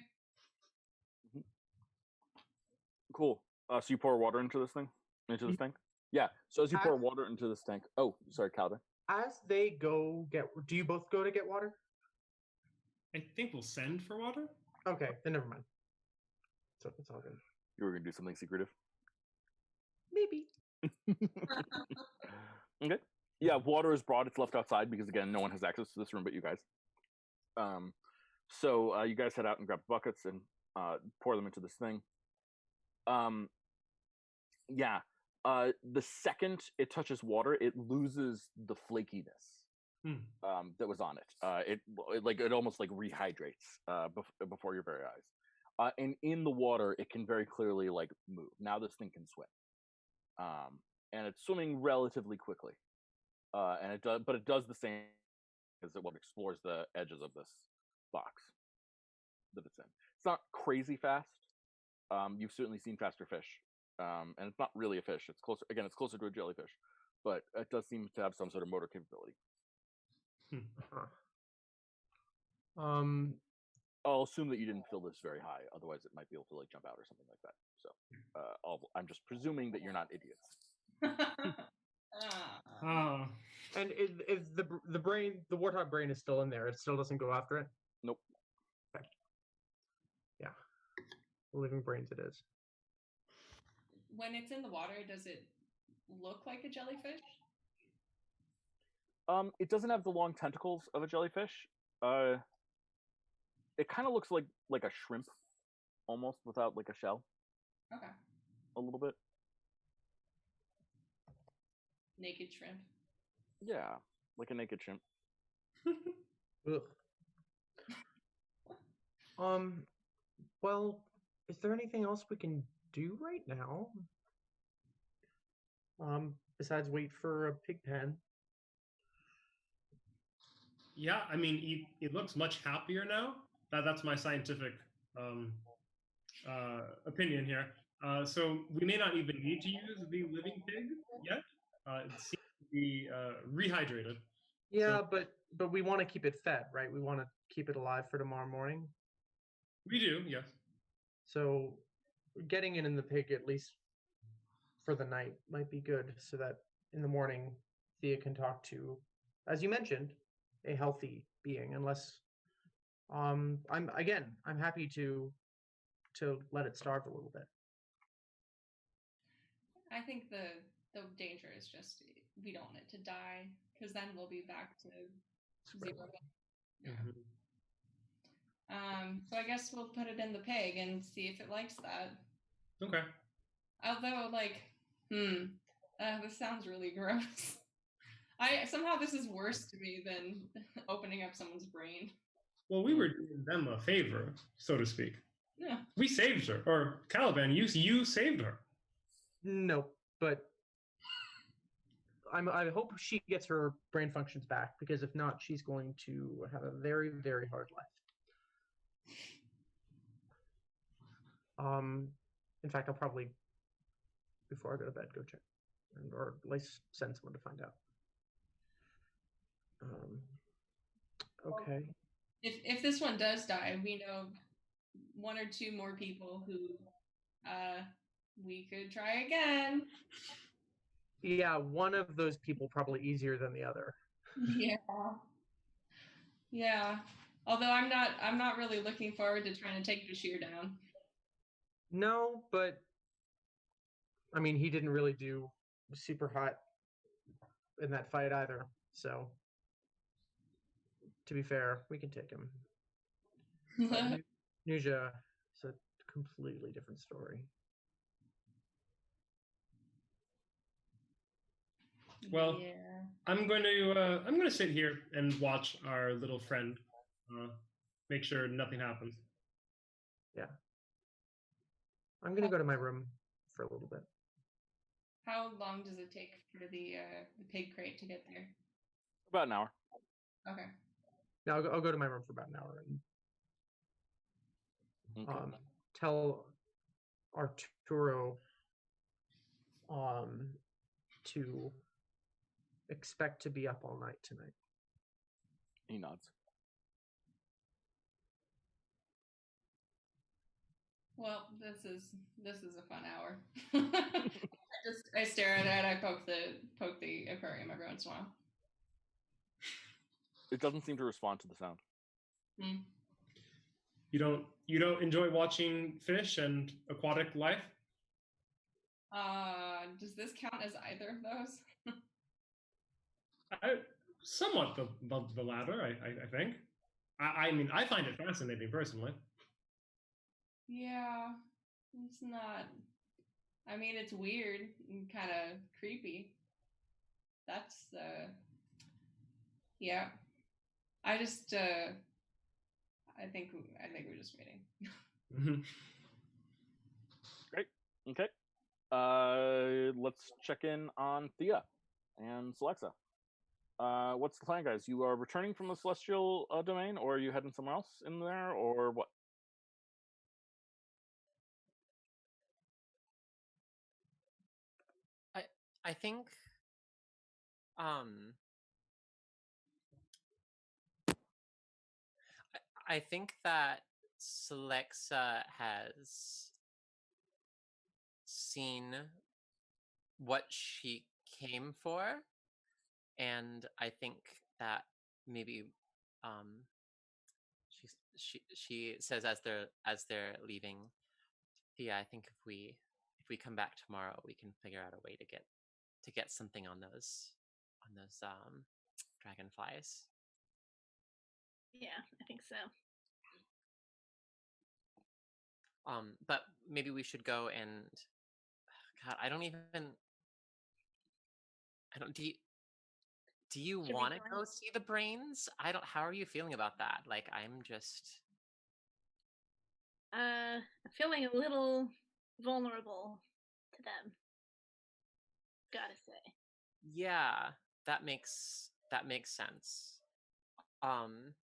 Cool. So you pour water into this thing? Into this tank? Yeah. So as you pour water into this tank. Oh, sorry, Calvin. As they go do you both go to get water? I think we'll send for water. Okay, then never mind. So it's all good. You were gonna do something secretive? Maybe. Okay. Yeah, water is brought. It's left outside because again, no one has access to this room but you guys. So you guys head out and grab buckets and pour them into this thing. Yeah. The second it touches water, it loses the flakiness that was on it. It almost like rehydrates before your very eyes. And in the water, it can very clearly like move. Now this thing can swim, and it's swimming relatively quickly. And it does the same as it explores the edges of this box that it's in. It's not crazy fast. You've certainly seen faster fish, and it's not really a fish. It's closer. Again, it's closer to a jellyfish, but it does seem to have some sort of motor capability. I'll assume that you didn't fill this very high, otherwise it might be able to like jump out or something like that. So I'm just presuming that you're not idiots. And if the warthog brain is still in there, it still doesn't go after it? Nope. Okay. Yeah. Living brains it is. When it's in the water, does it look like a jellyfish? It doesn't have the long tentacles of a jellyfish. It kind of looks like a shrimp, almost, without like a shell. Okay. A little bit. Naked shrimp. Yeah, like a naked shrimp. Ugh. Well, is there anything else we can do right now? Besides wait for a pig pen. Yeah, I mean, it looks much happier now. That's my scientific opinion here. So we may not even need to use the living pig yet. It seems to be rehydrated. Yeah, So, but we want to keep it fed, right? We want to keep it alive for tomorrow morning. we do, yes. So getting it in the pig at least for the night might be good, so that in the morning Thea can talk to, as you mentioned, a healthy being. Unless I'm happy to let it starve a little bit. I think the danger is just we don't want it to die, because then we'll be back to zero. So I guess we'll put it in the pig and see if it likes that. Okay. Although, this sounds really gross. Somehow this is worse to me than opening up someone's brain. Well, we were doing them a favor, so to speak. Yeah. We saved her, or Caliban, you saved her. No, but I hope she gets her brain functions back, because if not, she's going to have a very, very hard life. In fact, I'll probably, before I go to bed, go check, or at least send someone to find out. Okay. If this one does die, we know one or two more people who we could try again. Yeah, one of those people probably easier than the other. Yeah. Although I'm not really looking forward to trying to take Bashir down. No, but I mean, he didn't really do super hot in that fight either. So, to be fair, we can take him. But Nuja is a completely different story. Well, yeah. I'm going to sit here and watch our little friend, make sure nothing happens. Yeah. I'm going to go to my room for a little bit. How long does it take for the pig crate to get there? About an hour. Okay. Now I'll go to my room for about an hour and tell Arturo to expect to be up all night tonight. He nods. Well, this is a fun hour. I stare at it. I poke the aquarium every once in a while. It doesn't seem to respond to the sound. You don't enjoy watching fish and aquatic life? Does this count as either of those? Somewhat the latter, I think. I mean, I find it fascinating personally. Yeah, it's not. I mean, it's weird and kind of creepy. That's yeah. I just I think we're just waiting. Mhm. Great. Okay. Let's check in on Thea and Celexa. What's the plan, guys? You are returning from the celestial domain, or are you heading somewhere else in there, or what? I think um I think that Celexa has seen what she came for, and I think that maybe um she says as they're leaving, yeah, I think if we come back tomorrow, we can figure out a way to get something on those dragonflies. Yeah, I think so. But maybe we should go and God, I don't even I don't do you Should we want to go go see the brains? I don't How are you feeling about that? Like I'm just I'm feeling a little vulnerable to them. Gotta say. yeah, that makes sense. Um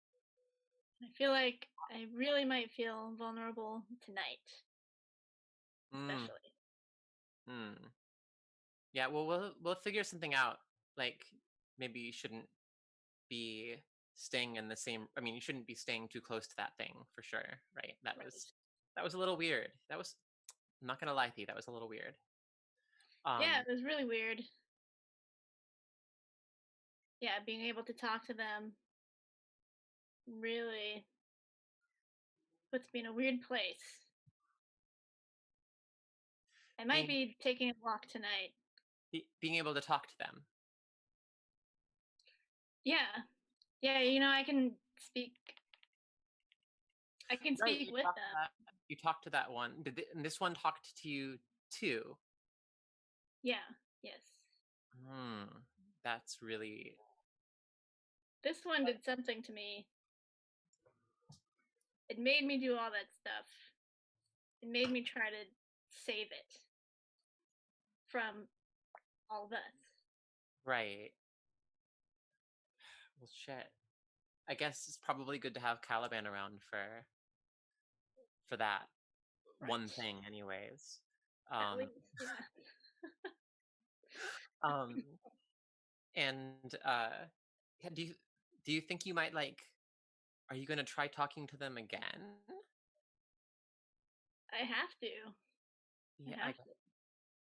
I feel like I really might feel vulnerable tonight, mm, especially. mm. Yeah, well we'll figure something out. Like maybe you shouldn't be staying in the same I mean, you shouldn't be staying too close to that thing for sure, right? That Right. was a little weird. I'm not gonna lie to you, that was a little weird. Yeah, Um it was really weird. Yeah, being able to talk to them really puts me in a weird place. I might being be taking a walk tonight. being able to talk to them. Yeah. Yeah, you know, I can speak Right, with them. you talked to that one. And this one talked to you too. Yeah. Yes. Hmm, that's really This one did something to me. It made me do all that stuff. It made me try to save it from all of us. right. Well, shit. I guess it's probably good to have Caliban around for that one Right. thing, anyways. At Um, least, yeah. um, and yeah, do you think you might like? Are you gonna try talking to them again? I have to. Yeah, I have to.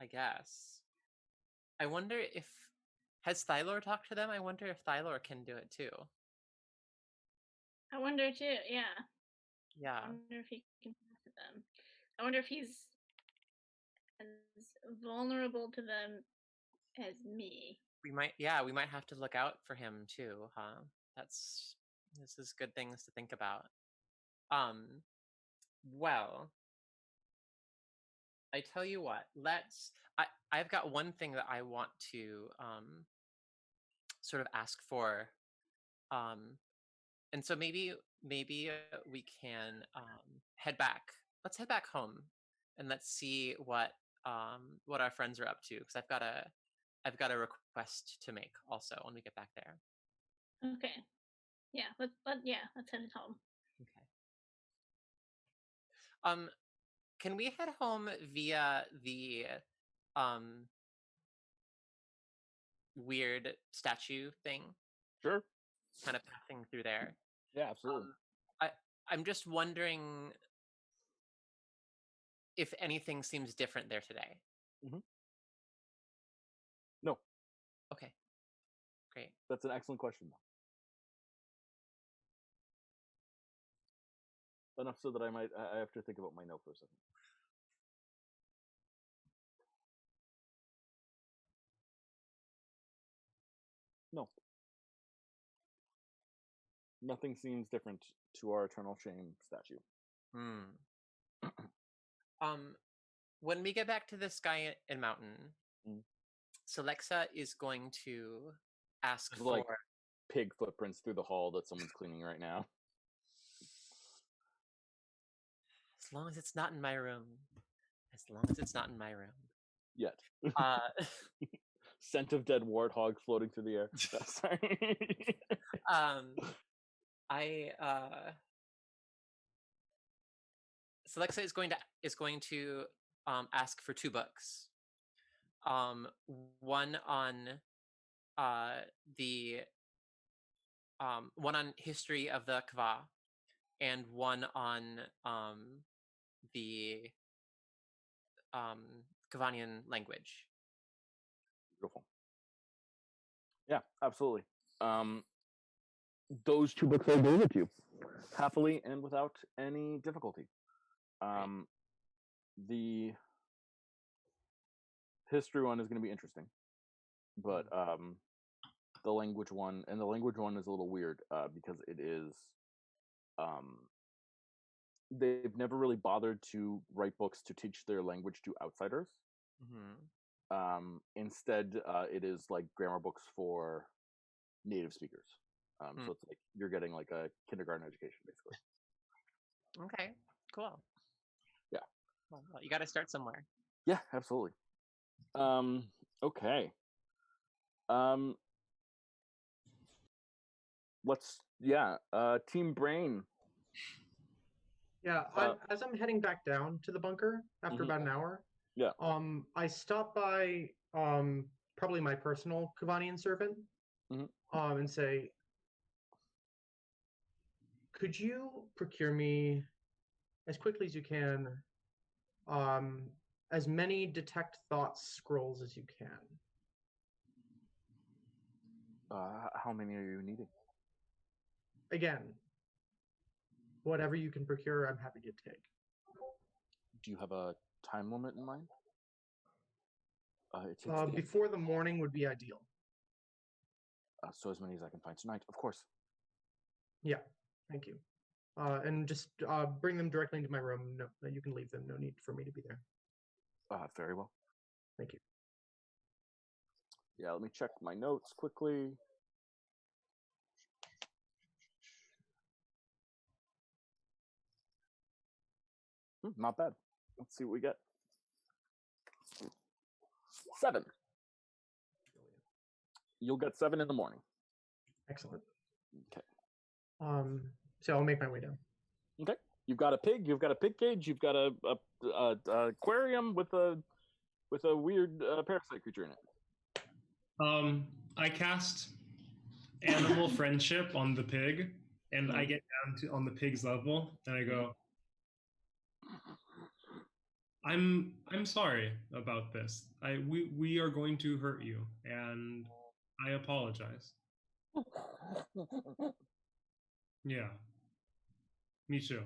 I guess. I wonder if has Thylor talked to them. I wonder if Thylor can do it too. I wonder too, yeah. Yeah, I wonder if he can talk to them. I wonder if he's as vulnerable to them as me. we might have to look out for him too, huh? That's This is good things to think about. Um, well, I tell you what, I've got one thing that I want to sort of ask for. Um, and so maybe we can head back. Let's head back home and let's see what our friends are up to because I've got a request to make also when we get back there. Okay. Yeah, let's head home. Okay. Um, can we head home via the um weird statue thing? Sure. Kind of passing through there. Yeah, absolutely. I I'm just wondering if anything seems different there today. No, Okay, great. that's an excellent question, though. Enough so that I have to think about my note for a second. No. Nothing seems different to our eternal shame statue. When we get back to the sky and mountain, Mm. Celexa is going to ask There's, for like, pig footprints through the hall that someone's cleaning right now. as long as it's not in my room. As long as it's not in my room. Yet. Uh, Scent of dead warthog floating through the air. Sorry. Celexa is going to ask for 2 books. One on the one on history of the Kva, and one on the Kavanian language. Beautiful. Yeah, absolutely. Those 2 books I'll give it to you happily and without any difficulty. The history one is going to be interesting, but the language one is a little weird because it is they've never really bothered to write books to teach their language to outsiders. Instead, it is like grammar books for native speakers. So it's like you're getting like a kindergarten education, basically. Okay, cool. Yeah. Well, you got to start somewhere. Yeah, absolutely. Okay. Team Brain. Yeah, as I'm heading back down to the bunker after about an hour, Yeah. I stop by probably my personal Kavanian servant, and say, could you procure me as quickly as you can as many detect thoughts scrolls as you can? How many are you needing? Again, whatever you can procure, I'm happy to take. Do you have a time limit in mind? It takes before the morning would be ideal. So as many as I can find tonight, of course. Yeah, thank you. And just bring them directly into my room. No, you can leave them. No need for me to be there. Very well. Thank you. Yeah, let me check my notes quickly. Not bad. Let's see what we get. 7. You'll get 7 in the morning. Excellent. Okay. So I'll make my way down. Okay. You've got a pig. You've got a pig cage. You've got a aquarium with a weird parasite creature in it. I cast animal friendship on the pig, and I get down to on the pig's level, and I go, I'm sorry about this. We are going to hurt you, and I apologize. Yeah. Me too.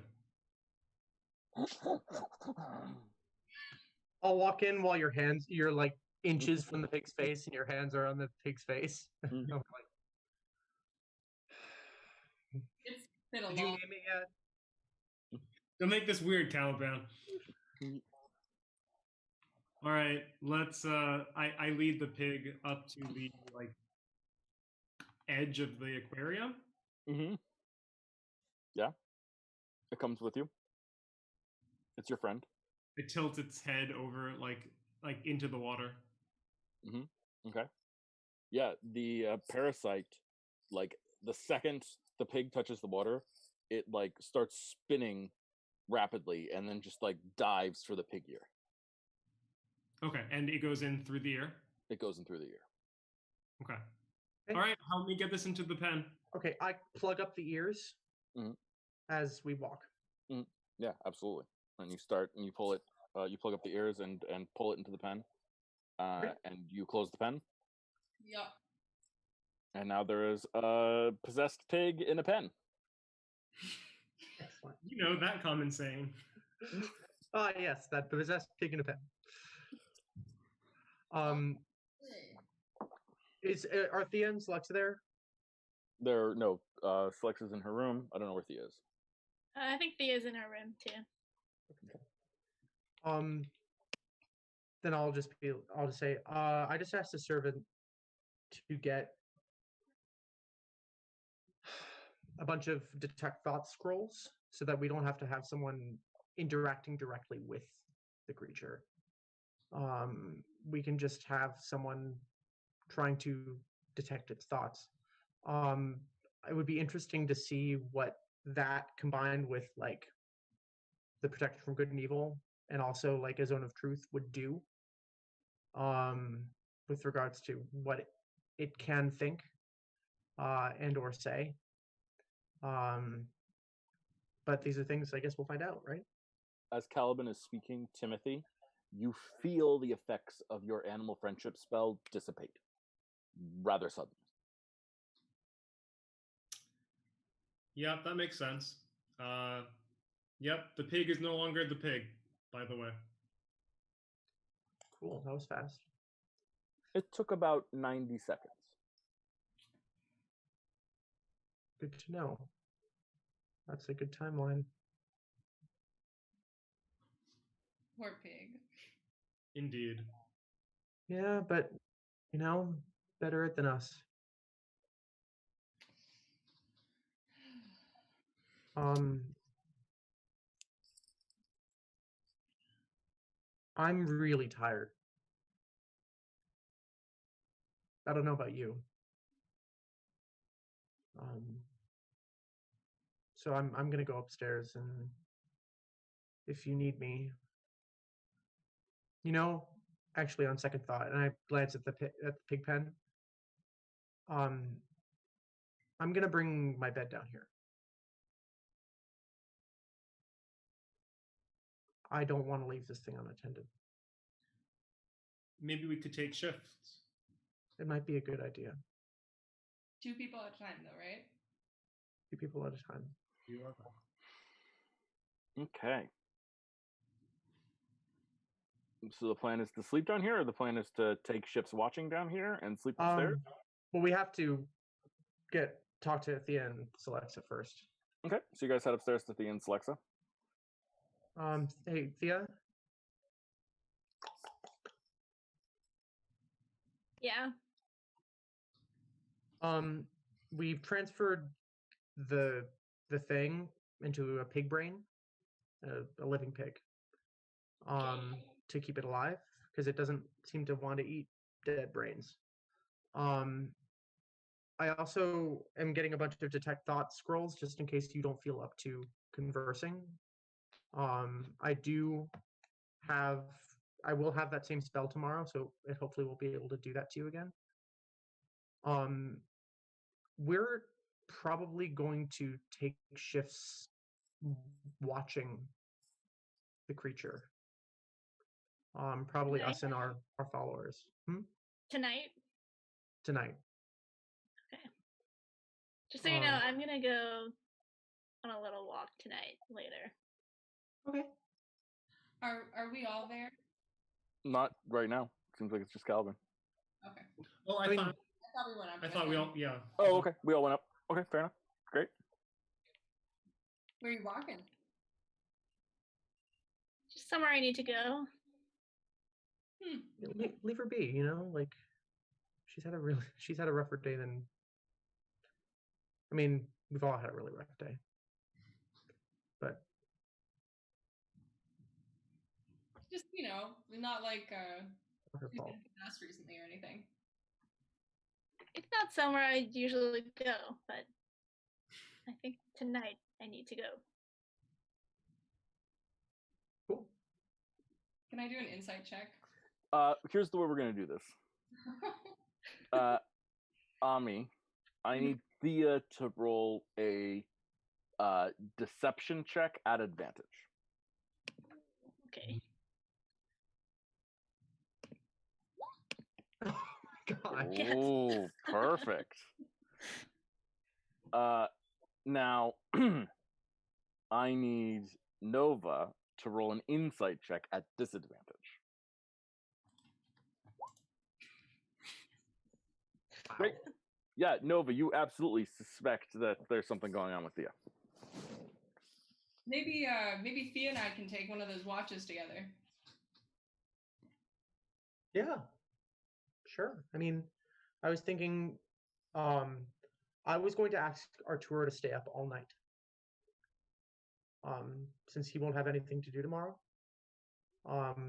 I'll walk in while you're like inches from the pig's face, and your hands are on the pig's face. It's been a Did you long. name it yet? Don't make this weird, Caliban. All right, let's. I lead the pig up to the like edge of the aquarium. Yeah. It comes with you. It's your friend. It tilts its head over like into the water. Okay. Yeah, the parasite, like the second the pig touches the water, it like starts spinning rapidly and then just like dives for the pig ear. Okay, and it goes in through the ear? It goes in through the ear. Okay. All right, help me get this into the pen. Okay, I plug up the ears as we walk. Yeah, absolutely. And you start and you pull it, you plug up the ears and pull it into the pen. And you close the pen. Yeah. And now there is a possessed pig in a pen. Excellent. You know that common saying. Yes, that possessed pig in a pen. Is Arthea and Celexa there? There, no. Slex is in her room. I don't know where Thea is. I think Thea's in her room too. Then I'll just say, I just asked the servant to get a bunch of detect thought scrolls so that we don't have to have someone interacting directly with the creature. We can just have someone trying to detect its thoughts. It would be interesting to see what that combined with like the protection from good and evil and also like a zone of truth would do with regards to what it can think and or say. But these are things I guess we'll find out, right? As Caliban is speaking, Timothy, you feel the effects of your animal friendship spell dissipate rather suddenly. Yep, that makes sense. Yep, the pig is no longer the pig, by the way. Cool, that was fast. It took about 90 seconds. Good to know. That's a good timeline. Poor pig. Indeed. Yeah, but you know, better it than us. I'm really tired. I don't know about you. So I'm gonna go upstairs, and if you need me, you know, actually on second thought, and I glance at the pig pen. I'm gonna bring my bed down here. I don't want to leave this thing unattended. Maybe we could take shifts. It might be a good idea. 2 people at a time, though, right? 2 people at a time. You are. Okay. So the plan is to sleep down here, or the plan is to take shifts watching down here and sleep upstairs? Well, we have to talk to Thea and Celexa first. Okay, so you guys head upstairs to Thea and Celexa. Hey, Thea? Yeah. We've transferred the thing into a pig brain, a living pig, to keep it alive because it doesn't seem to want to eat dead brains. I also am getting a bunch of detect thought scrolls just in case you don't feel up to conversing. I will have that same spell tomorrow, so it hopefully will be able to do that to you again. We're probably going to take shifts watching the creature. Probably Tonight? us and our followers. Tonight? Tonight. Just so you know, I'm gonna go on a little walk tonight later. Okay. Are we all there? Not right now. Seems like it's just Calvin. Okay. Oh, I I mean- thought I thought we went up. I thought we all yeah. Oh, okay. We all went up. Okay, fair enough. Great. Where are you walking? Just somewhere I need to go. Leave her be, you know, like she's had a rougher day than I mean, we've all had a really rough day. But Just, not like not her she's fault. been possessed recently or anything. It's not somewhere I usually go, but I think tonight I need to go. Cool. Can I do an insight check? Here's the way we're gonna do this. Ami, I need Thea to roll a deception check at advantage. Okay. Oh my god. Yes. Oh, perfect. Now I need Nova to roll an insight check at disadvantage. Great. Yeah, Nova, you absolutely suspect that there's something going on with Thea. Maybe Thea and I can take one of those watches together. Yeah, sure. I mean, I was thinking, I was going to ask Arturo to stay up all night, since he won't have anything to do tomorrow.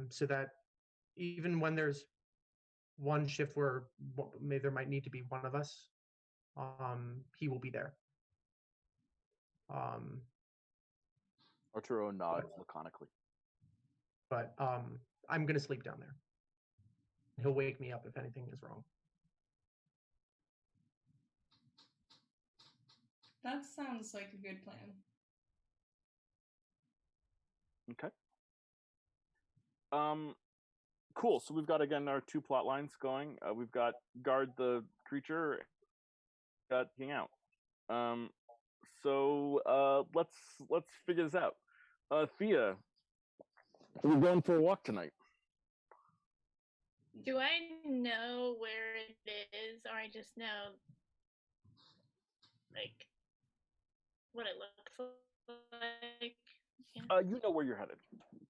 So that even when there's one shift where maybe there might need to be one of us, he will be there. Arturo nods laconically. But I'm gonna sleep down there. He'll wake me up if anything is wrong. That sounds like a good plan. Okay. Cool. So we've got again our 2 plot lines going. We've got guard the creature, got hang out. So let's figure this out. Thea, we're going for a walk tonight. Do I know where it is, or I just know, like, what it looks like? Yeah. You know where you're headed.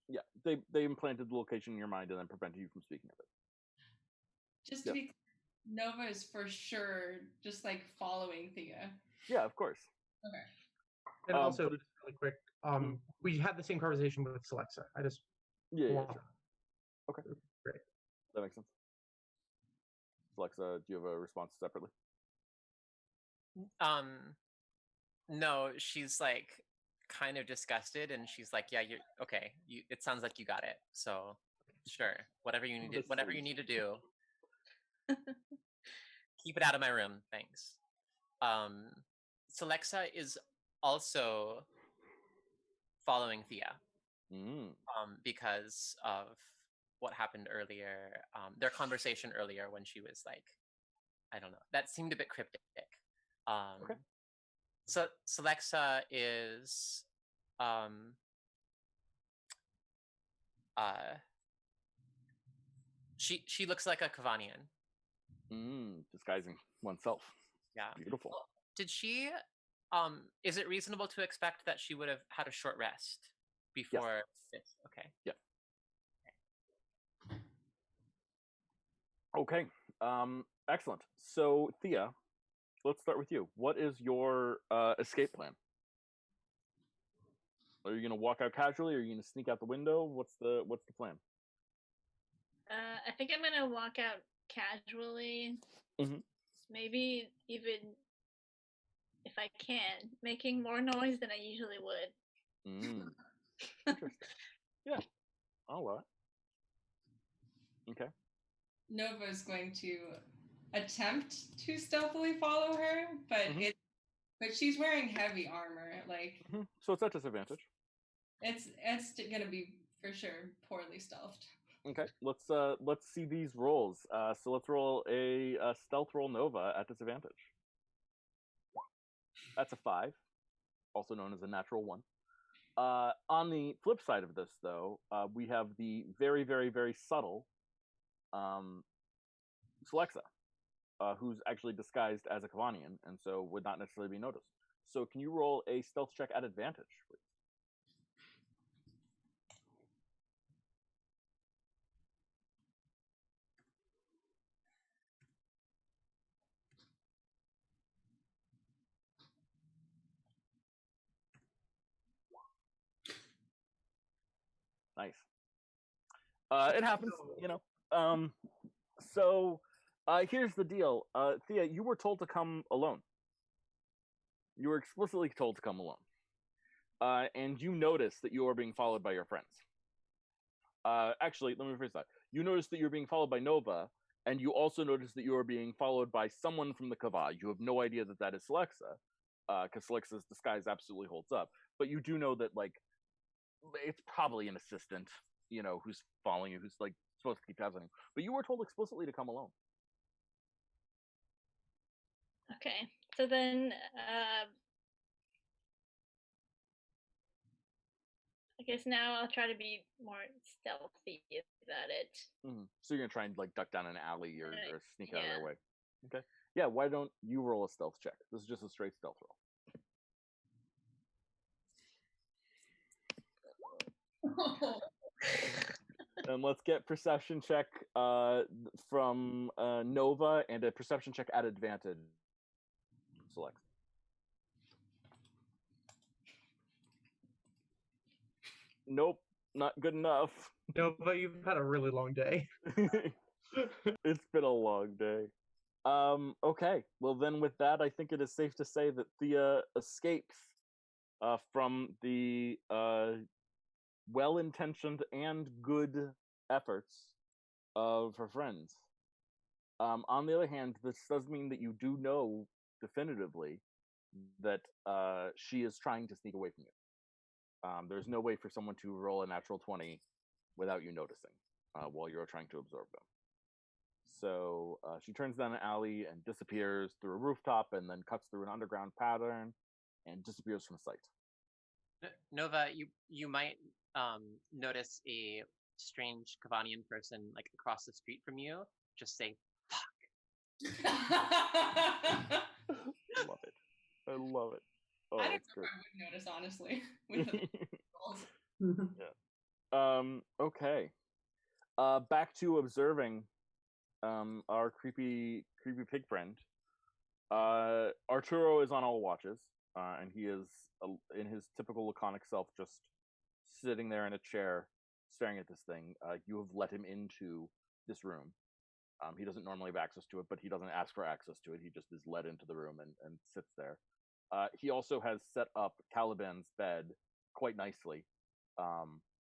Yeah, they implanted the location in your mind and then prevented you from speaking of it. Just to be clear, Nova is for sure just like following Thea. Yeah, of course. Okay. And also, just really quick, we had the same conversation with Celexa. I just Yeah. Sure. Okay. Great. That makes sense. Alexa, do you have a response separately? No, she's like kind of disgusted, and she's like, "Yeah, you're okay. It sounds like you got it. So, sure, whatever you need to do. Keep it out of my room, thanks." Celexa is also following Thea, because of what happened earlier. Their conversation earlier when she was like, I don't know, that seemed a bit cryptic. Okay. So Celexa is she looks like a Kavanian. Disguising oneself. Yeah. Beautiful. Did she is it reasonable to expect that she would have had a short rest before this? Okay. Yeah. Okay. Excellent. So Thea, let's start with you. What is your escape plan? Are you gonna walk out casually? Or are you gonna sneak out the window? What's the plan? I think I'm gonna walk out casually. Maybe even, if I can, making more noise than I usually would. Interesting. Yeah. All right. Okay. Nova is going to attempt to stealthily follow her, but she's wearing heavy armor. Like, so it's at disadvantage. It's gonna be for sure poorly stealthed. Okay, let's see these rolls. So let's roll a stealth roll, Nova, at disadvantage. That's a 5, also known as a natural 1. On the flip side of this, though, we have the very, very, very subtle Celexa, who's actually disguised as a Kavanian, and so would not necessarily be noticed. So can you roll a stealth check at advantage, please? Nice. It happens, you know. So here's the deal. Thea, you were told to come alone. You were explicitly told to come alone. And you notice that you are being followed by your friends. Actually, let me rephrase that. You notice that you're being followed by Nova, and you also notice that you are being followed by someone from the Kava. You have no idea that that is Celexa, because Celexa's disguise absolutely holds up. But you do know that, like, it's probably an assistant, you know, who's following you, who's like supposed to keep tabs on you. But you were told explicitly to come alone. Okay, so then I guess now I'll try to be more stealthy about it. So you're gonna try and like duck down an alley or sneak out of their way. Yeah, why don't you roll a stealth check? This is just a straight stealth roll. And let's get perception check from Nova and a perception check at advantage. Select. Nope, not good enough. Nova, you've had a really long day. It's been a long day. Okay, well then with that, I think it is safe to say that Thea escapes from the well-intentioned and good efforts of her friends. On the other hand, this does mean that you do know definitively that she is trying to sneak away from you. There's no way for someone to roll a natural 20 without you noticing while you're trying to absorb them. So she turns down an alley and disappears through a rooftop and then cuts through an underground pattern and disappears from sight. Nova, you might notice a strange Kavanian person like across the street from you. Just say, "Fuck." I love it. I love it. Oh, I don't that's know good. if I would notice, honestly. With the rolls. Okay. Back to observing our creepy pig friend. Arturo is on all watches, and he is in his typical laconic self, just sitting there in a chair, staring at this thing. You have let him into this room. He doesn't normally have access to it, but he doesn't ask for access to it. He just is led into the room and sits there. He also has set up Caliban's bed quite nicely.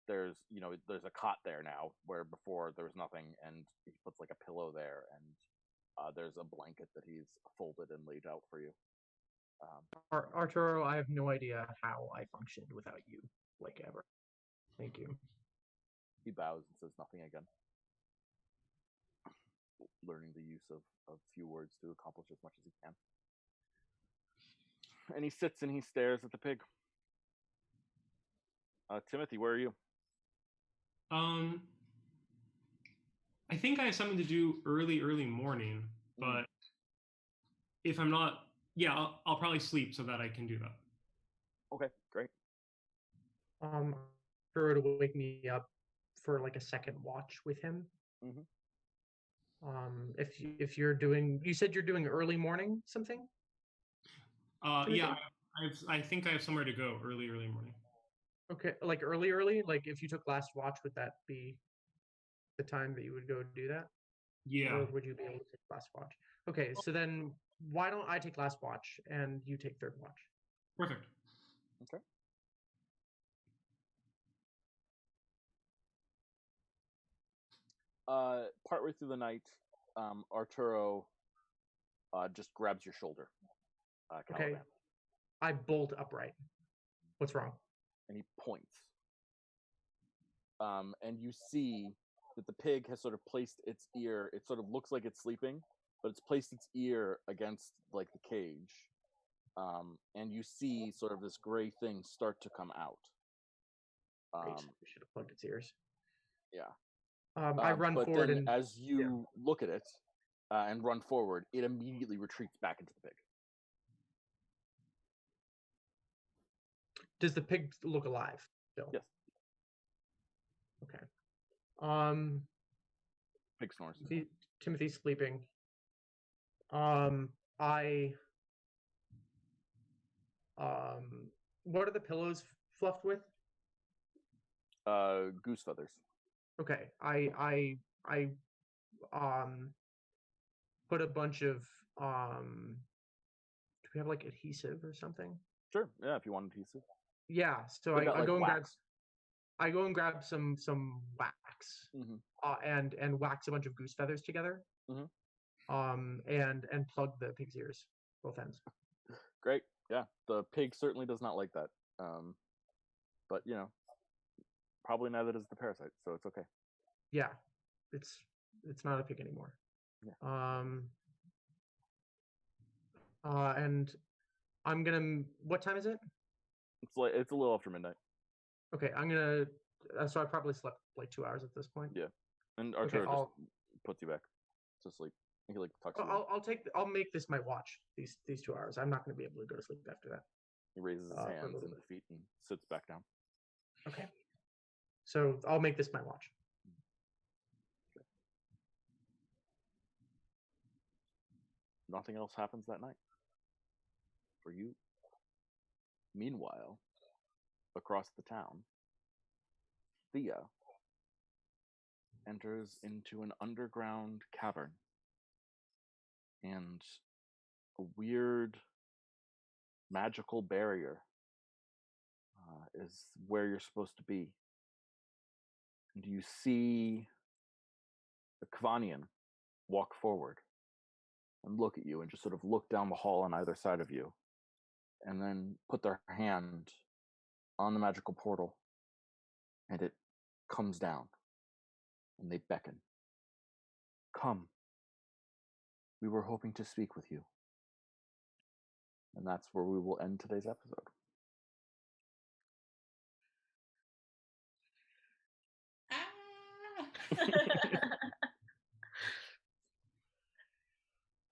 There's a cot there now where before there was nothing, and he puts like a pillow there, and there's a blanket that he's folded and laid out for you. Arturo, I have no idea how I functioned without you, like ever. Thank you. He bows and says nothing again, learning the use of few words to accomplish as much as he can. And he sits and he stares at the pig. Timothy, where are you? I think I have something to do early morning, but if I'm not, yeah, I'll probably sleep so that I can do that. Okay, great. Arturo to wake me up for like a second watch with him. If you're doing, you said you're doing early morning something. Yeah, I think I have somewhere to go early morning. Okay, like early, like if you took last watch, would that be the time that you would go do that? Yeah. Or would you be able to take last watch? Okay, so then why don't I take last watch and you take third watch? Perfect. Okay. Partway through the night, Arturo just grabs your shoulder. Okay. Caliban, I bolt upright. What's wrong? and he points. And you see that the pig has sort of placed its ear. It sort of looks like it's sleeping, but it's placed its ear against like the cage. And you see sort of this gray thing start to come out. Great. We should have plugged its ears. Yeah. I run but forward then and as you look at it and run forward, it immediately retreats back into the pig. Does the pig look alive still? Yes. Okay. Pig snores. Timothy's sleeping. What are the pillows fluffed with? Goose feathers. Okay. I put a bunch of do we have like adhesive or something? Sure. Yeah, if you want adhesive. Yeah. So What about, I like, go and wax? I go and grab some wax and wax a bunch of goose feathers together. And plug the pig's ears, both ends. Great. Yeah, the pig certainly does not like that. But probably neither does the parasite, so it's okay. Yeah, it's not a pig anymore. Yeah. And I'm gonna. What time is it? It's a little after midnight. Okay, I'm gonna. So I probably slept like 2 hours at this point. Yeah, and Arturo Okay, just puts you back to sleep. He like tucks you in. I'll make this my watch. These 2 hours. I'm not going to be able to go to sleep after that. He raises his for a hands little and bit. feet and sits back down. Okay. So I'll make this my watch. Nothing else happens that night for you. Meanwhile, across the town, Thea enters into an underground cavern, and a weird magical barrier is where you're supposed to be. And you see the Kvanian walk forward and look at you and just sort of look down the hall on either side of you, and then put their hand on the magical portal, and it comes down, and they beckon. Come. We were hoping to speak with you. And that's where we will end today's episode.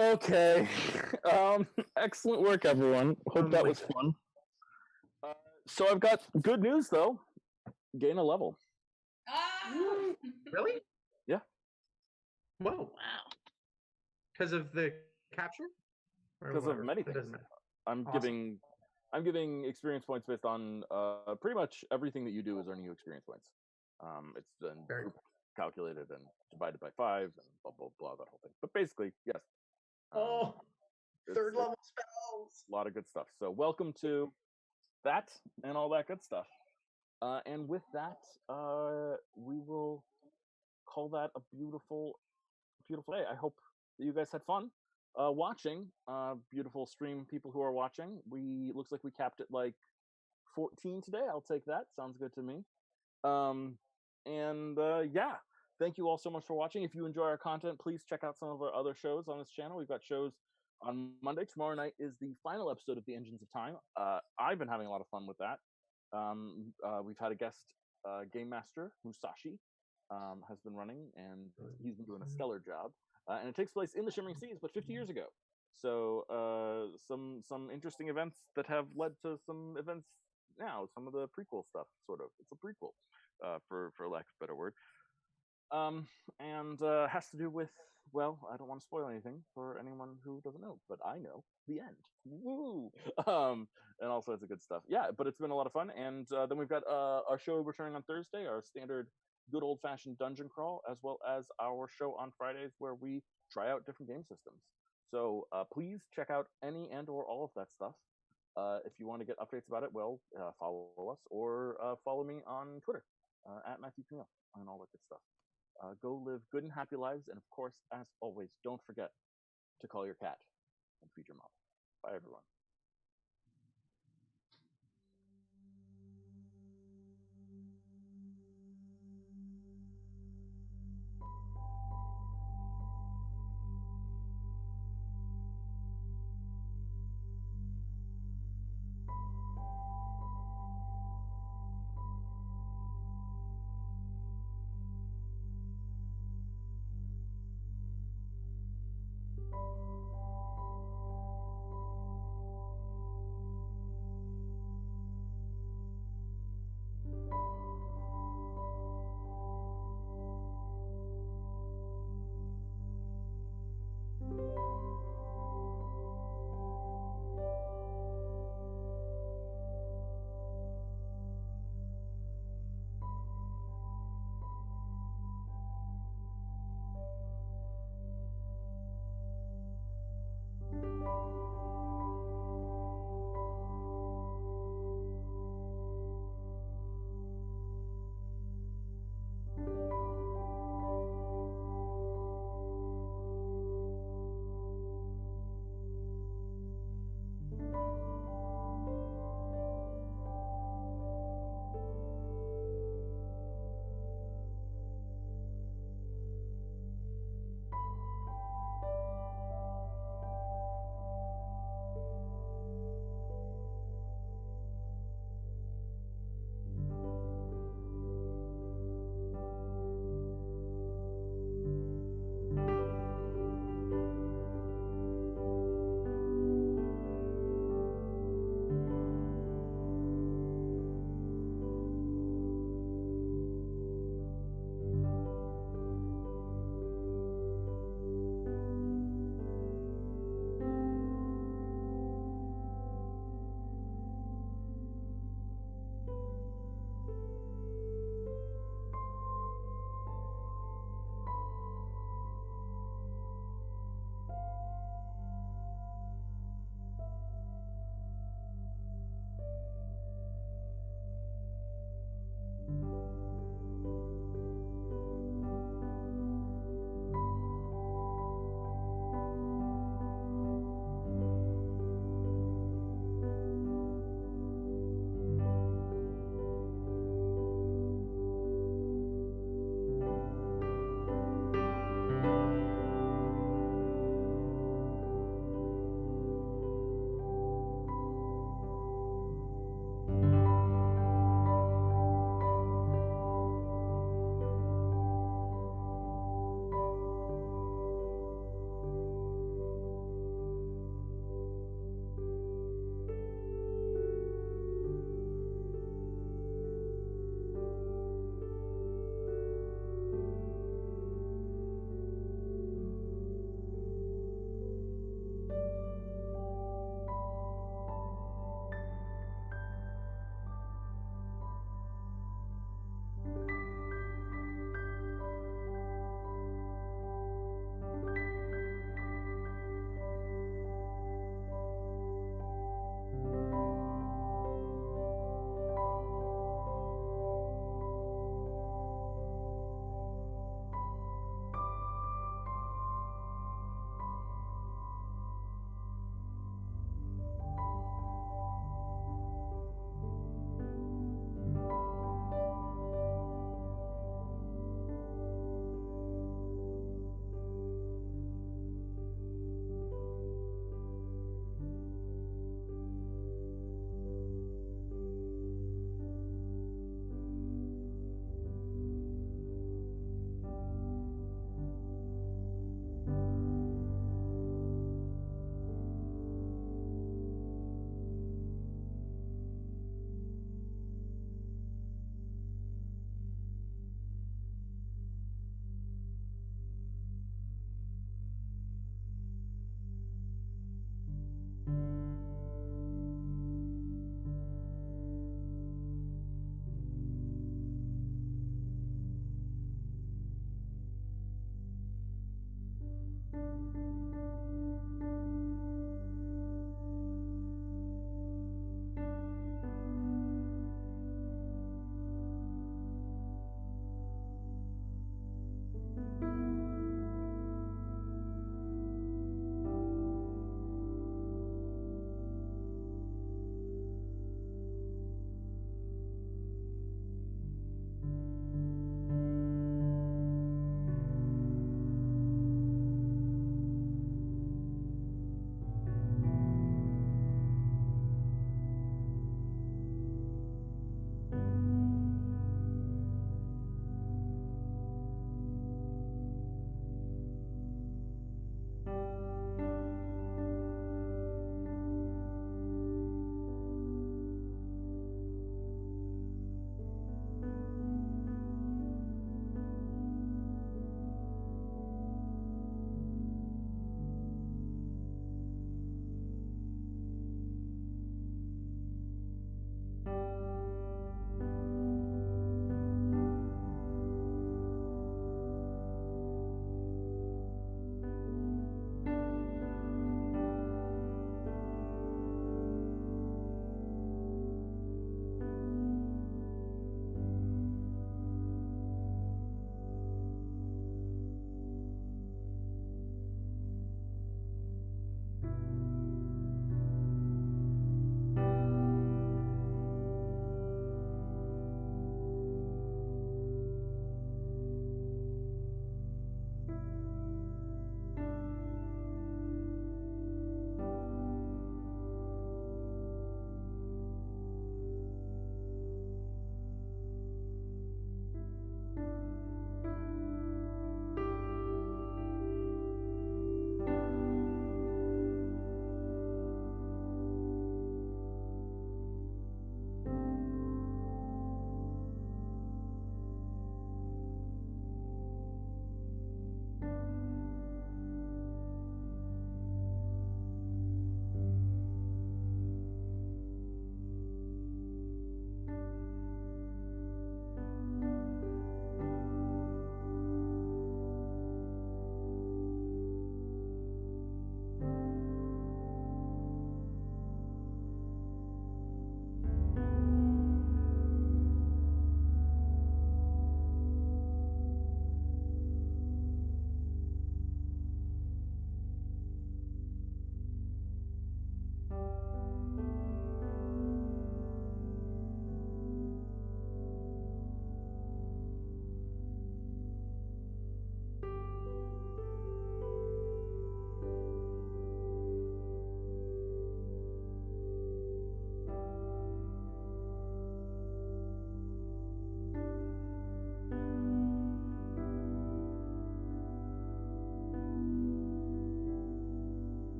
Okay. Excellent work, everyone. Hope that was fun. So I've got good news, though. Gain a level. Really? Yeah. Whoa. Wow. Because of the capture? Or Because of whatever? many It things. doesn't matter. I'm Awesome. giving experience points based on pretty much everything that you do is earning you experience points. It's then Very group calculated and divided by 5 and blah blah blah, that whole thing. But basically, yes. Oh, it's- third it's level spells. a lot of good stuff. So welcome to that and all that good stuff. And with that, we will call that a beautiful, beautiful day. I hope that you guys had fun watching. Beautiful stream people who are watching. Looks like we capped it like 14 today. I'll take that. Sounds good to me. Yeah, thank you all so much for watching. If you enjoy our content, please check out some of our other shows on this channel. We've got shows on Monday. Tomorrow night is the final episode of the Engines of Time. I've been having a lot of fun with that. We've had a guest game master, Musashi, has been running, and he's been doing a stellar job. And it takes place in the Shimmering Seas, but 50 years ago. So some interesting events that have led to some events now. Some of the prequel stuff, sort of. It's a prequel, for lack of a better word. And has to do with, well, I don't want to spoil anything for anyone who doesn't know, but I know the end. Woo! And all sorts of good stuff. Yeah, but it's been a lot of fun. And then we've got our show returning on Thursday, our standard good old-fashioned dungeon crawl, as well as our show on Fridays where we try out different game systems. So please check out any and or all of that stuff. If you want to get updates about it, well, follow us or follow me on Twitter at Matthew Pino and all that good stuff. Go live good and happy lives, and of course, as always, don't forget to call your cat and feed your mom. Bye, everyone.